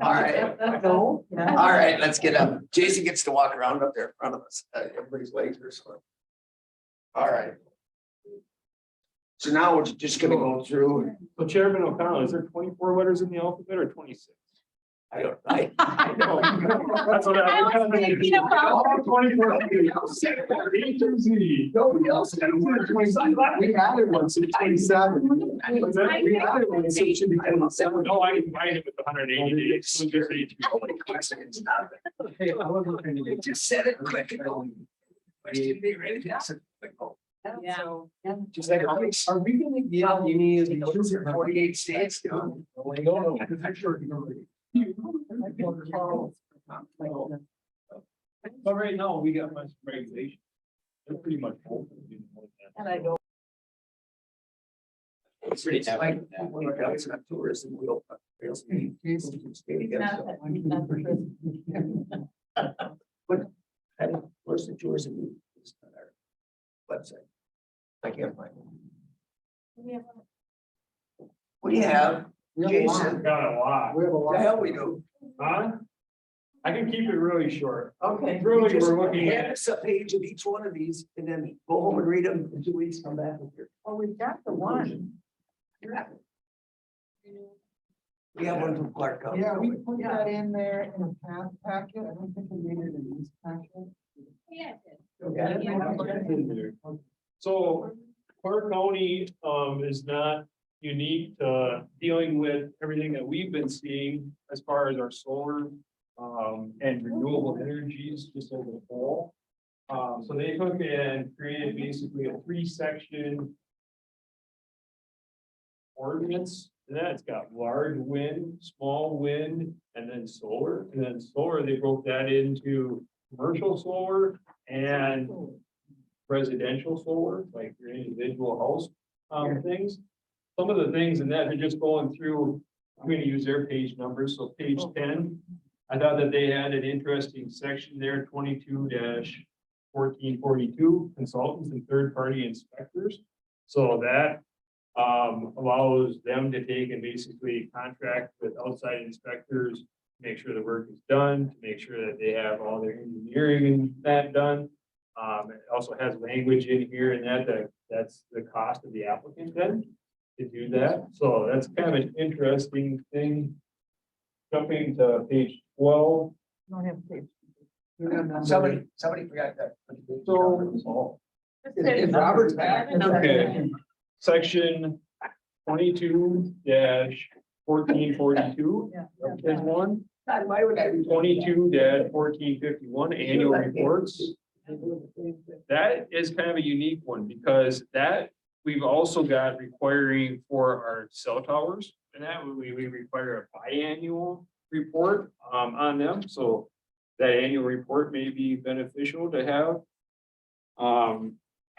All right. No. All right, let's get up. Jason gets to walk around up there in front of us. Everybody's legs are sore. All right. So now we're just gonna go through. So Chairman O'Connell, is there 24 letters in the alphabet or 26? I don't, I know. That's what I was thinking about. Nobody else said it. We added one since 27. We added one since it should be 27. No, I can find it with the 180 days. So just 18. Nobody questions nothing. You just said it quick. Question be ready to ask it quick. Yeah. Just like, are we gonna get any of these 48 states? No. But right now, we got much regulation. They're pretty much open. And I don't. It's like, when you guys have tourism, we'll. He's not, he's not the person. Where's the tourism? It's on our website. I can't find it. What do you have? We have a lot. Jason, Got a lot. We have a what lot. the hell we do? Huh? I can keep it really short. Okay. Really, Just we're looking hand at, us a page of each one of these and then go home and read them in 2 weeks, come back with your. Oh, we've got the one. We have one from Clark County. Yeah, we put that in there in a path packet. I don't think we made it in this packet. so Clark County, is not unique to dealing with everything that we've been seeing as far as our solar, and renewable energies just as a whole. So they took and created basically a 3-section ordinance. And that's got large wind, small wind, and then solar. And then solar, they broke that into commercial solar and residential solar, like your individual house, things. Some of the things in that, they're just going through, I'm gonna use their page numbers, so page 10. I thought that they had an interesting section there, 22-1442, consultants and third-party inspectors. So that allows them to take and basically contract with outside inspectors, make sure the work is done, to make sure that they have all their engineering and that done. It also has language in here and that's the cost of the applicant then to do that. So that's kind of an interesting thing. Jumping to page 12. Don't have page. Somebody forgot that. So- Is Robert's back? Okay. Section 22-1442 Yeah. is one. God, why would I? 22-1451 annual reports. That is kind of a unique one because that we've also got requiring for our cell towers. And that we require a biannual report on them. So that annual report may be beneficial to have.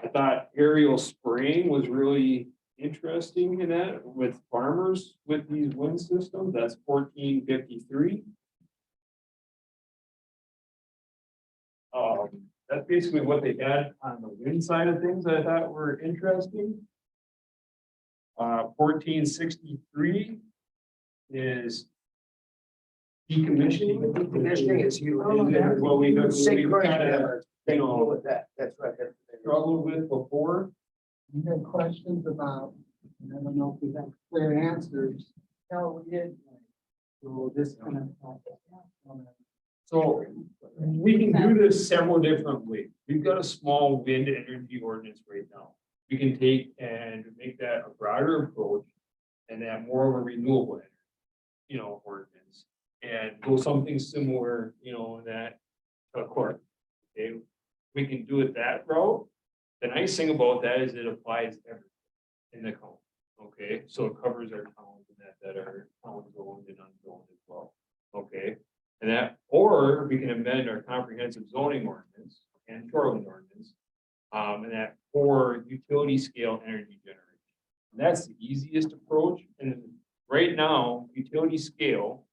I thought aerial spraying was really interesting in that with farmers with these wind systems. That's 1453. That's basically what they had on the wind side of things that I thought were interesting. 1463 is decommissioning. Decommissioning is huge. Well, we kind Synchronized. of With that, that's right. struggled with before. You had questions about, I don't know if we have clear answers. No, we did. So this kind of. So we can do this several different ways. We've got a small wind energy ordinance right now. We can take and make that a broader approach and have more of a renewable energy, ordinance. And go something similar, in that court. Okay, we can do it that route. The nice thing about that is it applies everywhere in the county. Okay, so it covers our towns and that are town zoned and unzoned as well. Okay, and that, or we can amend our comprehensive zoning ordinance and shoreline ordinance. And that for utility scale energy generation. And that's the easiest approach. And right now, utility scale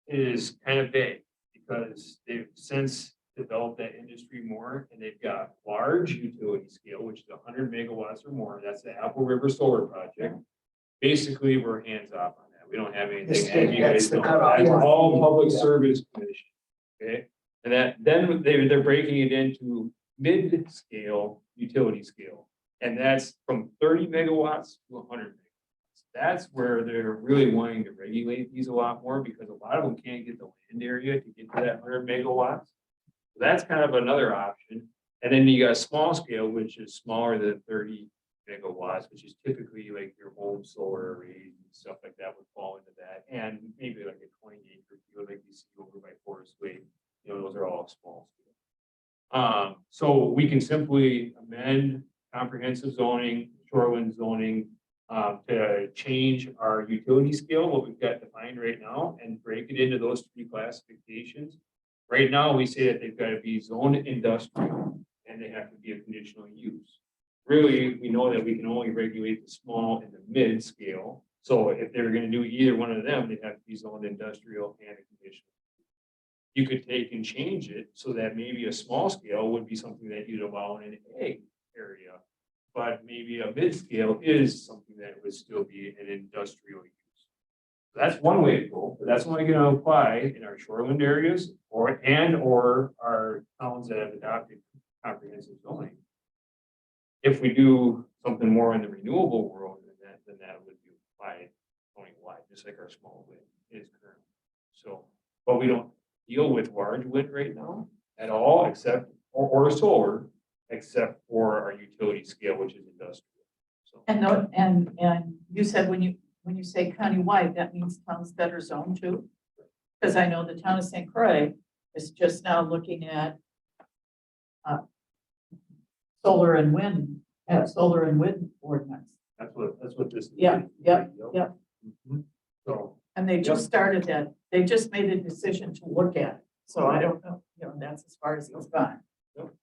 is kind of big because they've since developed that industry more and they've got large utility scale, which is 100 megawatts or more. That's the Apple River Solar Project. Basically, we're hands off on that. We don't have anything. As you guys know, that's all public service commission. Okay, and that then they're breaking it into mid-scale utility scale, and that's from 30 megawatts to 100 megawatts. that's where they're really wanting to regulate these a lot more because a lot of them can't get the land area to get to that 100 megawatts. So that's kind of another option. And then you got small scale, which is smaller than 30 megawatts, which is typically like your home solar arrays and stuff like that would fall into that. And maybe like a 20-acre field like you see over by Forest Way, those are all small scale. So we can simply amend comprehensive zoning, shoreline zoning, to change our utility scale, what we've got defined right now, and break it into those 3 classifications. Right now, we say that they've got to be zoned industrial and they have to be a conditional use. Really, we know that we can only regulate the small and the mid scale. So if they were going to do either one of them, they'd have to be zoned industrial and a conditional. You could take and change it so that maybe a small scale would be something that you'd allow in an ag area. But maybe a mid scale is something that would still be an industrial use. That's one way to go, but that's only going to apply in our shoreland areas or our towns that have adopted comprehensive zoning. If we do something more in the renewable world, then that would be applied wide, just like our small wind is currently. So, but we don't deal with large wind right now at all, except or solar, except for our utility scale, which is industrial. So. And you said when you say countywide, that means towns that are zoned too? Because I know the town of St. Croix is just now looking at solar and wind ordinance. That's what this. Yeah, yep. Mhm. So, And they just started that, they just made a decision to look at it. So I don't know, that's as far as it's gone.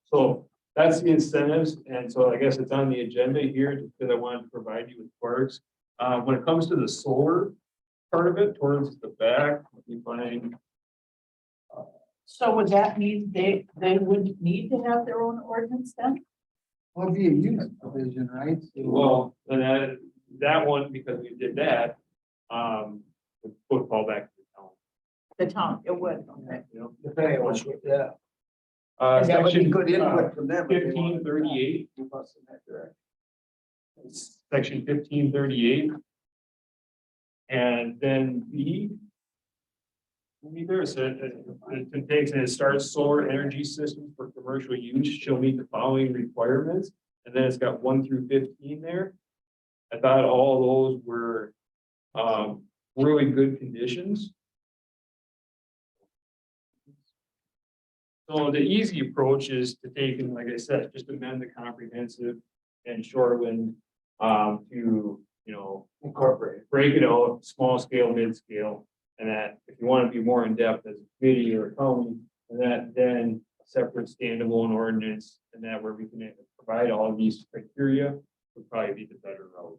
so that's the incentives. And so I guess it's on the agenda here because I wanted to provide you with parts. When it comes to the solar part of it, towards the back, you find. So would that mean they wouldn't need to have their own ordinance then? Well, it'd be a use provision, right? Well, and that one, because we did that, would fall back to the town. The town, it would, okay. Depending on what's with that. Uh, And that would be section good input from them. if they wanted to 1538. move us in that direction. Section 1538. And then B. There said, it takes and it starts solar energy systems for commercial use shall meet the following requirements. And then it's got 1 through 15 there. I thought all those were really good conditions. So the easy approach is to take and, like I said, just amend the comprehensive and shoreland to, Incorporate. break it out, small scale, mid scale. And that if you want to be more in depth as a committee or a county, and that then a separate standalone ordinance and that where we can provide all of these criteria would probably be the better route.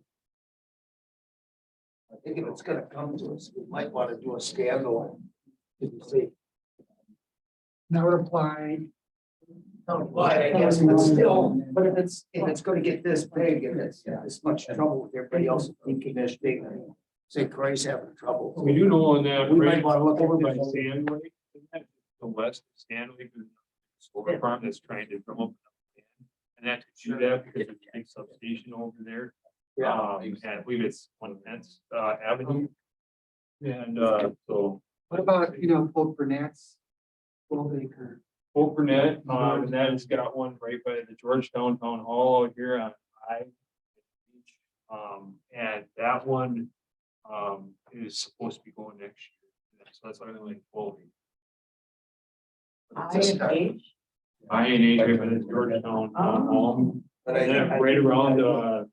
I think if it's gonna come to us, we might want to do a standalone. Did you see? That would apply. Why, I guess, but still, but if it's gonna get this big and it's this much trouble with everybody else decommissioning, and St. Croix having trouble. We do know on that. We might right wanna look over at by this. Sandway, isn't that the west of Stanley, there's a solar farm that's trying to come up. And that to do that because there's a big substation over there. And I believe it's 110th Avenue. And so What about, Polk Burnett's 12-acre? Polk Burnett, and that has got one right by the Georgetown Town Hall out here on I. And that one is supposed to be going next year. So that's only like 12. INH? INH right by the Georgetown Town Hall. But And then right around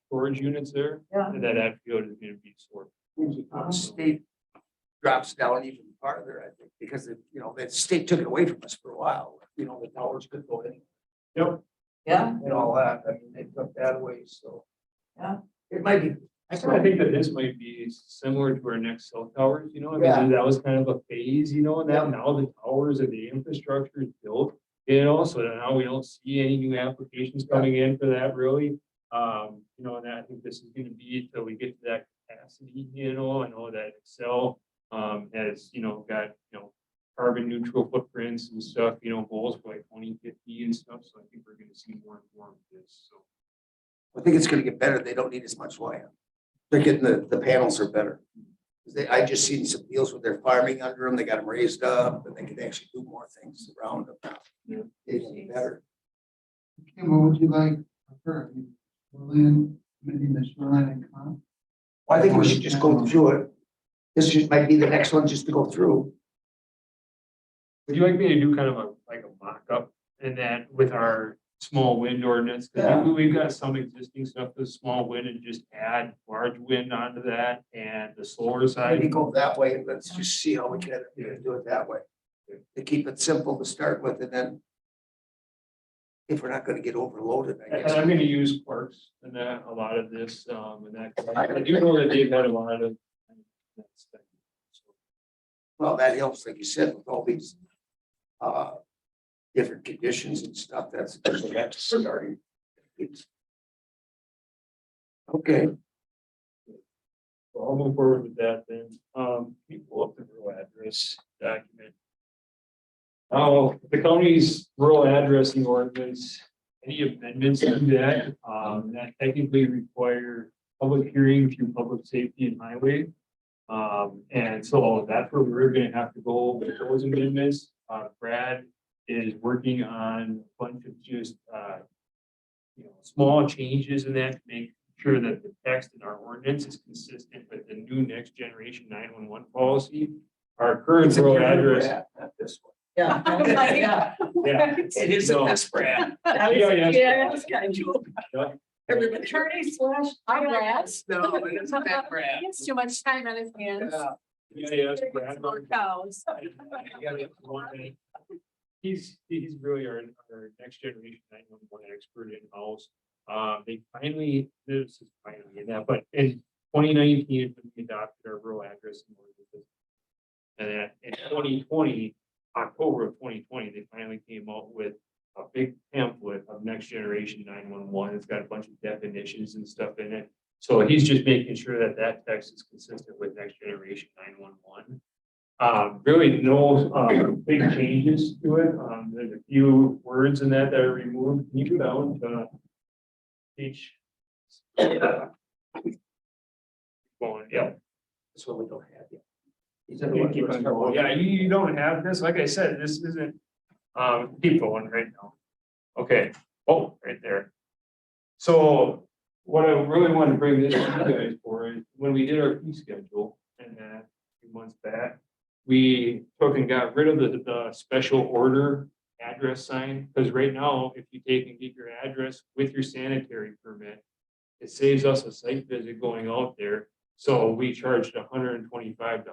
storage units there, Yeah. and that field is gonna be stored. The state drops down even farther, I think, because the state took it away from us for a while. The towers could go in Yep. Yeah, and all that. I mean, they took that away, so. Yeah. It might be. I think that this might be similar to our next cell towers, I mean, Yeah. that was kind of a phase, and now the towers and the infrastructure is built. So now we don't see any new applications coming in for that really. And I think this is gonna be until we get to that capacity, I know that Excel has, got, carbon neutral footprints and stuff, goals for like 2050 and stuff. So I think we're gonna see more and more of this, so. I think it's gonna get better. They don't need as much land. They're getting the panels are better. I just seen some deals with their farming under them. They got them raised up and they can actually do more things around them now. It's better. Okay, what would you like? Prefer? Shoreline, maybe the shoreline and comp? I think we should just go through it. This just might be the next one just to go through. Would you like me to do kind of like a mock-up and that with our small wind ordinance? 'Cause Yeah. we've got some existing stuff with small wind and just add large wind onto that and the solar Maybe side. go that way. Let's just see how we can do it that way. To keep it simple to start with, and then if we're not gonna get overloaded, I And guess. I'm gonna use Parks and that, a lot of this, and that, I do know that they've had a lot of. Well, that helps, like you said, with all these different conditions and stuff, that's starting. Okay, So I'll move forward with that then. Can you pull up the rural address document? Oh, the county's rural addressing ordinance, any amendments to that, that technically require public hearing through public safety and highway. And so that's where we're gonna have to go with those amendments. Brad is working on a bunch of just, small changes in that to make sure that the text in our ordinance is consistent with the new next generation 911 policy. Our current it's a rural different address. Brad, not this one. Yeah. Yeah. Yeah. It is a mess, Brad. Yeah. That's kind of cool. Yeah. Attorney slash IRS. No, it isn't that Brad. He has too much time on his hands. Yes, Brad. More cows. He's really our next generation 911 expert in-house. They finally, this is finally in that, but in 2019, we adopted our rural addressing ordinance. And then in 2020, October of 2020, they finally came out with a big pamphlet of next generation 911. It's got a bunch of definitions and stuff in it. So he's just making sure that that text is consistent with next generation 911. Really no big changes to it. There's a few words in that are removed. Can you go down to page? Going, yeah. This one we don't have yet. These You are the ones keep we're on starting going. with. Yeah, you don't have this. Like I said, this isn't, keep going right now. Okay, oh, right there. So what I really want to bring this to you guys for is when we did our fee schedule and a few months back, we took and got rid of the special order address sign, because right now, if you take and get your address with your sanitary permit, it saves us a site visit going out there. So we charged $125.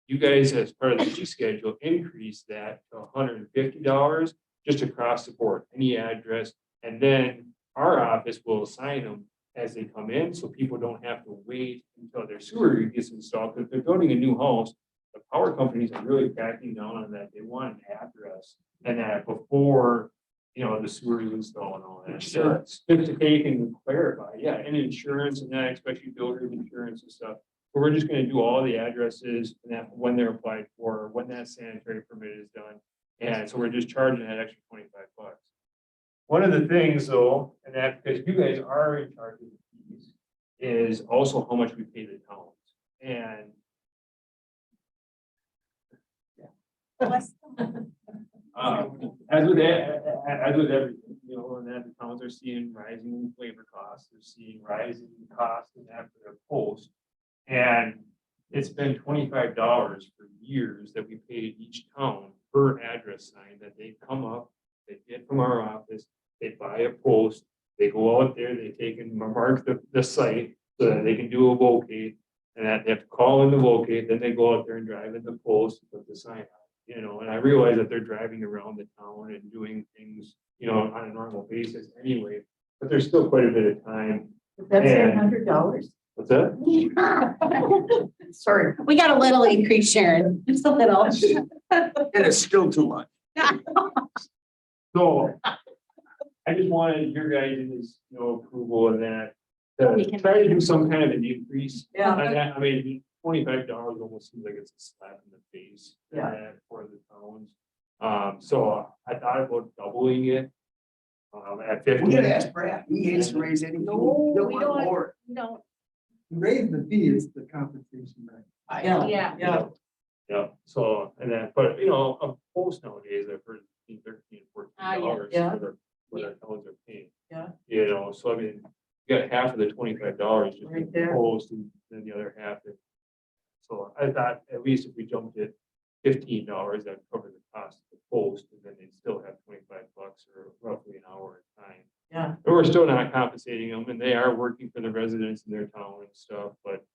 You guys, as part of the fee schedule, increased that to $150 just across the board, any address. And then our office will assign them as they come in, so people don't have to wait until their sewer gets installed. Because they're building a new house, the power companies are really cracking down on that. They want an address and that before, the sewer is installed and all that. So it's good to take and clarify, yeah, and insurance and that, especially builder insurance and stuff. But we're just gonna do all the addresses and that when they're applied for, when that sanitary permit is done. And so we're just charging that extra $25. One of the things though, and that because you guys are in charge of the fees, is also how much we pay the towns. And as with everything, and that the towns are seeing rising labor costs, they're seeing rising costs in that for their post. And it's been $25 for years that we paid each town per address sign that they come up, they get from our office, they buy a post, they go out there, they take and mark the site so that they can do a locate. And that they have to call in the locate, then they go out there and drive in the post, put the sign on, and I realize that they're driving around the town and doing things, on a normal basis anyway, but there's still quite a bit of time. That's And- $100. What's that? Sorry. We got a little increase, Sharon, just a little. And it's still too much. So I just wanted your guys', approval of that. We To can- try to do some kind of an increase. Yeah. on that. I mean, $25 almost seems like it's a slap in the face. Yeah. For the towns. So I thought about doubling it. At We 50. gotta ask Brad. He hates to raise any. No, we don't. More. No, Raise the fee, it's the compensation, right? Yeah. Yeah, so, and then, but you know, a post nowadays, I've heard $13, $14 Yeah. for what our towns are paying. Yeah. You know, so I mean, you got half of the $25 just Right in there. post and then the other half. So I thought at least if we jumped it $15, that'd cover the cost of the post, and then they'd still have $25 or roughly an hour at a time. Yeah. But we're still not compensating them, and they are working for the residents in their town and stuff, but,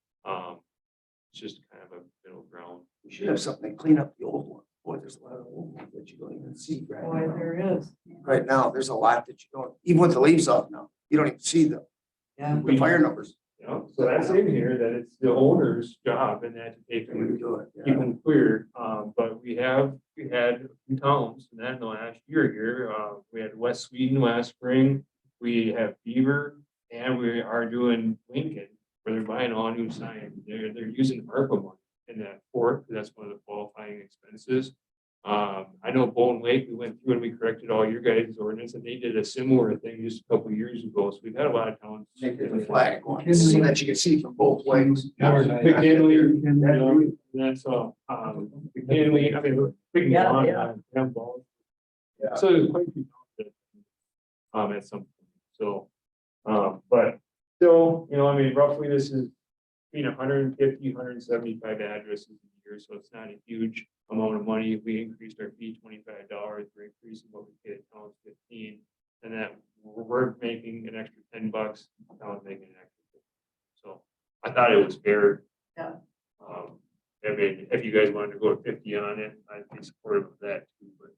it's just kind of a middle ground. We should have something to clean up the old one. Boy, there's a lot of old ones that you don't even see right Boy, now. there is. Right now, there's a lot that you don't, even with the leaves off now, you don't even see them, Yeah. the fire numbers. You know, so that's in here, that it's the owner's job and that to take They would do it. keep them clear, but we had a few towns, and that in the last year here, we had West Sweden last spring. We have Beaver, and we are doing Lincoln, where they're buying all new signs, they're using ARPA money in that fort, that's one of the qualifying expenses. I know Bone Lake, we went through and we corrected all your guys' ordinance, and they did a similar thing just a couple of years ago, so we've had a lot of towns. Make it a flag one, so that you can see from both ways. McKinley, you know, that's all, McKinley, I mean, we're picking Yeah, on, yeah. Balls. Yeah. So there's quite a few towns that, at some point, so, but still, you know, I mean, roughly this is between 150, 175 addresses a year, so it's not a huge amount of money. We increased our fee $25, we're increasing what we pay the towns 15, and that we're making an extra $10, the town's making an extra 50. So I thought it was fair. Yeah. I mean, if you guys wanted to go to 50 on it, I'd be supportive of that too, but.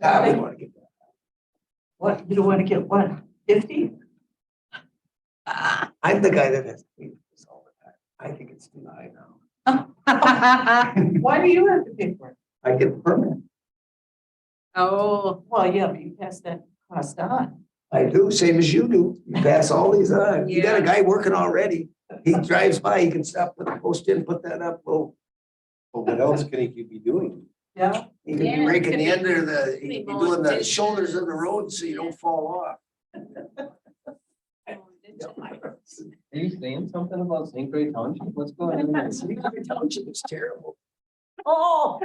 I would want to get that. What, you don't want to get what, 50? I'm the guy that has to pay this all the time. I think it's too high now. Why do you have to pay for it? I get the permit. Oh, Well, yeah, but you pass that cost on. I do, same as you do. You pass all these on. You got a guy working already. He drives by, he can stop, put the post in, put that up. Well, But what else can he be doing? Yeah. he could be Yeah, raking could the be- end of the, he be could be mowing doing the ditches. shoulders of the road so you don't fall off. Are you saying something about St. Croix Township? What's going on? St. Croix Township is terrible. Oh.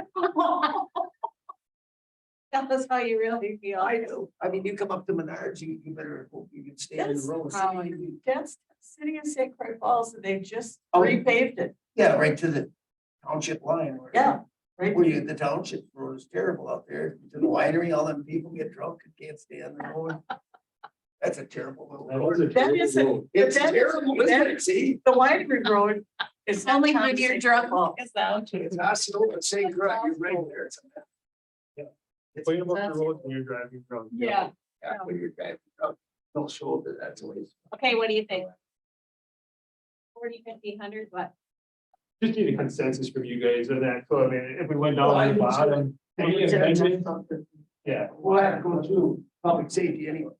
Tell us how you really feel. I do. I mean, you come up to Menards, you better hope you can stand in the road. That's sitting in St. Croix Falls, and they just Oh. repaved it. Yeah, right to the township line. Yeah. Right. Where you, the township road is terrible out there. To the winery, all them people get drunk and can't stay on the road. That's a terrible little road. That isn't. It's that terrible, isn't- isn't it? See? The winery road is not Only when counted you're St. drunk. Croix Falls. Is that? It's Osceola and St. Croix, you're right there. It's a mess. Yeah. It's Clean up the road when you're driving from. Yeah. yeah, when you're driving up, don't show that that's always. Okay, what do you think? 40, 50, 100, what? Just need a consensus from you guys on that, so I mean, if we went down to the bottom. any amendment- Yeah. We'll have to go through public safety anyway.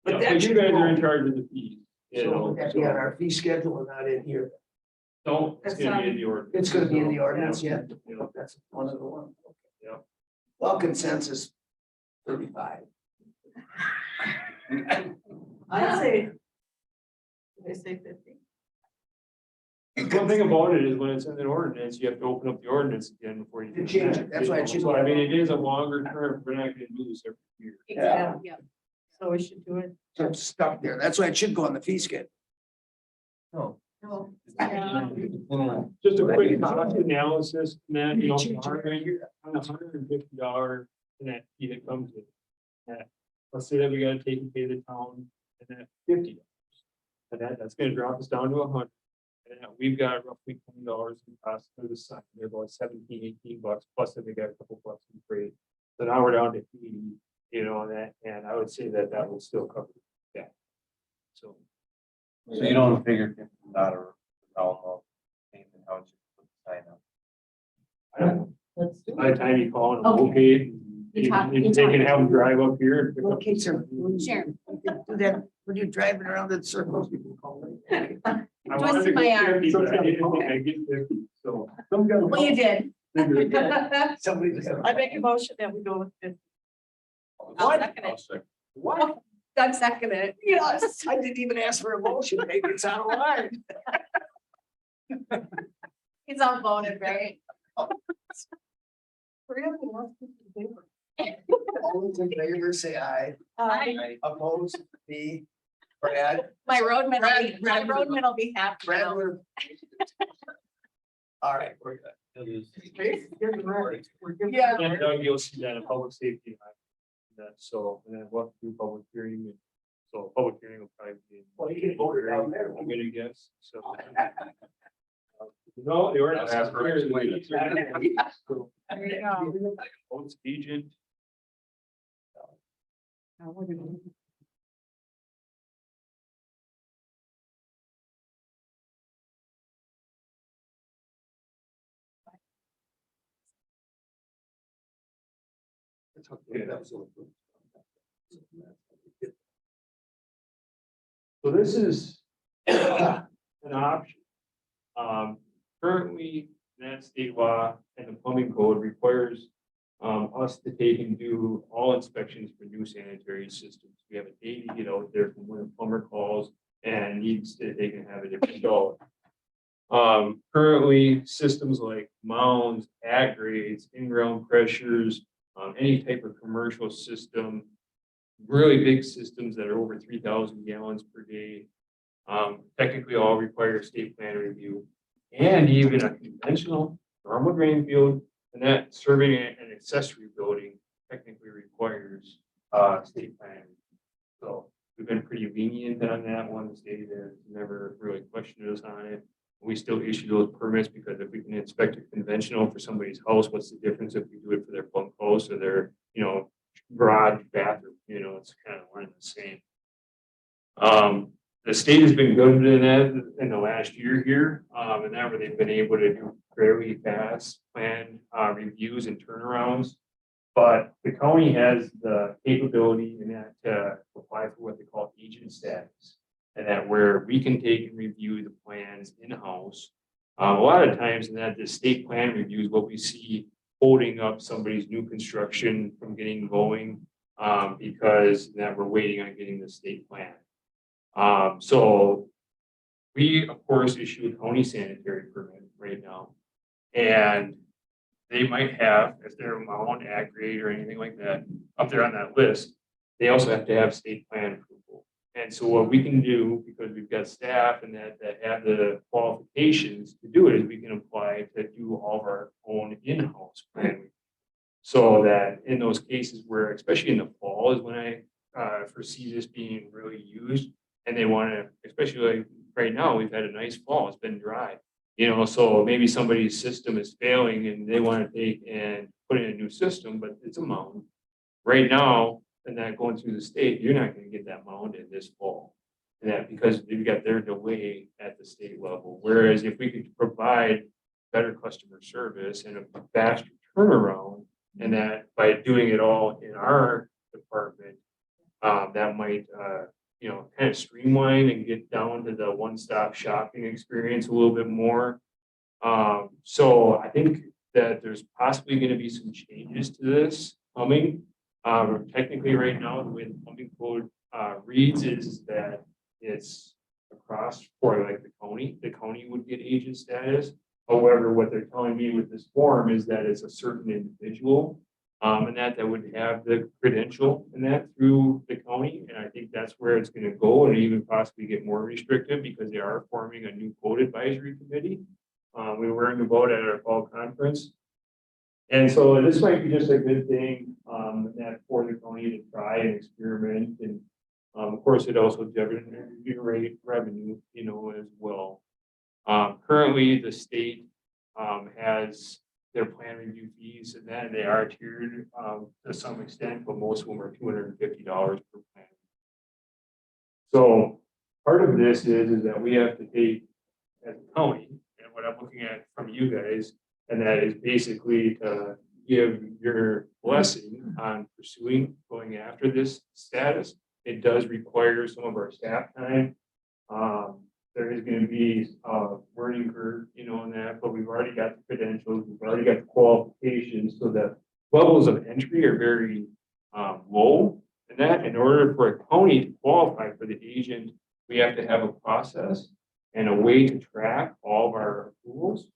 But But that you should guys are in go. charge of the fees, you So know, would that be on our fee schedule and not in here? don't, it's That's gonna be in the ordinance. It's gonna be in the ordinance, yeah. You know, That's one of the ones. Yeah. Well, consensus 35. I say. They say 50. one thing about it is when it's in an ordinance, you have to open up the ordinance again before you. To change it, that's why it should- So I mean, it is a longer term, we're not gonna do this every year. Yeah. Yeah. So we should do it. So it's stuck there. That's why it should go on the fee schedule. No. No. Just a quick cost analysis, and then, you know, on $150 and that fee that comes with that. Let's say that we gotta take and pay the town and that $50. And that's gonna drop us down to 100. And we've got roughly $20 in cost for the sign. They're about 17, 18 bucks, plus then we got a couple bucks in freight. So now we're down to 80, you know, and I would say that that will still cover that. So. So you don't figure $50 of paying the township to put the sign up. I don't, Let's do by the it. time you call and Okay. locate, You you talk- can you take talk. and have them drive up here. and pick up- Okay, sir. Sharon. Do that when you're driving around in circles, people call it. I wanted Twist to my get arm. 50, but I didn't think I'd get 50, so. Well, you did. Somebody's got. I make a motion that we go with 50. I'll second it. What? Doug seconded it. Yes, I didn't even ask for a motion, maybe it's out of line. He's outvoted, right? All those in favor, say aye. Opposed, B. Brad. My roadman, Brad- will be happy. Brad, now. all right, we're good. Yeah. And Doug, you'll see that in public safety. That, so, and then what through public hearing, and so public hearing will probably be. Well, you can vote it down there. I'm gonna guess, so. No, they were. I'll ask for it. Votes There you go. agent. It's okay, that's all. So this is an option. Currently, that state law and the plumbing code requires us to take and do all inspections for new sanitary systems. We have a day to get out there from when a plumber calls and needs to, they can have it installed. Currently, systems like mounds, grades, in-ground pressures, any type of commercial system, really big systems that are over 3,000 gallons per day, technically all require state plan review. And even a conventional normal drain field and that serving an accessory building technically requires state plan. So we've been pretty lenient on that one. The state has never really questioned us on it. We still issue those permits because if we can inspect a conventional for somebody's house, what's the difference if we do it for their bunk house or their, garage, bathroom, it's kind of one and the same. The state has been good in that in the last year here, and that where they've been able to do fairly fast planned reviews and turnarounds. But the county has the capability in that to apply for what they call agent status. And that where we can take and review the plans in-house. A lot of times in that the state plan reviews, what we see holding up somebody's new construction from getting going, because that we're waiting on getting the state plan. So we, of course, issue a county sanitary permit right now. And they might have, if they're on ag grade or anything like that, up there on that list, they also have to have state plan approval. And so what we can do, because we've got staff and that have the qualifications to do it, is we can apply to do all of our own in-house planning. So that in those cases where, especially in the fall, is when I foresee this being really used, and they want to, especially like right now, we've had a nice fall, it's been dry. So maybe somebody's system is failing and they want to take and put in a new system, but it's a mountain. Right now, and that going through the state, you're not going to get that mound in this fall. And that because they've got their delay at the state level. Whereas if we could provide better customer service and a faster turnaround, and that by doing it all in our department, that might, kind of streamline and get down to the one-stop shopping experience a little bit more. So I think that there's possibly going to be some changes to this coming. Technically right now, the way the plumbing code reads is that it's across for like the county would get agent status. However, what they're telling me with this form is that it's a certain individual and that would have the credential and that through the county. And I think that's where it's going to go and even possibly get more restrictive because they are forming a new code advisory committee. We were learning about at our fall conference. And so this might be just a good thing that for the county to try and experiment. And of course, it also generate revenue, as well. Currently, the state has their plan review fees and then they are tiered to some extent, but most of them are $250 per plan. So part of this is that we have to take as a county, and what I'm looking at from you guys, and that is basically to give your blessing on pursuing, going after this status. It does require some of our staff time. There is going to be a learning curve, in that, but we've already got the credentials, we've already got the qualifications, so the levels of entry are very low, And that in order for a county to qualify for the agent, we have to have a process and a way to track all of our approvals.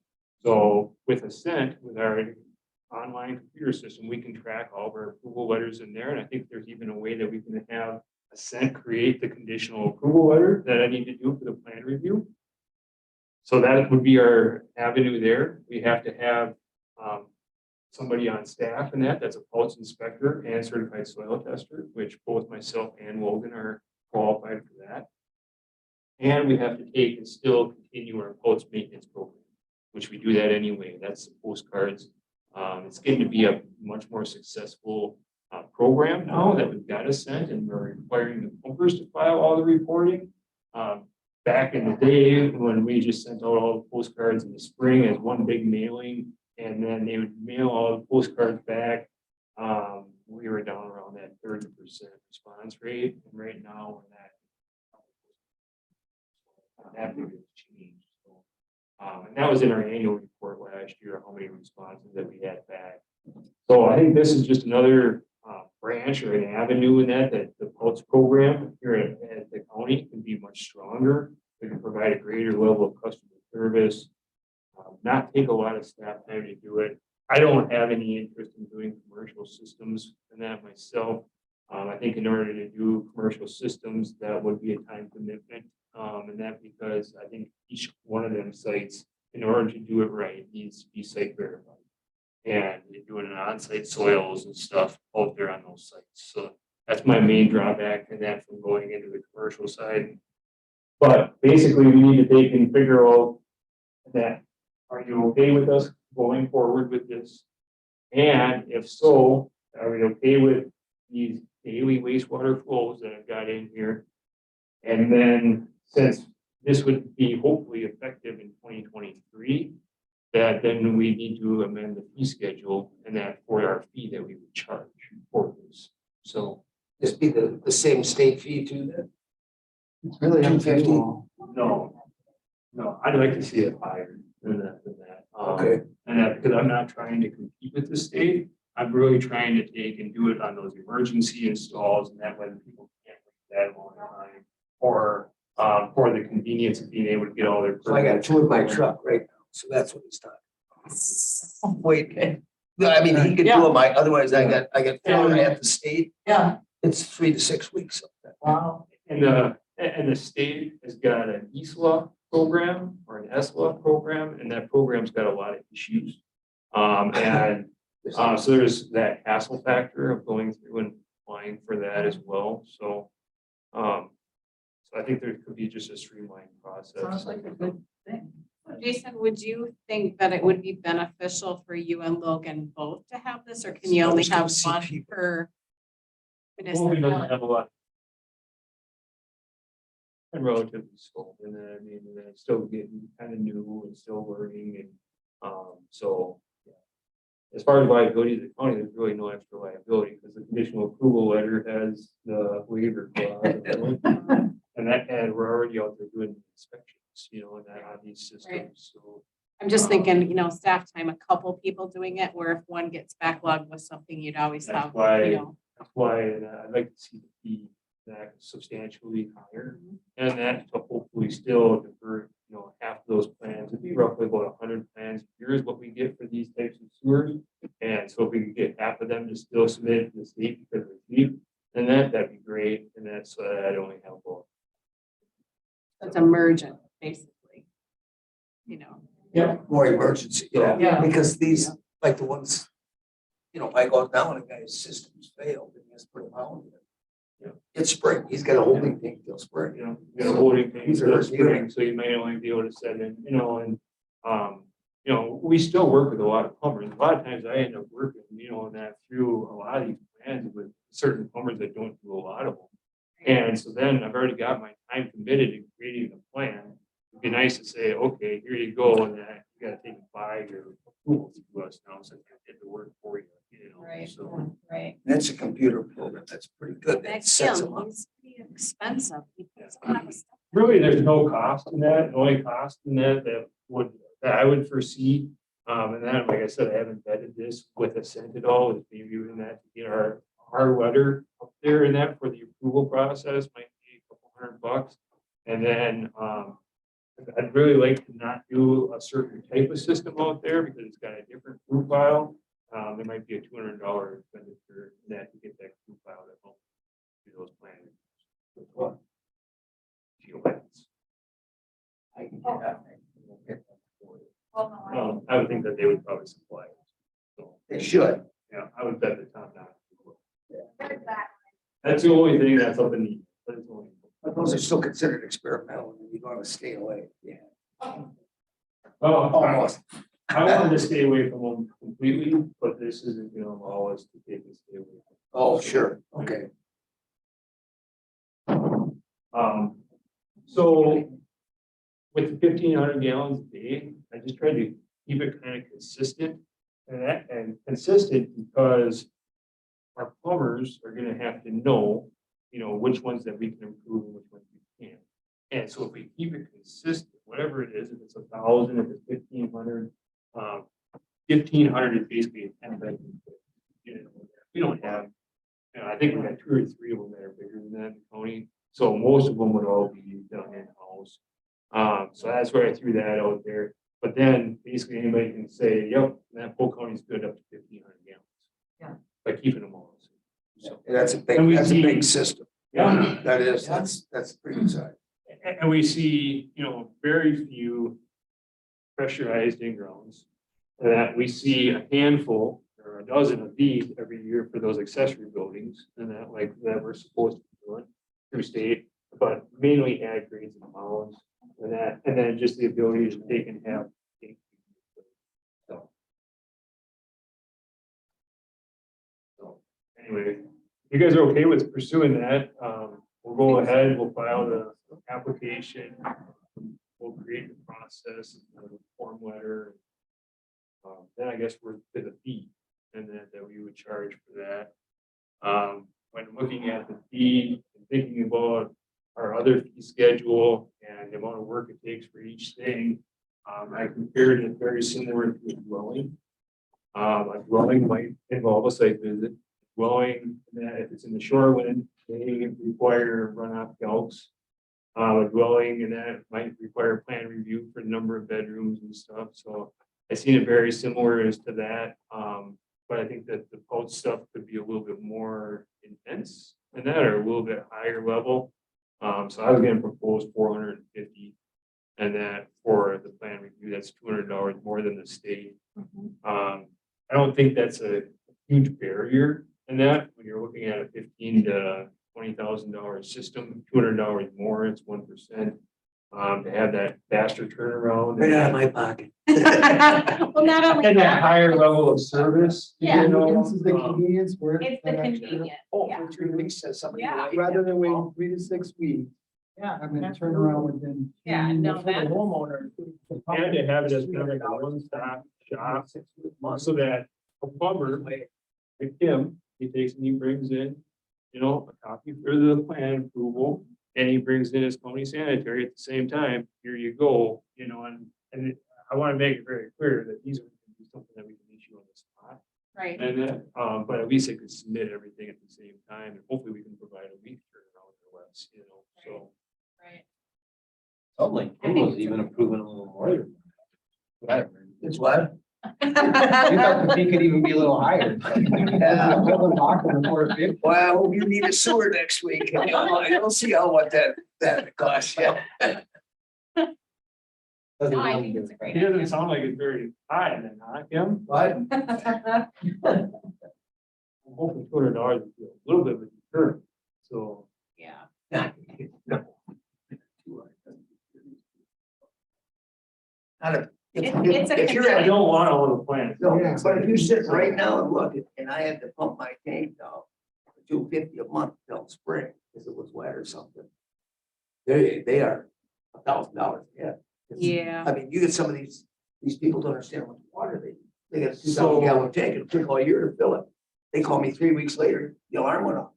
So with Ascent, with our online computer system, we can track all of our approval letters in there. And I think there's even a way that we can have Ascent create the conditional approval letter that I need to do for the plan review. So that would be our avenue there. We have to have somebody on staff in that's a pulse inspector and certified soil tester, which both myself and Logan are qualified for that. And we have to take and still continue our pulse maintenance program, which we do that anyway. That's the postcards. It's getting to be a much more successful program now that we've got us sent, and we're requiring the pumpers to file all the reporting. Back in the day, when we just sent out all the postcards in the spring as one big mailing, and then they would mail all the postcards back, we were down around that 30% response rate, and right now we're at that big of a change. So, and that was in our annual report last year, how many responses that we had back. So I think this is just another branch or an avenue in that the Pulse program here at the county can be much stronger. We can provide a greater level of customer service, not take a lot of staff time to do it. I don't have any interest in doing commercial systems and that myself. I think in order to do commercial systems, that would be a time commitment. And that because I think each one of them sites, in order to do it right, needs to be site verified. And you're doing an on-site soils and stuff out there on those sites. So that's my main drawback in that from going into the commercial side. But basically, we need to take and figure out that, are you okay with us going forward with this? And if so, are we okay with these daily wastewater flows that I've got in here? And then since this would be hopefully effective in 2023, that then we need to amend the fee schedule and that for our fee that we would charge for this. So This be the same state fee too then? It's really $250. no, I'd like to see it higher than that. Okay. And that, because I'm not trying to compete with the state, I'm really trying to take and do it on those emergency installs, and that way people can't wait that long time. Or for the convenience of being able to get all their. So I got two in my truck right now, so that's what he's talking. Wait, no, I mean, he could do them, otherwise I got filler at the state, Yeah, it's 3 to 6 weeks. wow. And the state has got an ESLA program or an ESLA program, and that program's got a lot of issues. So there's that hassle factor of going through and applying for that as well. So I think there could be just a streamlined process. Sounds like a good thing. Jason, would you think that it would be beneficial for you and Logan both to have this, or can you only have one per? Logan doesn't have a lot. And relatively slow, and then, I mean, and then it's still getting kind of new and still learning, and, so. Yeah. As far as liability of the county, there's really no extra liability, because the conditional approval letter has the waiver clause. And we're already out there doing inspections, and that on these systems, so. I'm just thinking, staff time, a couple people doing it, where if one gets backlogged with something, you'd always That's have, why, that's why I'd like to see the fee that substantially higher. And that to hopefully still convert, half of those plans, it'd be roughly about 100 plans a year is what we get for these types of sewers. And so if we could get half of them to still submit to the state because they're cheap, then that'd be great. And that's, I'd only have both. it's emergent, basically. Yeah. More emergency, Yeah. because these, like the ones, I go down and a guy's systems failed and he has to put them out. Yeah. It's spring, he's got a holding tank till spring. You know, holding things are spring, so you may only be able to send in, and, we still work with a lot of plumbers. A lot of times I end up working, and that through a lot of these plans with certain plumbers that don't do a lot of them. And so then I've already got my time committed in creating a plan. It'd be nice to say, okay, here you go, and then you gotta take 5 year approval to us now, so I get to work for you, Right, so. right. That's a computer program, that's pretty good. That That sets them kiln up. is pretty expensive. It's a lot of stuff. Really, there's no cost in that. The only cost in that that I would foresee. And then, like I said, I haven't vetted this with Ascent at all, is maybe in that to get our letter up there in that for the approval process might be a couple $100. And then, I'd really like to not do a certain type of system out there because it's got a different profile. There might be a $200 expenditure in that to get that profile that helps do those plans. What? Geomaps. I can get that. I would think that they would probably supply it. So, They should. yeah, I would bet the top not. That's the only thing that's up in the, but it's only. But those are still considered experimental, and you want to stay away. Yeah. Oh, Almost. I wanted to stay away from them completely, but this isn't gonna allow us to take this stay away. Oh, sure. Okay. So with the 1,500 gallons a day, I just tried to keep it kind of consistent. And consistent because our plumbers are gonna have to know, which ones that we can improve and which ones we can't. And so if we keep it consistent, whatever it is, if it's 1,000, if it's 1,500, 1,500 is basically a 10 bedroom. We don't have, I think we got 2 or 3 of them that are bigger than that in the county. So most of them would all be done in-house. So that's where I threw that out there. But then basically anybody can say, yep, that Polk County is good up to 1,500 gallons. Yeah. By keeping them all. So, That's a And we big, that's a see- big system. yeah. That is, that's pretty exciting. And we see, very few pressurized in-grounds. That we see a handful or a dozen of these every year for those accessory buildings and that we're supposed to be doing through state, but mainly add grades and mounds and then just the ability to take and have. So anyway, if you guys are okay with pursuing that, we'll go ahead, we'll file the application. We'll create the process, form letter. Then I guess we're to the fee and then that we would charge for that. When looking at the fee and thinking about our other fee schedule and the amount of work it takes for each thing, I compared it very similar to a dwelling. A dwelling might involve a site visit. Dwelling, that if it's in the shoreline, they require runoff calcs. A dwelling and that might require plan review for the number of bedrooms and stuff, so I seen it very similar as to that. But I think that the post stuff could be a little bit more intense than that, or a little bit higher level. So I was gonna propose 450. And that for the plan review, that's $200 more than the state. I don't think that's a huge barrier in that, when you're looking at a $15,000 to $20,000 system, $200 more, it's 1%. To have that faster turnaround. Right out of my pocket. Well, not only And that that, higher level of service. Yeah. This is the convenience where. it's the convenience. Oh, Yeah. for 3 weeks, says somebody. Yeah. Rather than waiting 3 to 6 weeks, Yeah. having to turn around within. Yeah, no, for the that- homeowner. And to have it as kind of like a one-stop shop, so that a plumber, like Tim, he takes and he brings in, a copy for the plan approval. And he brings in his county sanitary at the same time, here you go, and I want to make it very clear that these are gonna be something that we can issue on the spot. Right. And then, but at least they could submit everything at the same time, and hopefully we can provide a week turnaround or less, so. Right. Sounds like Kim was even approving a little more. than that. It's what? You thought the fee could even be a little higher. Yeah. Well, you need a sewer next week. You'll see what that costs you. No, I think it's a great He doesn't idea. sound like it's very high then, huh, Kim? What? I'm hoping $200 would be a little bit of a deterrent, so. Yeah. Not a- It's a If you're I at, don't want all the plans. no, but if you sit right now and look, and I had to pump my tank down, $250 a month till spring, because it was wet or something. They are $1,000, yeah. Yeah. I mean, you get some of these people don't understand what water they got a 2,000 So- gallon tank, it'll take all year to fill it. They call me 3 weeks later, the alarm went off.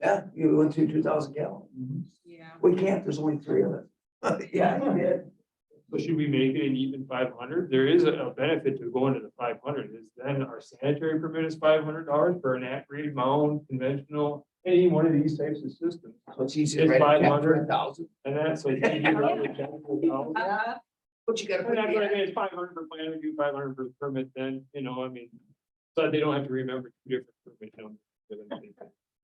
Yeah, you went through 2,000 gallons. Yeah. We can't, there's only 3 of us. Yeah, you did. So should we make it an even 500? There is a benefit to going to the 500, is then our sanitary permit is $500 for an at-grade mound, conventional, any one of these types of systems. So it's easy to It's write a check for 500. 1,000. And that's like. you give out the check for $1,000. But you gotta And put that's what I the, mean, it's 500 per plan, we do 500 per permit, then, you know, I mean, so they don't have to remember two different permit numbers.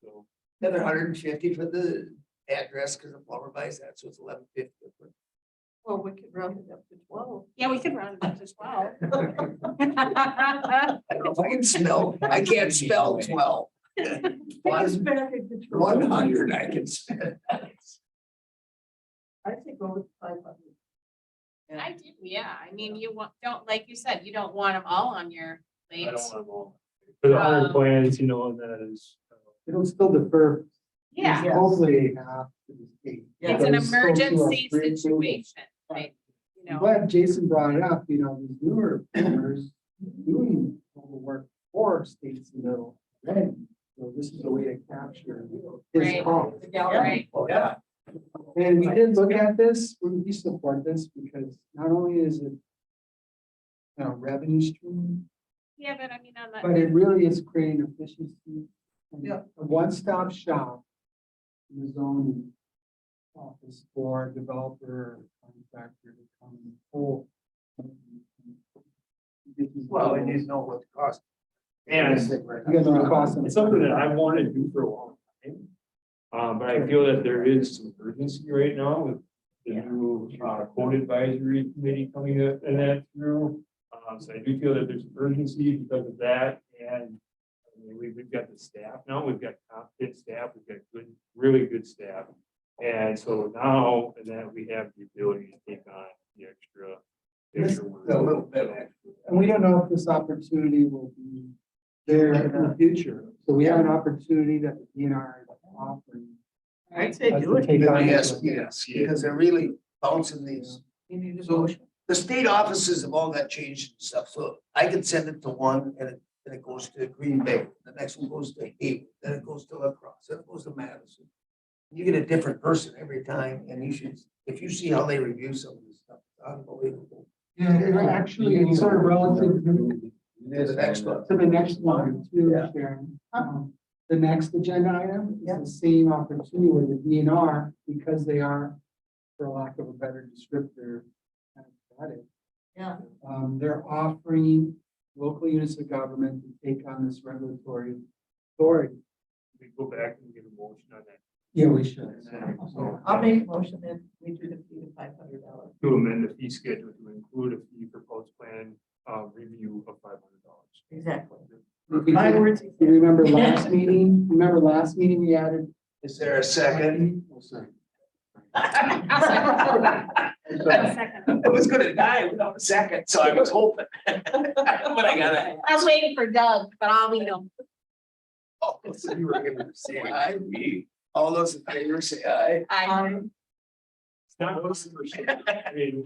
So, another 150 for the address, because the plumber buys that, so it's 1150. Well, we could round it up to 12. Yeah, we could round it up to 12. I don't know if I can spell, I can't spell 12. It's back in control. 100 I can spell. I think over 500. I do, yeah, I mean, you don't, like you said, you don't want them all on your I plate. don't want them all. For the 100 Um, plans, you know, and that is. It'll still defer. Yeah, Hopefully half to the state. it's an But still to our emergency pre-approval. situation, right? You I'm know, glad Jason brought it up, you know, these newer owners doing all the work for states and middle. Right. So this is a way to capture his Right. cost. right, Oh, yeah. And we did look at this, we support this because not only is it revenue stream, yeah, but I mean, on but the, it really is creating efficiency. and Yeah. A one-stop shop in the zoning office for developer, contractor to come and pull. Well, and you know what the cost. And You guys know the cost of it's something that I want to do for a long time. But I feel that there is some urgency right now with the new code advisory committee coming up and that through. So I do feel that there's urgency because of that, and I mean, we've got the staff now, we've got competent staff, we've got good, really good staff. And so now, and then we have the ability to take on the extra work. A little bit extra. And we don't know if this opportunity will be there in the future. So we have an opportunity that the DNR is offering. I'd say us do to it. take on Yes, this. yes, because they're really bouncing these. You need to So go. the state offices have all got changed and stuff, so I can send it to one and it goes to Green Bay, the next one goes to Hayward, then it goes to La Crosse, then it goes to Madison. You get a different person every time, and you should, if you see how they review some of this stuff, it's unbelievable. Yeah, they're actually, it's sort of relative to To the next one. the next one too, Yeah. Sharon. The next agenda item is the same opportunity with the DNR because they are, for lack of a better descriptor, kind of got it. Yeah. They're offering local units of government to take on this regulatory authority. We go back and give a motion on that. Yeah, we should. So I'll make a motion that we do the fee of $500. to amend the fee schedule to include a fee for post-plan review of $500. Exactly. My My words. You remember last meeting, we added. Is there a second? second. I was gonna die without a second, so I was hoping. But I gotta. I was waiting for Doug, but I'll meet him. Oh, so you were gonna say aye. All those in favor say aye. It's not those. I mean,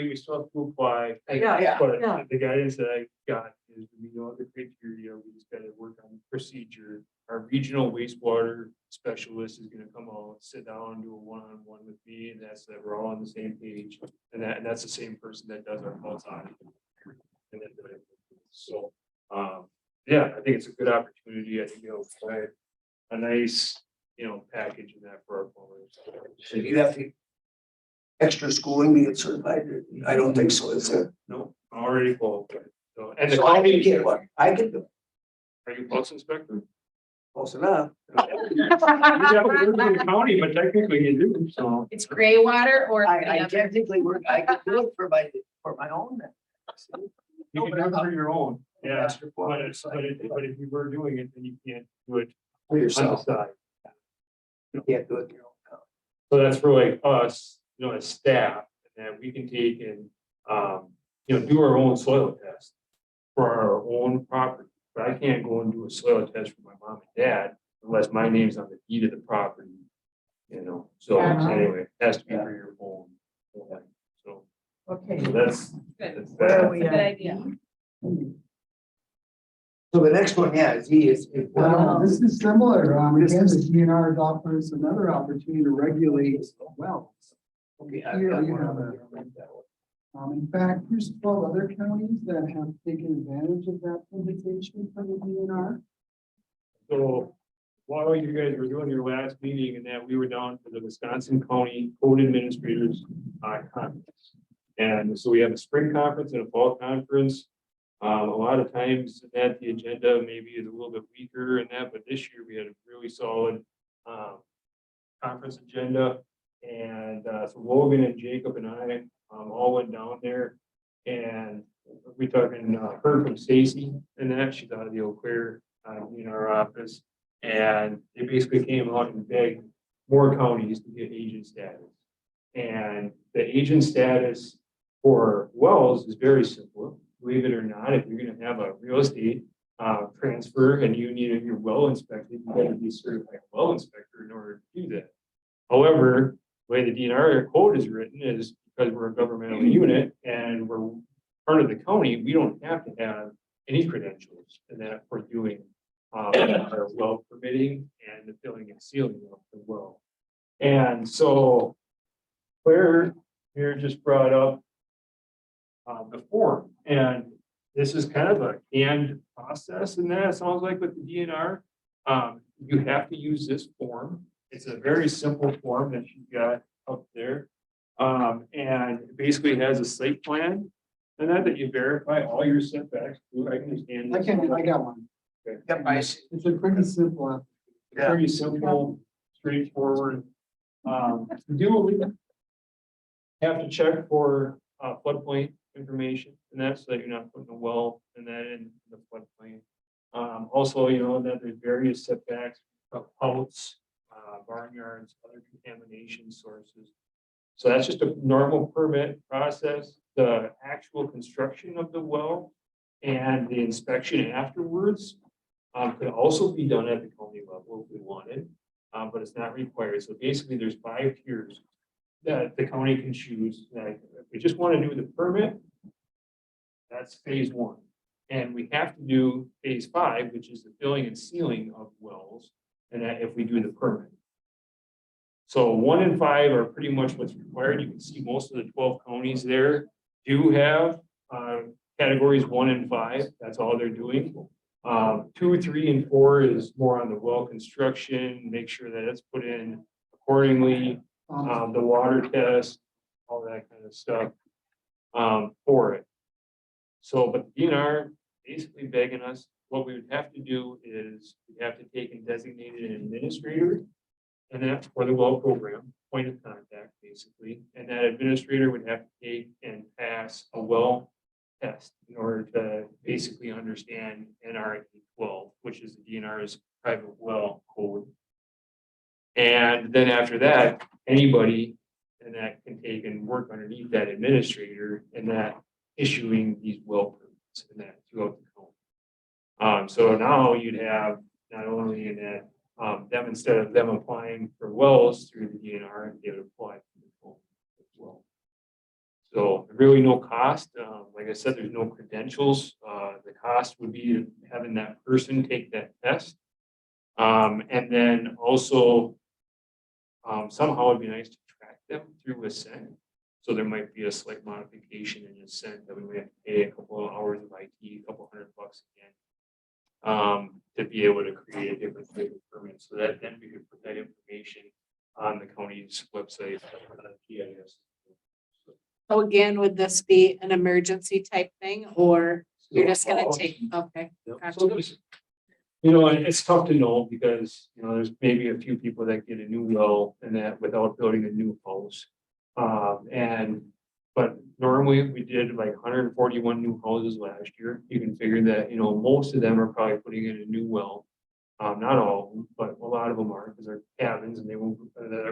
we still have to apply. Yeah, But yeah. the guidance that I got is we know the criteria, we just gotta work on the procedure. Our regional wastewater specialist is gonna come out, sit down, do a one-on-one with me, and that's that we're all on the same page. And that's the same person that does our pulse audit. And then, so, yeah, I think it's a good opportunity. I think it'll provide a nice, package in that for our plumbers. So you have to. Extra schooling to get certified? I don't think so, is it? No, already qualified. So, and the So I can county, get one, I can do it, are you pulse inspector? close enough. You have to work in the county, but technically you do, so. It's gray water or. I technically work, I can do it for my own. You can do it for your own, yeah, Master but plumber, if you were doing it, then you can't do it For on the yourself, side. you can't do it in your own. So that's for like us, as staff, and then we can take and, do our own soil test for our own property. But I can't go and do a soil test for my mom and dad unless my name's on the deed of the property. So anyway, it has to be for your own. So Okay. that's Where are that. we Good at? idea. So the next one, yeah, is he is. This is similar. Again, the DNR offers another opportunity to regulate wells. Okay. Here you have in fact, there's 12 other counties that have taken advantage of that invitation from the DNR. So while you guys were doing your last meeting and that we were down to the Wisconsin County Code Administrators Conference. And so we have a spring conference and a fall conference. A lot of times that the agenda maybe is a little bit weaker and that, but this year we had a really solid conference agenda. And so Logan and Jacob and I all went down there, and we heard from Stacy and that she's out of the Eau Claire in our office. And they basically came out and begged more counties to get agent status. And the agent status for wells is very simple. Believe it or not, if you're going to have a real estate transfer and you need your well inspected, you got to be certified well inspector in order to do that. However, the way the DNR code is written is because we're a governmental unit and we're part of the county, we don't have to have any credentials in that for doing our well permitting and the filling and sealing of the well. And so Claire here just brought up the form, and this is kind of a canned process, and that sounds like with the DNR, you have to use this form. It's a very simple form that you got up there, and it basically has a site plan, and that you verify all your setbacks. I can understand. I got one. Okay. Yep, I see. It's a pretty simple app. Yeah. Pretty simple, straightforward. Do have to check for floodplain information, and that's so that you're not putting a well and that in the floodplain. Also, you know, that there's various setbacks of outs, barnyards, other contamination sources. So that's just a normal permit process. The actual construction of the well and the inspection afterwards could also be done at the county level if we wanted, but it's not required. So basically, there's 5 tiers that the county can choose. That if we just want to do the permit, that's phase 1. And we have to do phase 5, which is the filling and sealing of wells, and that if we do the permit. So 1 and 5 are pretty much what's required. You can see most of the 12 counties there do have categories 1 and 5. That's all they're doing. 2, 3, and 4 is more on the well construction, make sure that it's put in accordingly, the water test, all that kind of stuff for it. So, but the DNR basically begging us, what we would have to do is we have to take and designate an administrator, and that's for the well program, point of contact, basically. And that administrator would have to take and pass a well test in order to basically understand NR 12, which is the DNR's private well code. And then after that, anybody and that can take and work underneath that administrator and that issuing these well permits and that throughout the county. So now you'd have not only in that them, instead of them applying for wells through the DNR, they would apply for the phone as well. So really no cost. Like I said, there's no credentials. The cost would be having that person take that test. And then also somehow it'd be nice to track them through Ascent. So there might be a slight modification in Ascent that we might have to pay a couple of hours of IT, a couple $100 again, to be able to create a different type of permit. So that then we could put that information on the county's website, GIS. So again, would this be an emergency type thing, or you're just gonna take, okay, gotcha. So it's- you know, and it's tough to know because, you know, there's maybe a few people that get a new well and that without building a new house. But normally we did like 141 new houses last year. You can figure that, you know, most of them are probably putting in a new well. Not all of them, but a lot of them are, because they're cabins and they're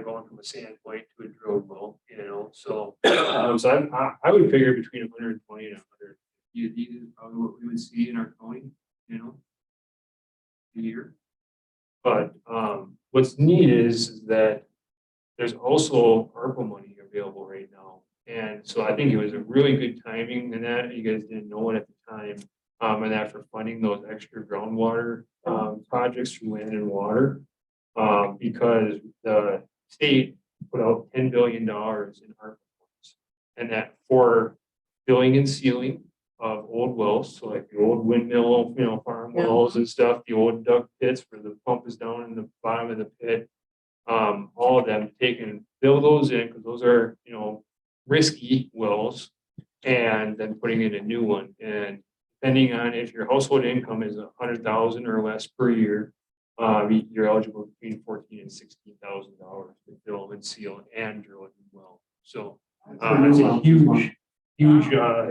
going from a sand point to a drilled well, you know, so. So I would figure between 120 and 100. Is probably what we would see in our county, you know, a year. But what's neat is that there's also ARPA money available right now. And so I think it was a really good timing, and that you guys didn't know it at the time. And that for funding those extra groundwater projects through land and water, because the state put out $10 billion in ARPA funds, and that for filling and sealing of old wells, so like the old windmill, farm Yeah. wells and stuff, the old duct pits where the pump is down in the bottom of the pit. All of them fill those in, because those are, risky wells. And then putting in a new one, and depending on if your household income is 100,000 or less per year, you're eligible between $14,000 and $16,000 to fill and seal and drill a new well. So it's a huge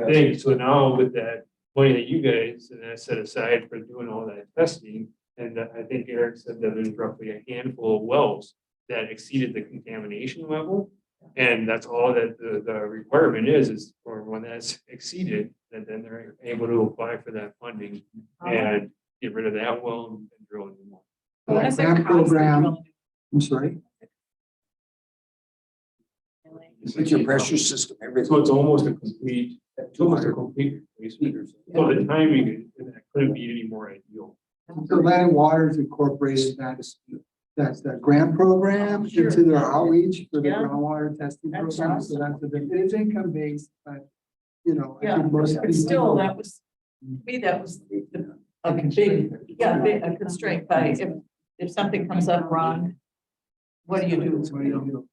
thing. So now with that money that you guys and that set aside for doing all that testing, and I think Eric said that there's roughly a handful of wells that exceeded the contamination level. And that's all that the requirement is for when that's exceeded, and then they're able to apply for that funding and get rid of that well and drill a new one. What is it Grant cost to program, drill? I'm sorry, With your pressure system, everything. So it's almost a complete replacement. So the timing, that couldn't be any more ideal. so Land and Waters incorporated that's the grant program into their outreach for the Yeah. groundwater testing That's program. So that's it's income based, but I Yeah, think most but still, people. that was, to me, that was a big, a constraint by if something comes up wrong, what do you do? What do you do?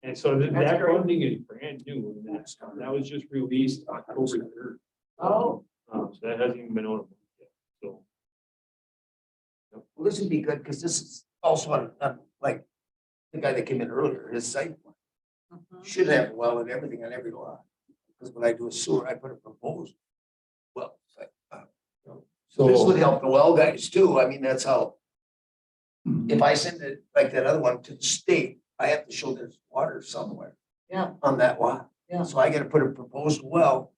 And so That's that great. funding is brand new, and that was just released October 3rd. Oh, So that hasn't even been on. Yet. So Well, this would be good, because this is also on, like, the guy that came in earlier, his site plan Mhm. should have a well and everything on every lot. Because when I do a sewer, I put a proposed well. So this would help the well guys too. I mean, that's how, if I send it like that other one to the state, I have to show there's water somewhere yeah, on that lot. Yeah. So I gotta put a proposed well.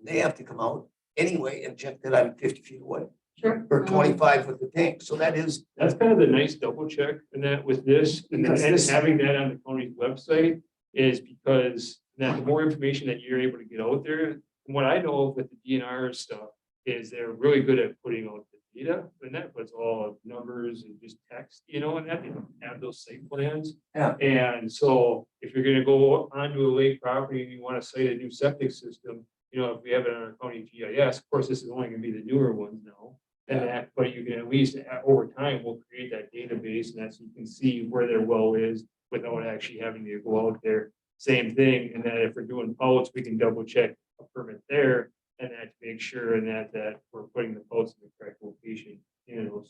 They have to come out anyway and check that I'm 50 feet away sure. or 25 with the tank. So that is, that's kind of the nice double check in that with this, and then Because this- having that on the county's website is because now the more information that you're able to get out there, from what I know with the DNR stuff, is they're really good at putting out the data, and that puts all of numbers and just text, and that they don't have those site plans. Yeah. And so if you're gonna go onto a lake property and you want to site a new septic system, if we have it on our county GIS, of course, this is only gonna be the newer ones now. And that, but you can at least, over time, we'll create that database, and that's, you can see where their well is without actually having to go out there. Same thing, and that if we're doing pellets, we can double check a permit there, and that to make sure and that we're putting the pellets in the correct location,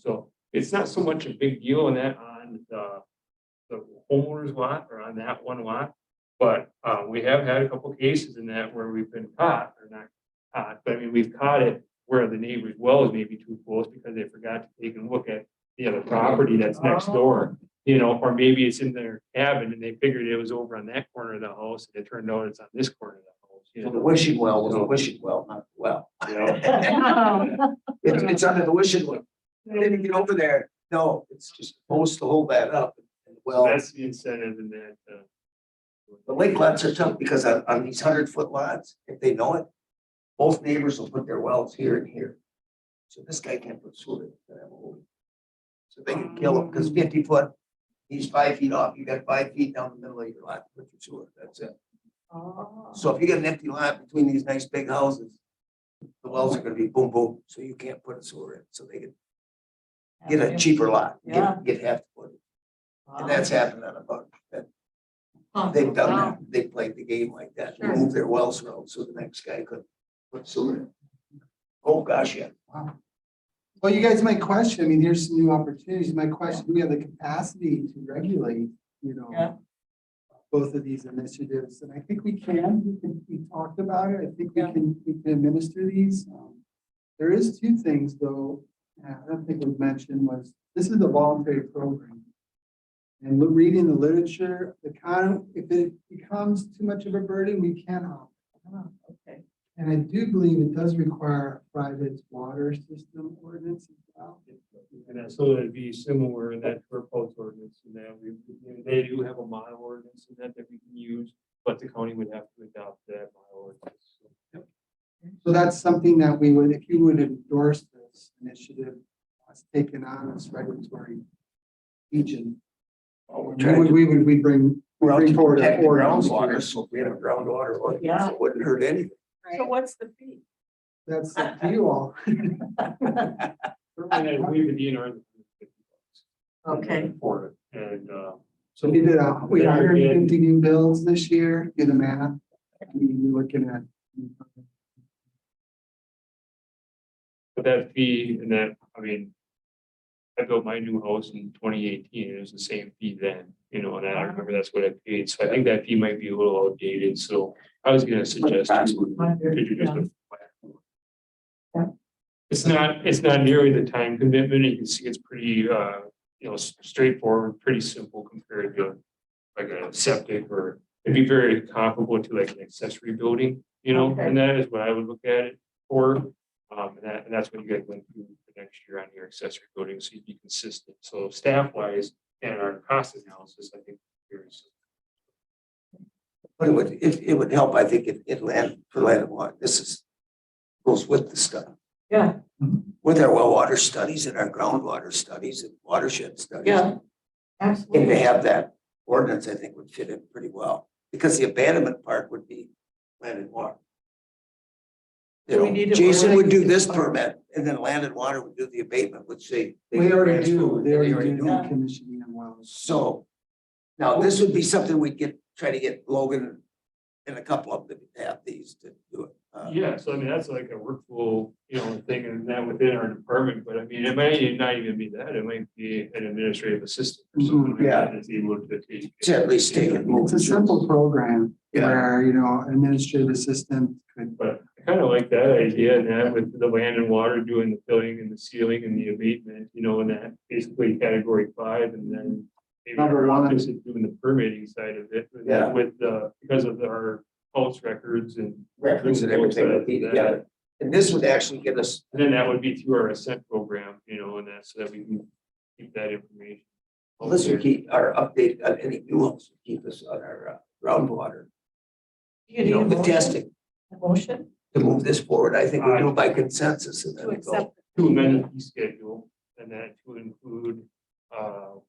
so it's not so much a big deal on that on the homeowner's lot or on that one lot. But we have had a couple cases in that where we've been caught, or not caught, but I mean, we've caught it where the neighbor's well is maybe too close because they forgot to take a look at the other property that's next door. Or maybe it's in their cabin and they figured it was over on that corner of the house, and it turned out it's on this corner of the house. so the wishing well was a wishing well, not the well. Oh. It's under the wishing well. They didn't get over there. No, it's just supposed to hold that up. So Well, that's the incentive in that. the lake lots are tough because on these 100-foot lots, if they know it, both neighbors will put their wells here and here. So this guy can't put sewer in. So they can kill him because 50-foot, he's 5 feet off. You got 5 feet down the middle of your lot to put your sewer. That's it. Oh. So if you get an empty lot between these nice big houses, the wells are gonna be boom, boom, so you can't put a sewer in. So they can get a cheaper lot, Yeah. get half the footage. Wow. And that's happened on a bunch. Huh. They've done Wow. that. They played the game like that, Sure. move their wells around so the next guy could put sewer in. Oh, gosh, yeah. Well, you guys might question, I mean, here's some new opportunities. My question, do we have the capacity to regulate, Yeah. both of these initiatives? And I think we can. We talked about it. I think we can administer these. There is two things though, I don't think was mentioned was, this is a voluntary program. And reading the literature, if it becomes too much of a burden, we can opt. Oh, okay. And I do believe it does require a private water system ordinance as well. And that, so it'd be similar in that to our Polk ordinance, and that they do have a model ordinance in that we can use, but the county would have to adopt that model ordinance. So, So that's something that we would, if you would endorse this initiative, us taking on this regulatory region. We bring forward Protect that the ordinance. groundwater, so if we have a groundwater, ordinance, Yeah. it wouldn't hurt anything. So what's the fee? That's up to you all. And then we would DNR Okay, for it, and, So we did, we had 150 new builds this year, do the math. I mean, we're looking at. but that fee and that, I mean, I built my new house in 2018, it was the same fee then, you know, and I remember that's what I paid, so I think that fee might be a little outdated, so I was gonna suggest. to do just a flat. It's not nearly the time commitment, you can see it's pretty, straightforward, pretty simple compared to like a septic, or it'd be very comparable to like an accessory building, Okay. and that is what I would look at it for. And that's what you guys went through for next year on your accessory building, so you'd be consistent. So staff wise and our cost analysis, I think. But it would help, I think, it land for land and water. This is, goes with the stuff. yeah, With our well water studies and our groundwater studies and watershed studies. yeah, And absolutely. to have that ordinance, I think would fit in pretty well, because the abandonment part would be land and water. Do we need to Jason would do this word- permit, and then land and water would do the abatement, which they. We already do, they already do do. the commissioning and wells. So now this would be something we try to get Logan and a couple of them to have these to do it. Yeah, so I mean, that's like a workflow, thing and that within our department, but I mean, it might not even be that, it might be an administrative assistant or something like Yeah. that that's able to take. To at least take it. It's a simple program Yeah. where, administrative assistant could. But I kind of like that idea, and that with the land and water doing the filling and the sealing and the abatement, and that basically category 5, and then maybe Number our one. office is doing the permitting side of it. and Yeah. then with because of our pulse records and. Records and everything would be together. And this would actually get us, And then that would be through our Ascent program, and that's so that we can keep that information. well, this would keep our update on any new ones, keep us on our groundwater, You need a the motion? testing. A motion To move this forward, I think we do it by consensus and then to we go. accept. To amend the fee schedule, and that to include,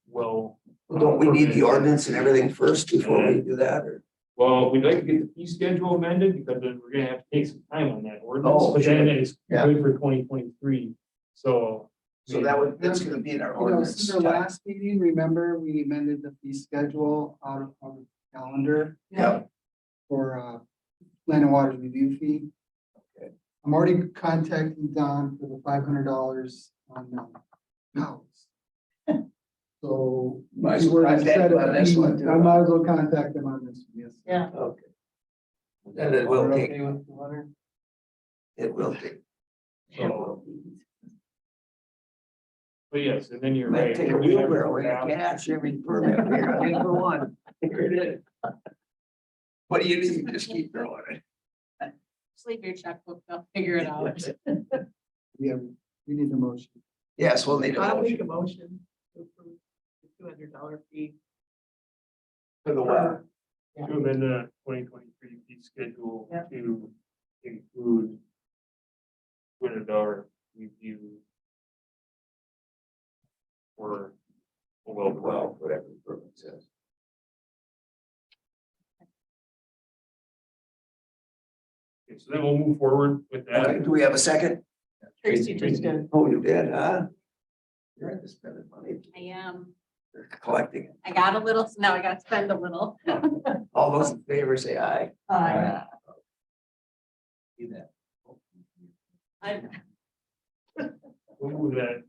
well. Don't we need the ordinance and everything first before we do that, or? Well, we'd like to get the fee schedule amended, because then we're gonna have to take some time on that ordinance, Oh, but then sure. it's Yeah. good for 2023, so. So that's gonna be in our ordinance. Since our last meeting, remember, we amended the fee schedule out of the calendar Yeah. for land and water review fee. Okay. I'm already contacting Don for the $500 on the house. So. Might as well we're contact set him up on this fee. one, too. I might as well contact him on this, yes. Yeah. Okay. And it will take, Okay with the water? it will take. So, but yes, and then you're Might right. take a wheelbarrow, we got cash every permit, here, I need for one. Here it is. What do you need? Just keep throwing it. Just leave your checkbook, they'll figure it out. Yeah, we need the motion. Yes, we'll need a I'll make a motion motion to approve the $200 fee. for the well. To amend the 2023 fee schedule Yeah. to include $200 review for a well. Well, whatever the permit says. Okay, so then we'll move forward with Okay, that. do we have a second? Tracy just did. Oh, you did, huh? You're into spending money, I am, you're collecting it. I got a little, now I got to spend a little. All those in favor say aye. See that? I- We'll move that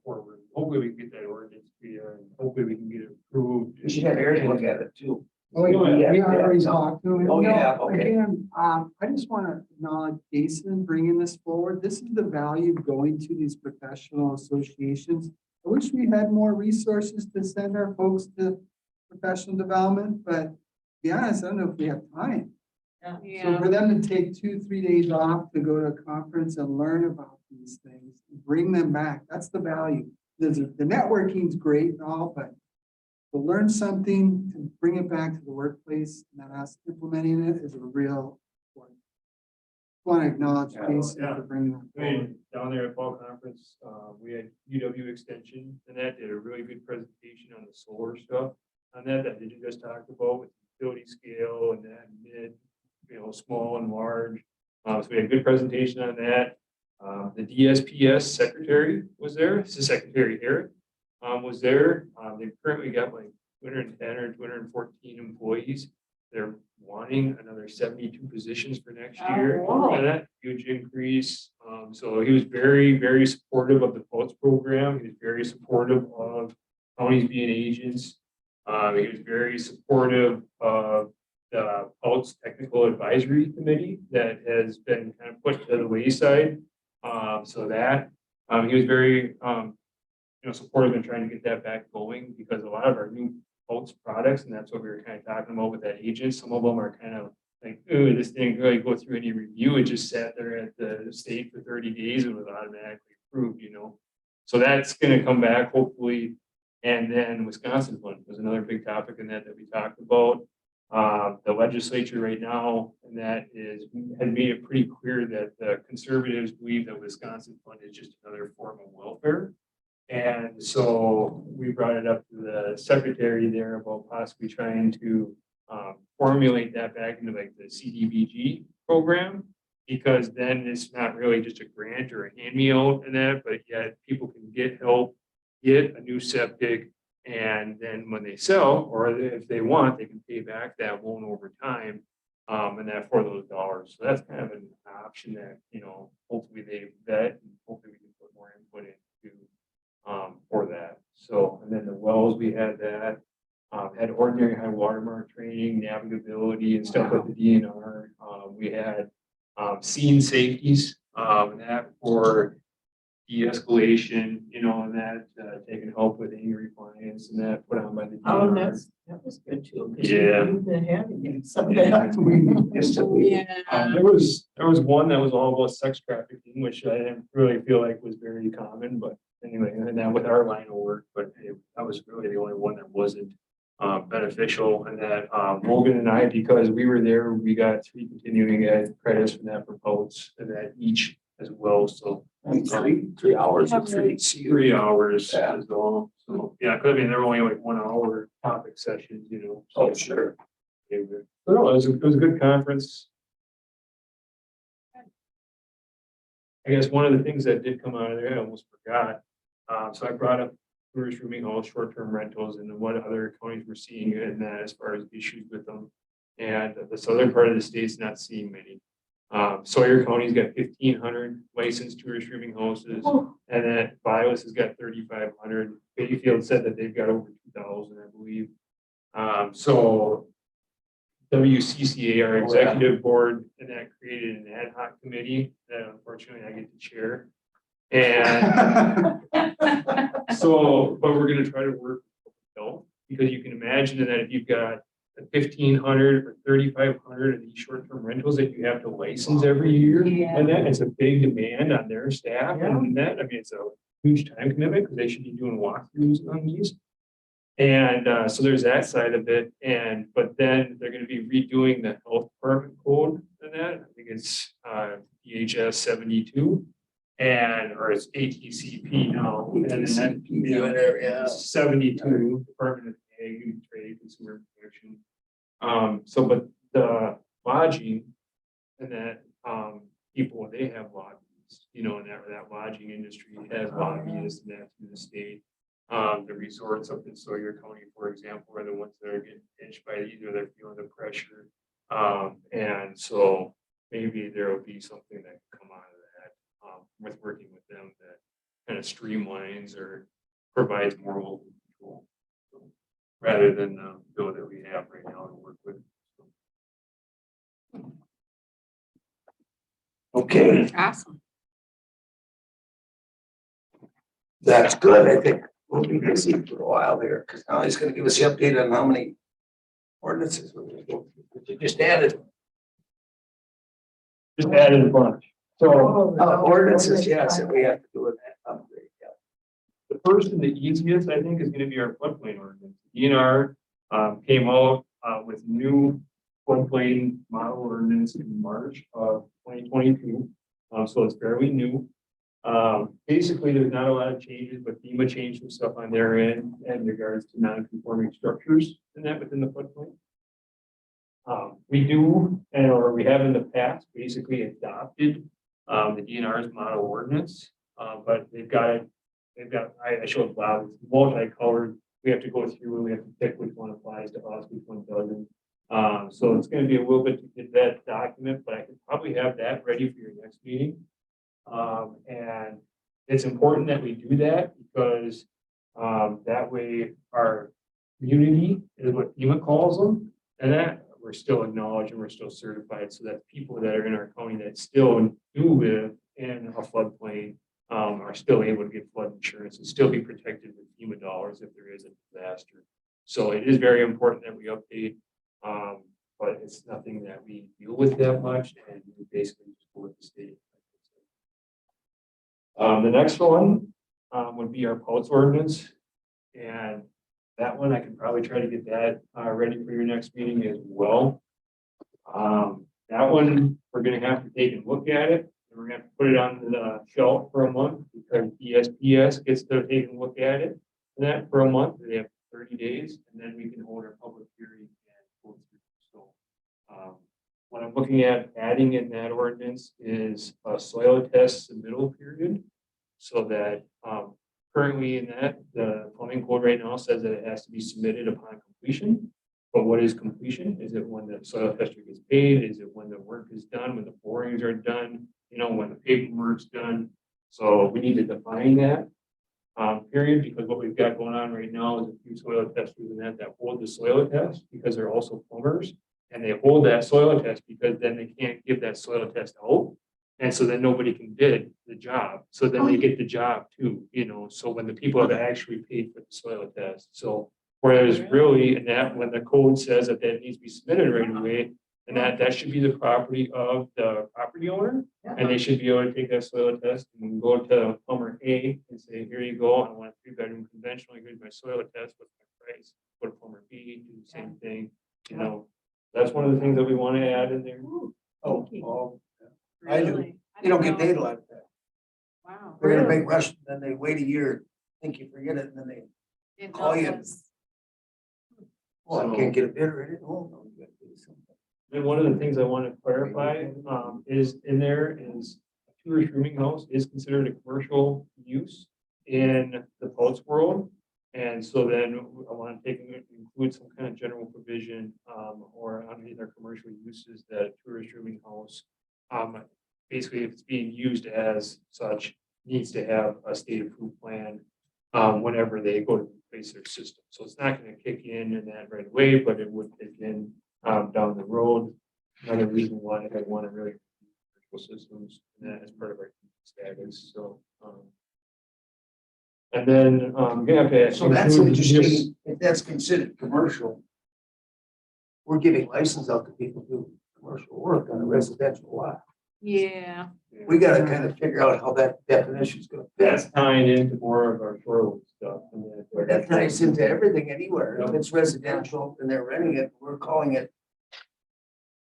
forward. Hopefully we can get that ordinance here, and hopefully we can get it approved. We should have Eric look at it too. Oh, yeah, we already Yeah. talked to him. Oh, you No, have, okay. Again, I just want to acknowledge Jason bringing this forward. This is the value of going to these professional associations. I wish we had more resources to send our folks to professional development, but to be honest, I don't know if we have time. So Yeah, for them to take 2-3 days off to go to a conference and learn about these things, bring them back, that's the value. The networking's great and all, but to learn something, to bring it back to the workplace, and then us implementing it is a real. Want to acknowledge Jason Yeah. for bringing that I mean, forward. down there at Fall Conference, we had UW Extension, and that did a really good presentation on the solar stuff. On that you just talked about with utility scale and that mid, small and large. So we had a good presentation on that. The DSPS secretary was there. This is Secretary Harris, was there. They've currently got like 210 or 214 employees. They're wanting another 72 positions for next year. Oh, wow. And that huge increase. So he was very, very supportive of the POTS program. He was very supportive of counties being agents. He was very supportive of the POTS Technical Advisory Committee that has been kind of put to the wayside. So that, he was very, supportive in trying to get that back going because a lot of our new POTS products, and that's what we were kind of talking about with that agent, some of them are kind of like, ooh, this didn't really go through any review. It just sat there at the state for 30 days and was automatically approved, So that's gonna come back hopefully. And then Wisconsin Fund was another big topic in that we talked about. The legislature right now, and that had made it pretty clear that the conservatives believe that Wisconsin Fund is just another form of welfare. And so we brought it up to the secretary there about possibly trying to formulate that back into like the CDBG program, because then it's not really just a grant or a hand me out and that, but yet people can get help, get a new septic, and then when they sell, or if they want, they can pay back that loan over time, and that for those dollars. So that's kind of an option that, hopefully they vet and hopefully we can put more input into for that. So, and then the wells, we had that, had ordinary high watermark training, navigability and stuff with the DNR. We had scene safeties, that for de-escalation, and that taking help with angry clients and that put on by the Oh, DNR. that was good too. 'Cause Yeah. You've been having it sometimes. Yeah. There was one that was all about sex trafficking, which I didn't really feel like was very common, but anyway, and then with our line of work, but that was really the only one that wasn't beneficial. And that Logan and I, because we were there, we got 3 continuing ed credits from that for POTS and that each as well. So 3 hours of 3 hours is all. So yeah, because I mean, they're only like 1 hour topic sessions, So, Oh, sure. but no, it was a good conference. I guess one of the things that did come out of there, I almost forgot. So I brought up tourist rooming halls, short-term rentals, and what other counties were seeing in that as far as issues with them. And the southern part of the state's not seeing many. Sawyer County's got 1,500 licensed tourist rooming houses, and then Bios has got 3,500. Bayfield said that they've got over 2,000, I believe. So WCCA, our executive board, and that created an ad hoc committee that unfortunately I get to chair. And so, but we're gonna try to work with health, because you can imagine that if you've got 1,500 or 3,500 of these short-term rentals that you have to license every year, Yeah. and that it's a big demand on their staff, and that, I mean, it's a huge time commitment, because they should be doing walkthroughs on these. And so there's that side of it, but then they're gonna be redoing the health department code and that, I think it's DHS 72. Or it's ATCP now, and then Yeah. 72, Department of Ag and Trade, Consumer Protection. So, but the lodging and that, people, they have lobbyists, and that lodging industry has lobbyists and that through the state. The resorts up in Sawyer County, for example, are the ones that are getting pinched by either they're feeling the pressure. And so maybe there will be something that can come out of that, with working with them that kind of streamlines or provides more local control. Rather than the bill that we have right now to work with. Okay, Awesome. that's good. I think we'll be busy for a while here, because now he's gonna give us the update on how many ordinances we're gonna go through, which you just added. Just added a bunch. So Ordinances, yes, and we have to do an upgrade, yeah. the first and the easiest, I think, is gonna be our floodplain ordinance. DNR came out with new floodplain model ordinance in March of 2022. So it's fairly new. Basically, there's not a lot of changes, but FEMA changed some stuff on their end in regards to non-conforming structures and that within the floodplain. We do, and or we have in the past, basically adopted, the DNR's model ordinance. But I showed Bob, it's multicolored. We have to go through and we have to pick which one applies to us, which one doesn't. So it's gonna be a little bit to get that document, but I can probably have that ready for your next meeting. And it's important that we do that because, that way our community is what FEMA calls them. And that we're still acknowledged and we're still certified so that people that are in our county that still do live in a floodplain are still able to get flood insurance and still be protected with FEMA dollars if there is a disaster. So it is very important that we update, but it's nothing that we deal with that much and we basically just go with the state. The next one would be our pulse ordinance. And that one, I can probably try to get that ready for your next meeting as well. That one, we're gonna have to take a look at it. And we're gonna have to put it on the shelf for a month because ESPS gets to take a look at it. And that for a month, they have 30 days, and then we can hold our public hearing and go through. So what I'm looking at adding in that ordinance is a soil test submittal period. So that currently in that, the plumbing code right now says that it has to be submitted upon completion. But what is completion? Is it when the soil tester gets paid? Is it when the work is done, when the borings are done, when the paperwork's done? So we need to define that period because what we've got going on right now is a few soil testers and that hold the soil test because they're also plumbers. And they hold that soil test because then they can't give that soil test out. And so then nobody can bid the job. So then they get the job too, so when the people have actually paid for the soil test. So whereas really in that, when the code says that needs to be submitted right away, and that should be the property of the property owner. And they should be able to take that soil test and go to plumber A and say, here you go, I want a 3-bedroom conventional, here's my soil test, what's my price? Go to plumber B, do the same thing, That's one of the things that we want to add in there. I do. You don't get paid like that. Wow. They're in a big rush, then they wait a year, think you forget it, and then they, Didn't call know you. it was- I can't get a bidder in it. Oh, no, you gotta do something. And one of the things I want to clarify is in there is a tourist rooming house is considered a commercial use in the Polk world. And so then I want to include some kind of general provision or underneath our commercial uses that tourist rooming house basically if it's being used as such needs to have a state approved plan whenever they go to replace their system. So it's not going to kick in that right away, but it would kick in down the road. Another reason why I want to really commercial systems and that as part of our status. So and then I'm gonna have to. So that's include interesting, if that's considered commercial. We're giving license out to people who do commercial work on a residential lot. Yeah. We gotta kind of figure out how that definition is gonna That's fit. tying into more of our shoreline stuff. And That ties into everything anywhere. If it's residential and they're renting it, we're calling it.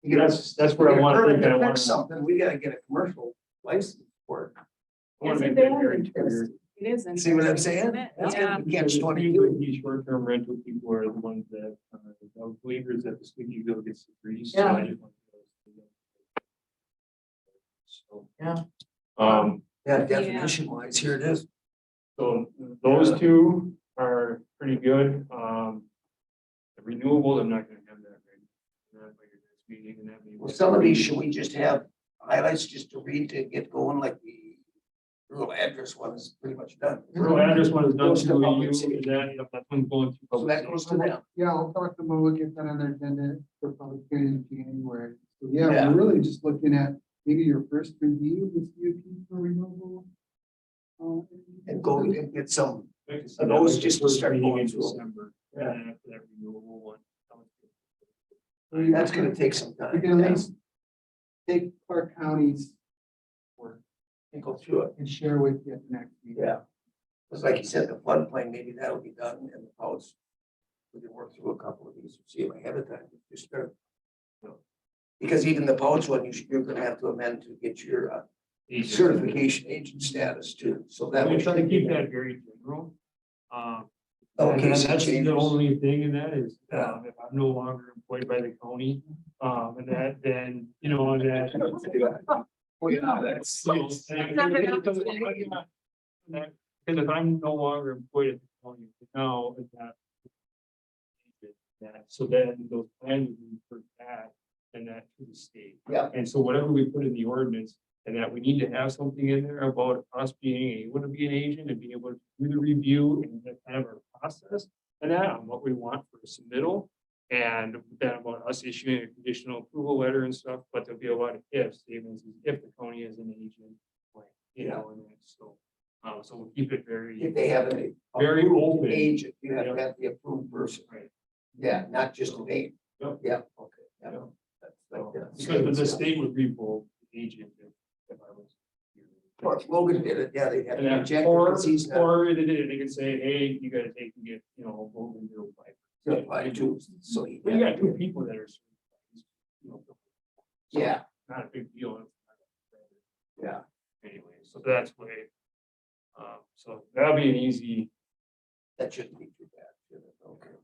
You know, That's where I want to permit think. I to want fix to. something, we gotta get a commercial license for it. I want to Isn't make that that very interesting? clear. It is. See what I'm interesting, saying? isn't it? That's Yeah. gonna be catch It 22. seems like these short-term rental people are the ones that are believers that the squeaky wheel gets the grease. So I just want to- So, Yeah. Yeah, definition wise, here it is. So those two are pretty good. The renewable, I'm not gonna have that ready. Not like a next meeting and that meeting. Well, some of these, should we just have highlights just to read to get going, like the rural address one is pretty much done. Rural address one is done Goes to to public you, safety. and that one's going to. So public that safety. goes to them. Yeah, I'll talk to them, we'll get that on their agenda for public hearing in January. So yeah, Yeah. we're really just looking at maybe your first review with CUP for renewable. And go and get some, Like I said, those that was just the to first start meeting going in through. December, and then after that renewable one. that's gonna take some time. We can at least take Clark County's work And go through it. and share with you at the next meeting. Yeah. Because like you said, the floodplain, maybe that'll be done and the house. We can work through a couple of these, see them ahead of time, just start. Because even the pouch one, you're gonna have to amend to get your certification agent status too, so that We're would. trying to keep that very general. Okay, And so that's the changes. only thing in that is, Yeah. if I'm no longer employed by the county, and that, then, you know, and that. Well, yeah, that's. Because if I'm no longer employed at the county now, is that. So then those plans would be for that and that to the state. Yeah. And so whatever we put in the ordinance, and that we need to have something in there about us being able to be an agent and being able to do the review and have our process. And that on what we want for the submittal. And then about us issuing a conditional approval letter and stuff, but there'll be a lot of ifs, statements, if the county is an agent. Like, you know, and so, so we'll keep it very. If they have a. Very approved open. Agent, you have to have the approved person. Right. Yeah, not just an agent. Yep. Yeah, okay. Yeah. Yep. That's like that. Because the state would revoke the agent if I was. Or if Logan did it, yeah, they'd have And to then, reject it or, because he's not. or they did, they could say, hey, you gotta take and get, you know, Logan to apply. Apply to, so he. But you got two people that are. You know, so Yeah, not a big deal. yeah. Anyway, so that's way. So that'll be an easy, That shouldn't be too bad. should it? Okay.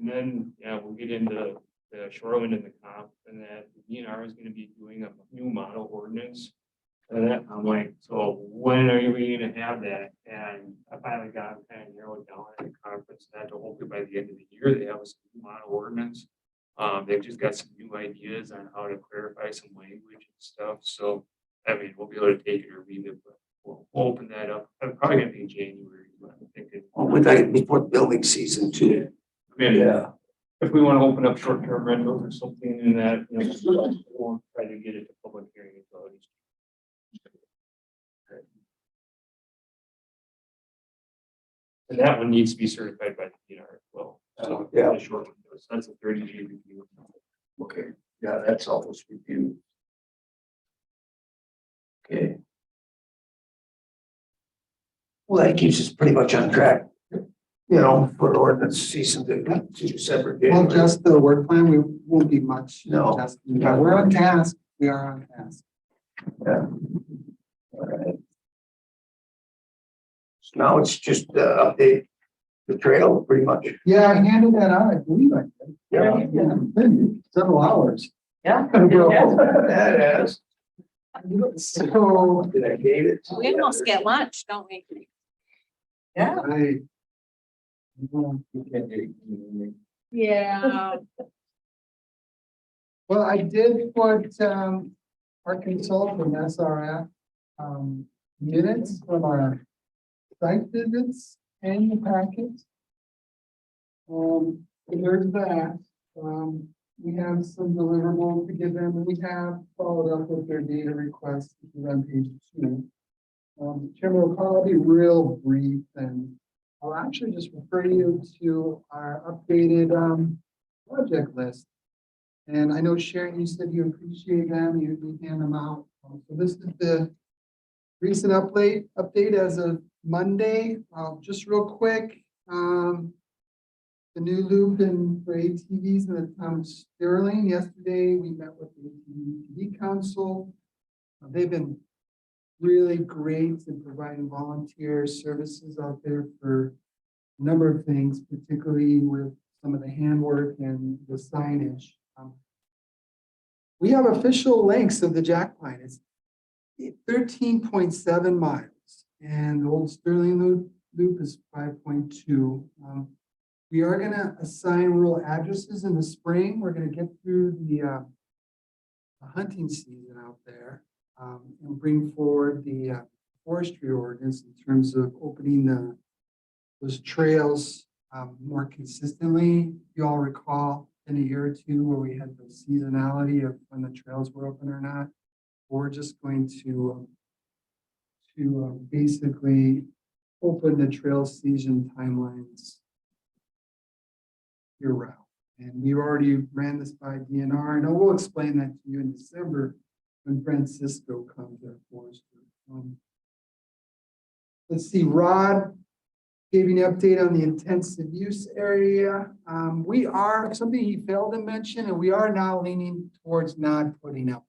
and then, yeah, we'll get into the shoreline and the comp, and that the DNR is gonna be doing a new model ordinance. And that, I'm like, so when are we gonna have that? And I finally got kind of narrowed down at the conference, that to hopefully by the end of the year, they have a new model ordinance. They've just got some new ideas on how to clarify some language and stuff, so, I mean, we'll be able to take it or leave it, but we'll open that up. I'm probably gonna be in January, but I'm thinking. Well, with that, before building season too. I mean, Yeah. if we want to open up short-term rentals or something in that, you know, we'll try to get it to public hearing until it's. And that one needs to be certified by the DNR as well. So, Yeah. the short one does. That's a 30-day review. Okay, yeah, that's almost reviewed. Okay. Well, that keeps us pretty much on track, you know, for ordinance season to separate. Well, just the work plan, we won't be much. No. Yeah, we're on task. We are on task. Yeah. All right. So now it's just update the trail pretty much. Yeah, I handed that out, I believe I did. Yeah. Been several hours. Yeah. That is. So Did I gave it? We almost get lunch, don't we? Yeah. I. Yeah. Well, I did put, our consultant, SRF, minutes from our site visits in the packet. And there's that, we have some deliverables to give them, and we have followed up with their data requests, which is on page 2. Chairman O'Connell, I'll be real brief, and I'll actually just refer you to our updated, project list. And I know Sharon, you said you appreciate them, you hand them out. So this is the recent update as of Monday. Just real quick, the new loop for ATVs in the town of Sterling. Yesterday, we met with the ATV Council. They've been really great in providing volunteer services out there for a number of things, particularly with some of the handwork and the signage. We have official lengths of the jack line. It's 13.7 miles, and the old Sterling loop is 5.2. We are going to assign rural addresses in the spring. We're going to get through the hunting season out there and bring forward the forestry ordinance in terms of opening those trails more consistently. You all recall in a year or two where we had the seasonality of when the trails were open or not. We're just going to basically open the trail season timelines year round. And we already ran this by DNR, and we'll explain that to you in December when Francisco comes at Forester. Let's see, Rod gave you an update on the intensive use area. We are, something he failed to mention, and we are now leaning towards not putting up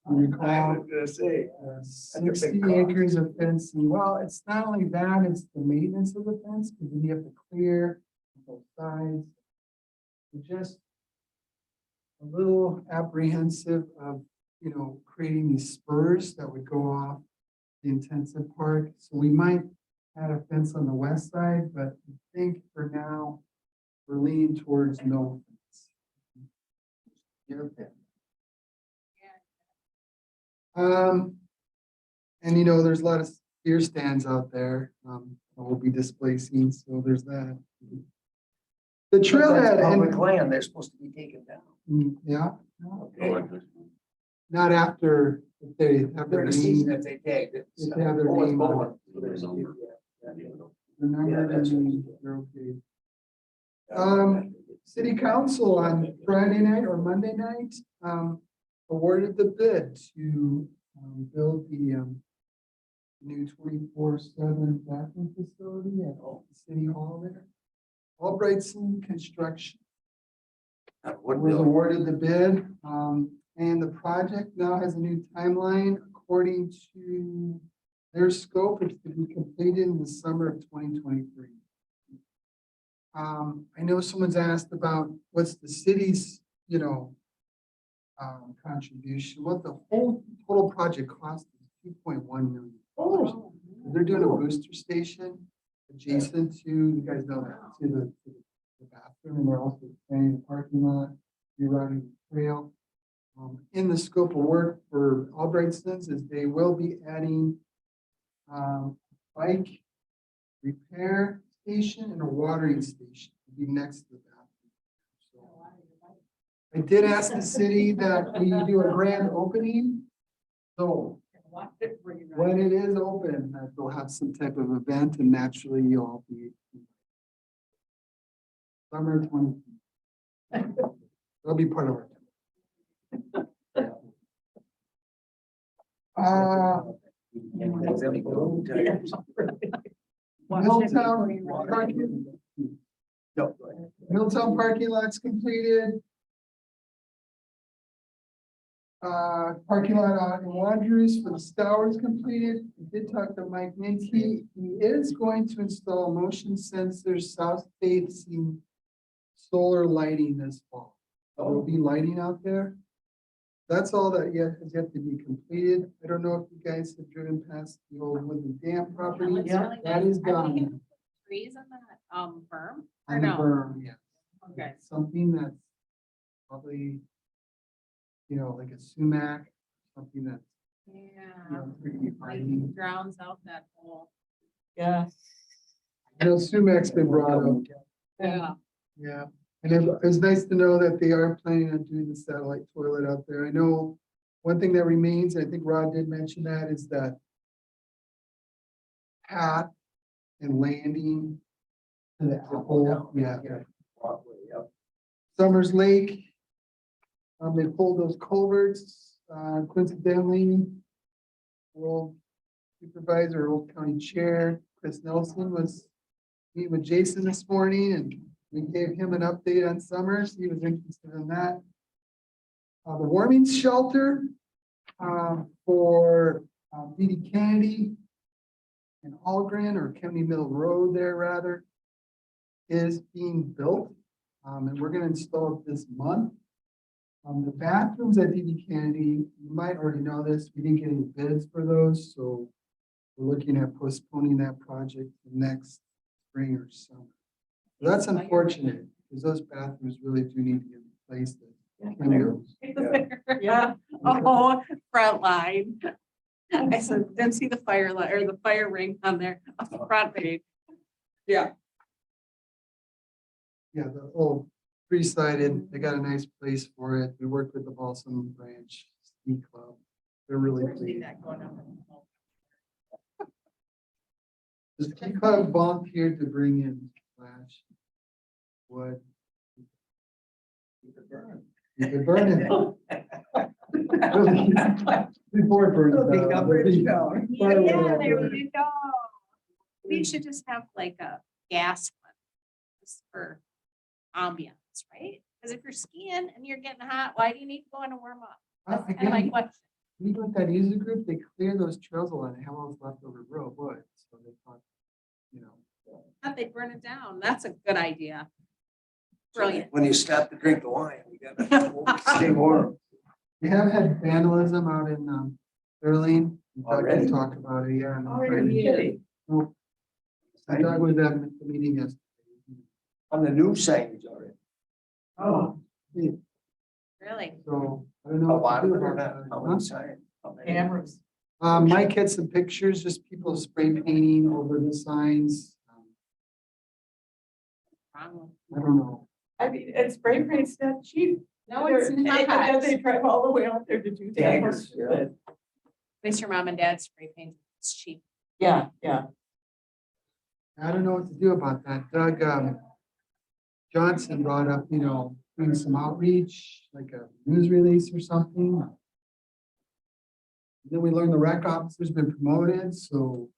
recall, gonna say. 60 acres of fencing. Well, it's not only that, it's the maintenance of the fence, because you have to clear both sides. We're just a little apprehensive of, creating these spurs that would go off the intensive part. So we might add a fence on the west side, but I think for now, we're leaning towards no fence. And there's a lot of deer stands out there, that we'll be displacing, so there's that. The trailhead, Public and, land, they're supposed to be taken down. yeah, Okay. not after if they have their During the season, name, if they tagged it. if they have their Oh, it's name on mowing. it. So there's a- yeah, yeah. the number, Yeah, that's what and they're okay. City council on Friday night or Monday night, awarded the bid to, build the, new 24/7 bathroom facility at City Hall there. Albrightson Construction What was bill? awarded the bid, and the project now has a new timeline according to their scope. It's to be completed in the summer of 2023. I know someone's asked about what's the city's, contribution, what the whole total project cost is $2.1 million. They're doing a booster station adjacent to, you guys know that, to the bathroom, and they're also expanding the parking lot, rerouting the trail. In the scope of work for Albrightsons is they will be adding bike repair station and a watering station to be next to the bathroom. So I did ask the city that we do a grand opening. So when it is open, that they'll have some type of event, and naturally you'll all be summer 20. That'll be part of our. Milltown parking, No, go ahead. Milltown parking lot's completed. Parking lot out in Wanderers for the Stowers completed. We did talk to Mike Minty. He is going to install motion sensors south facing solar lighting this fall. There will be lighting out there. That's all that has yet to be completed. I don't know if you guys have driven past the old Woodland Dam property. Yeah, That is Are we gonna done. put trees on that, berm, or On the no? berm, yeah. Okay. Something that's probably, like a sumac, something that's, Yeah. pretty Like hardy. drowns out that whole. Yeah. I know sumac's been brought up. Yeah. Yeah, and it was nice to know that they are planning on doing the satellite toilet out there. I know one thing that remains, I think Rod did mention that, is that path and landing to the apple, yeah. Summers Lake. They pulled those culverts, coincidentally. World Supervisor, Old County Chair, Chris Nelson was meeting with Jason this morning, and we gave him an update on Summers. He was interested in that. The warming shelter, for, D.D. Kennedy and Algren, or County Mill Road there rather, is being built. And we're gonna install it this month. The bathrooms at D.D. Kennedy, you might already know this, we didn't get any bids for those, so we're looking at postponing that project to next spring or summer. That's unfortunate, because those bathrooms really do need to get replaced. Yeah. Oh, front line. I said, didn't see the fire light or the fire ring on there, on the front page. Yeah. Yeah, the old three-sided, they got a nice place for it. We worked with the Balsam Branch Ski Club. They're really See pleased. that going up. The ski club volunteered to bring in flash wood. Keep it burning. Before it burns Big down. number is down. Yeah, there you go. We should just have like a gas one. Just for ambiance, right? Because if you're skiing and you're getting hot, why do you need to go in to warm up? That's kind of my question. even with that user group, they clear those trails a lot and have all this leftover real wood, so they thought, you know. Thought they'd burn it down. That's a good idea. Brilliant. When you stop to drink the wine, you gotta stay warm. We have had vandalism out in Sterling. In fact, Already? we talked about it, yeah. on Oh, you're Friday. kidding. Well, I talked with them at the meeting yesterday. On the new signage already. Oh, Really? So I don't A know. lot what of to it do or about not? that. How Huh? many signs? How many? cameras. Mike had some pictures, just people spray painting over the signs. Wrong. I don't know. I mean, and spray paint's not cheap. No, it's And then not. they drive all the way out there to do that. Daggers, yeah. At least your mom and dad spray paint. It's cheap. Yeah, yeah. I don't know what to do about that. Doug, Johnson brought up, doing some outreach, like a news release or something. Then we learned the rec officer's been promoted, so.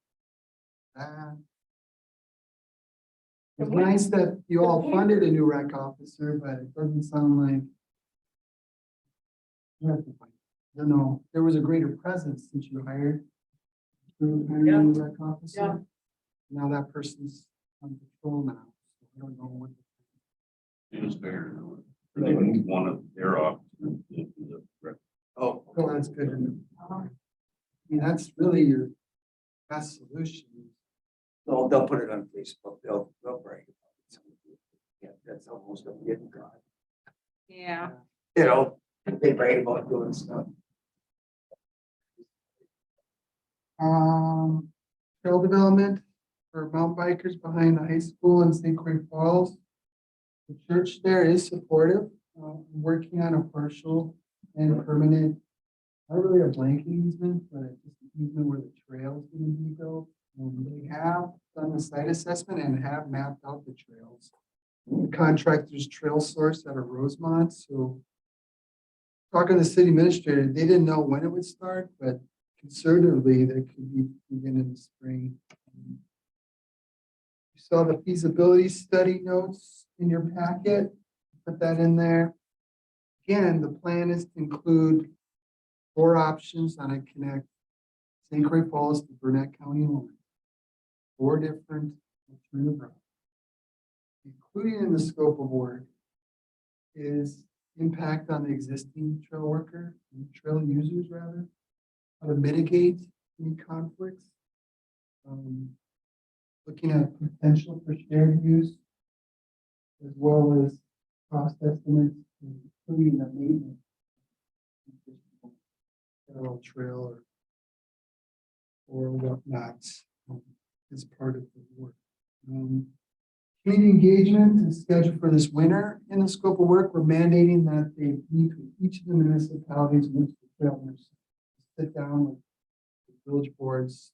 It's nice that you all funded a new rec officer, but it doesn't sound like. I don't know, there was a greater presence since you hired. A new rec officer. Yeah. Now that person's on patrol now, so I don't know what. It was fair. They moved one of their officers into the rec. Oh, Oh, that's good. I mean, that's really your best solution. they'll put it on Facebook. They'll brag about it. Yeah, that's almost a getting God. Yeah. They brag about doing stuff. Trail development for mountain bikers behind the high school in St. Croix Falls. The church there is supportive, working on a partial and permanent, not really a blanket easement, but it's just an easement where the trail is going to be built. They have done the site assessment and have mapped out the trails. The contractor's trail source out of Rosemont, so talking to the city administrator, they didn't know when it would start, but conservatively, that could be begin in the spring. You saw the feasibility study notes in your packet, put that in there. Again, the plan is to include 4 options on a connect St. Croix Falls to Burnett County line. 4 different alternative routes. Including in the scope of work is impact on the existing trail users rather, how to mitigate any conflicts. Looking at potential for shared use, as well as cost estimates, including the maintenance. Federal trail or whatnot, as part of the work. Community engagement is scheduled for this winter. In the scope of work, we're mandating that they meet with each of the municipalities and each of the trailers, sit down with the village boards,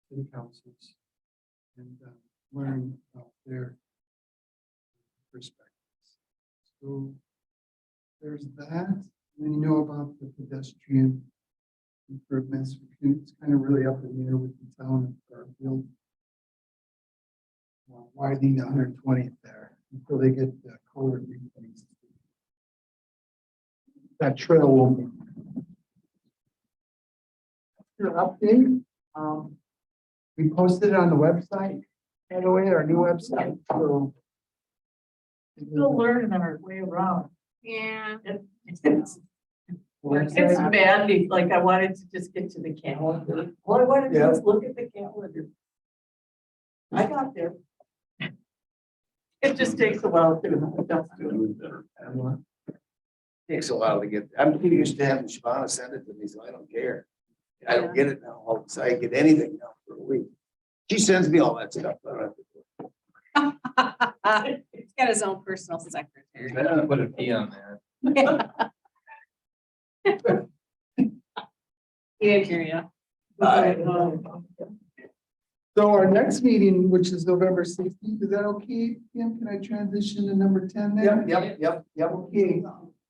city councils, and learn about their perspectives. So there's that. And then about the pedestrian improvements. It's kind of really up in the air with the town of Garfield. Widening the 120th there until they get the culvert replaced. That trail will be. Your update. We posted it on the website, by the way, our new website. So Still learning our way around. Yeah. It's bad, like I wanted to just get to the calendar. All I wanted to do was look at the calendar. I got there. It just takes a while to. Takes a while to get, I'm getting used to having Shabana send it to me, so I don't care. I don't get it now, all of a sudden, I get anything now for a week. She sends me all that stuff. I don't have to do He's got his own personal secretary. Put a P on there. He didn't hear you. So our next meeting, which is November 16th, is that okay? Kim, can I transition to number 10 there? Yep. Okay,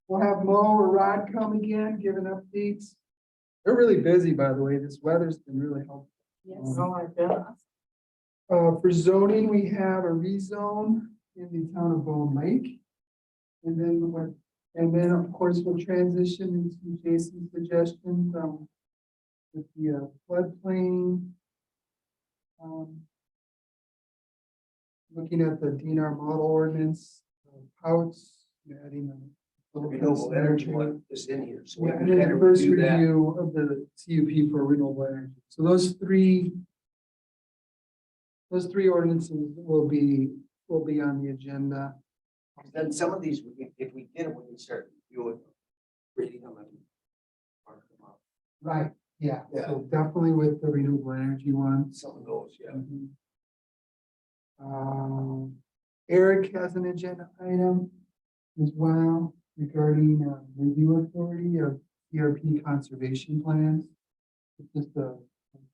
we'll have Mo or Rod come again, giving updates. They're really busy, by the way. This weather's been really helpful. Yes. Oh, my God. For zoning, we have a rezone in the town of Bone Lake. And then what And then, of course, we'll transition into Jason's suggestions, with the floodplain. Looking at the DNR model ordinance, pouts, adding a little bit of Renewable energy synergy. one is in here, so we Yeah, can and then kind the of first review that. review of the CUP for renewable energy. So those three ordinances will be on the agenda. Then some of these, if we get them, we can start reviewing, reading them and mark them up. Right, yeah, Yeah. so definitely with the renewable energy one. Some of those, yeah. Mhm. Eric has an agenda item as well regarding review authority of ERP conservation plans. It's just a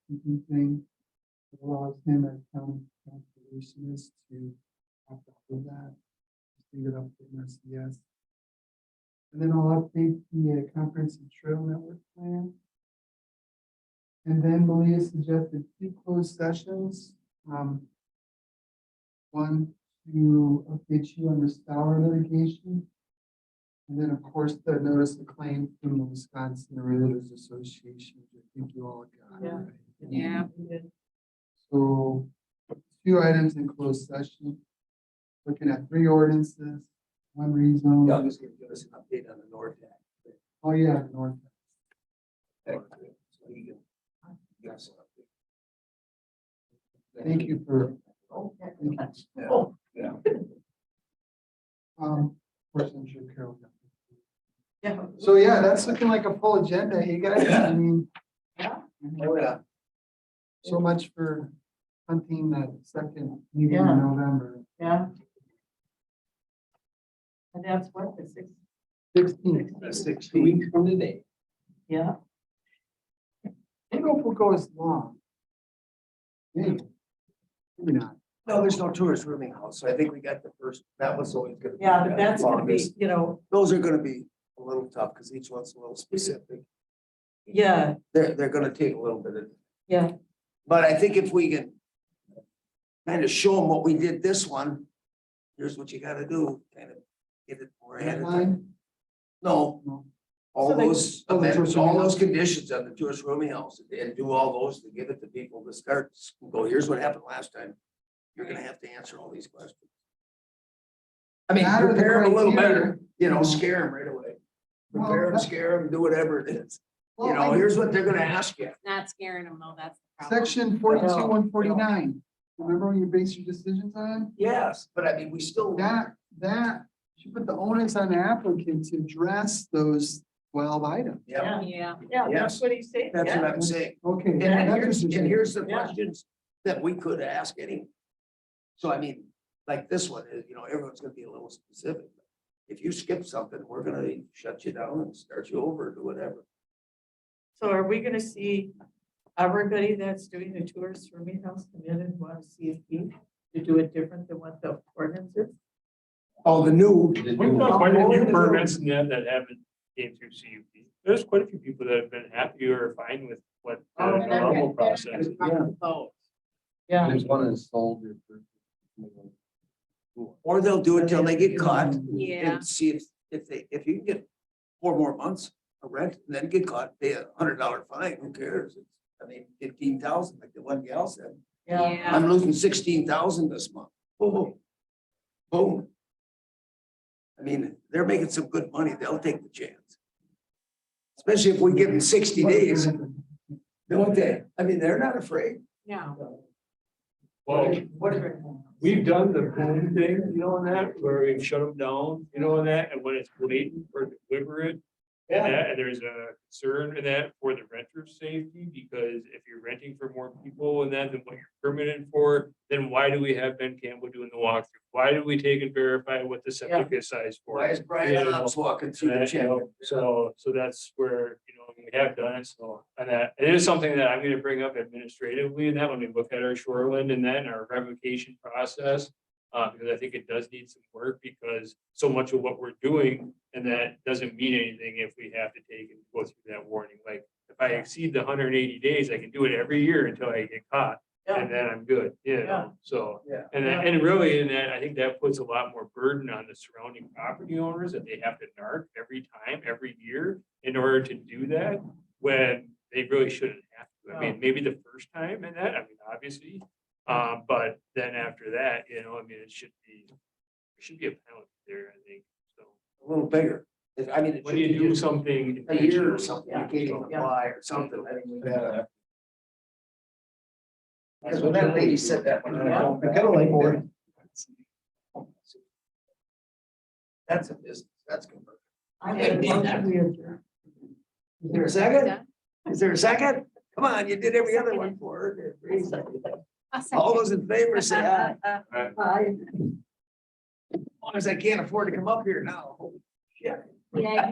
keeping thing. It allows him as county conservationist to opt out of that. Just leave it up to MRCS. And then I'll update the comprehensive trail network plan. And then Malia suggested 2 closed sessions. One to update you on the Stour litigation. And then, of course, the notice of claim from the Wisconsin Realtors Association, which I think you all got. Yeah. right? Yeah. So 2 items in closed session. Looking at 3 ordinances, 1 rezone. Doug is gonna give us an update on the North End. Oh, yeah, north. So he can give us an update. Thank you for, Yeah. Oh, Yeah. of course, I'm sure Carol got it. yeah. So, yeah, that's looking like a full agenda. Hey, guys, I mean. Oh, yeah. So much for hunting that second meeting Yeah. in November. Yeah. And that's what, the 16th. That's 2 weeks from today. yeah, I don't know if we'll go as long. Maybe. Maybe not. No, there's no tourist rooming house, so I think we got the first, that was always gonna. be yeah, but that's gonna be, longest. you know, Those are gonna be a little tough, because each one's a little specific. yeah, They're gonna take a little bit of, yeah, but I think if we can kind of show them what we did this one, here's what you gotta do, kind of get it more ahead of time. Deadline? No, No. all So they- those, Oh, the tourist all rooming those house? conditions on the tourist rooming house, and do all those to give it to people to start, go, here's what happened last time. You're gonna have to answer all these questions. I mean, That or the prepare them a little criteria. better, you know, scare them right away. Well, Prepare them, that- scare them, do whatever it is. You Well, know, I- here's what they're gonna ask you. Not scaring them though, that's the problem. Section 42, 149. Remember when you base your decisions on? Yes, but I mean, we still. That, you put the onus on the applicant to address those 12 items. Yeah, Yeah. yeah, Yes. that's what he's saying, that's what yeah. I'm saying. Okay. And that's here's the Yeah. questions that we could ask anyway. So I mean, like this one is, you know, everyone's gonna be a little specific. If you skip something, we're gonna shut you down and start you over, do whatever. So are we gonna see everybody that's doing the tours for me house come in and want to see if to do it different than what the ordinance is? Oh, the new. We've got quite a few permits in that haven't came through CUP. There's quite a few people that have been happy or fine with what the Oh, normal process. is. Yeah, There's one that's sold. Or they'll do it till they get caught. Yeah. And see if you can get 4 more months of rent and then get caught, pay $100 fine, who cares? I mean, 15,000, like the one gal said. yeah, Yeah. I'm losing 16,000 this month. Boom. Boom. I mean, they're making some good money. They'll take the chance. Especially if we give them 60 days, don't they? I mean, they're not afraid. Yeah. Well, What? we've done the boom thing, you know, on that, where we've shut them down, you know, on that, and when it's blatant or deliver it. And there's a concern in that for the renter's safety, because if you're renting for more people and that than what you're permitted for, then why do we have Ben Campbell doing the walkthrough? Why do we take and verify what the septic is sized for? Why is Brian Hobbs walking through the You channel? know, so that's where, you know, we have done it, so, and that, it is something that I'm gonna bring up administratively, and that when we look at our shoreline and then our revocation process. Because I think it does need some work, because so much of what we're doing, and that doesn't mean anything if we have to take and go through that warning, like, if I exceed the 180 days, I can do it every year until I get caught. and then I'm good, you Yeah. know, so. Yeah. And really in that, I think that puts a lot more burden on the surrounding property owners that they have to narc every time, every year in order to do that, when they really shouldn't have to. I mean, maybe the first time and that, I mean, obviously, but then after that, you know, I mean, it should be a penalty there, I think, so. A little bigger. I mean, it When should you be do just something. a year or intentionally, something, you Yeah. can't even so. apply or something. I think we gotta. Because when that lady said that. when I was kind of like bored. That's a business, that's good. I made a motion, we adjourn. Is there a second? Is there a second? Come on, you did every other one for her. All those in favor say aye. Aye. As long as I can't afford to come up here now. Holy shit. Yeah.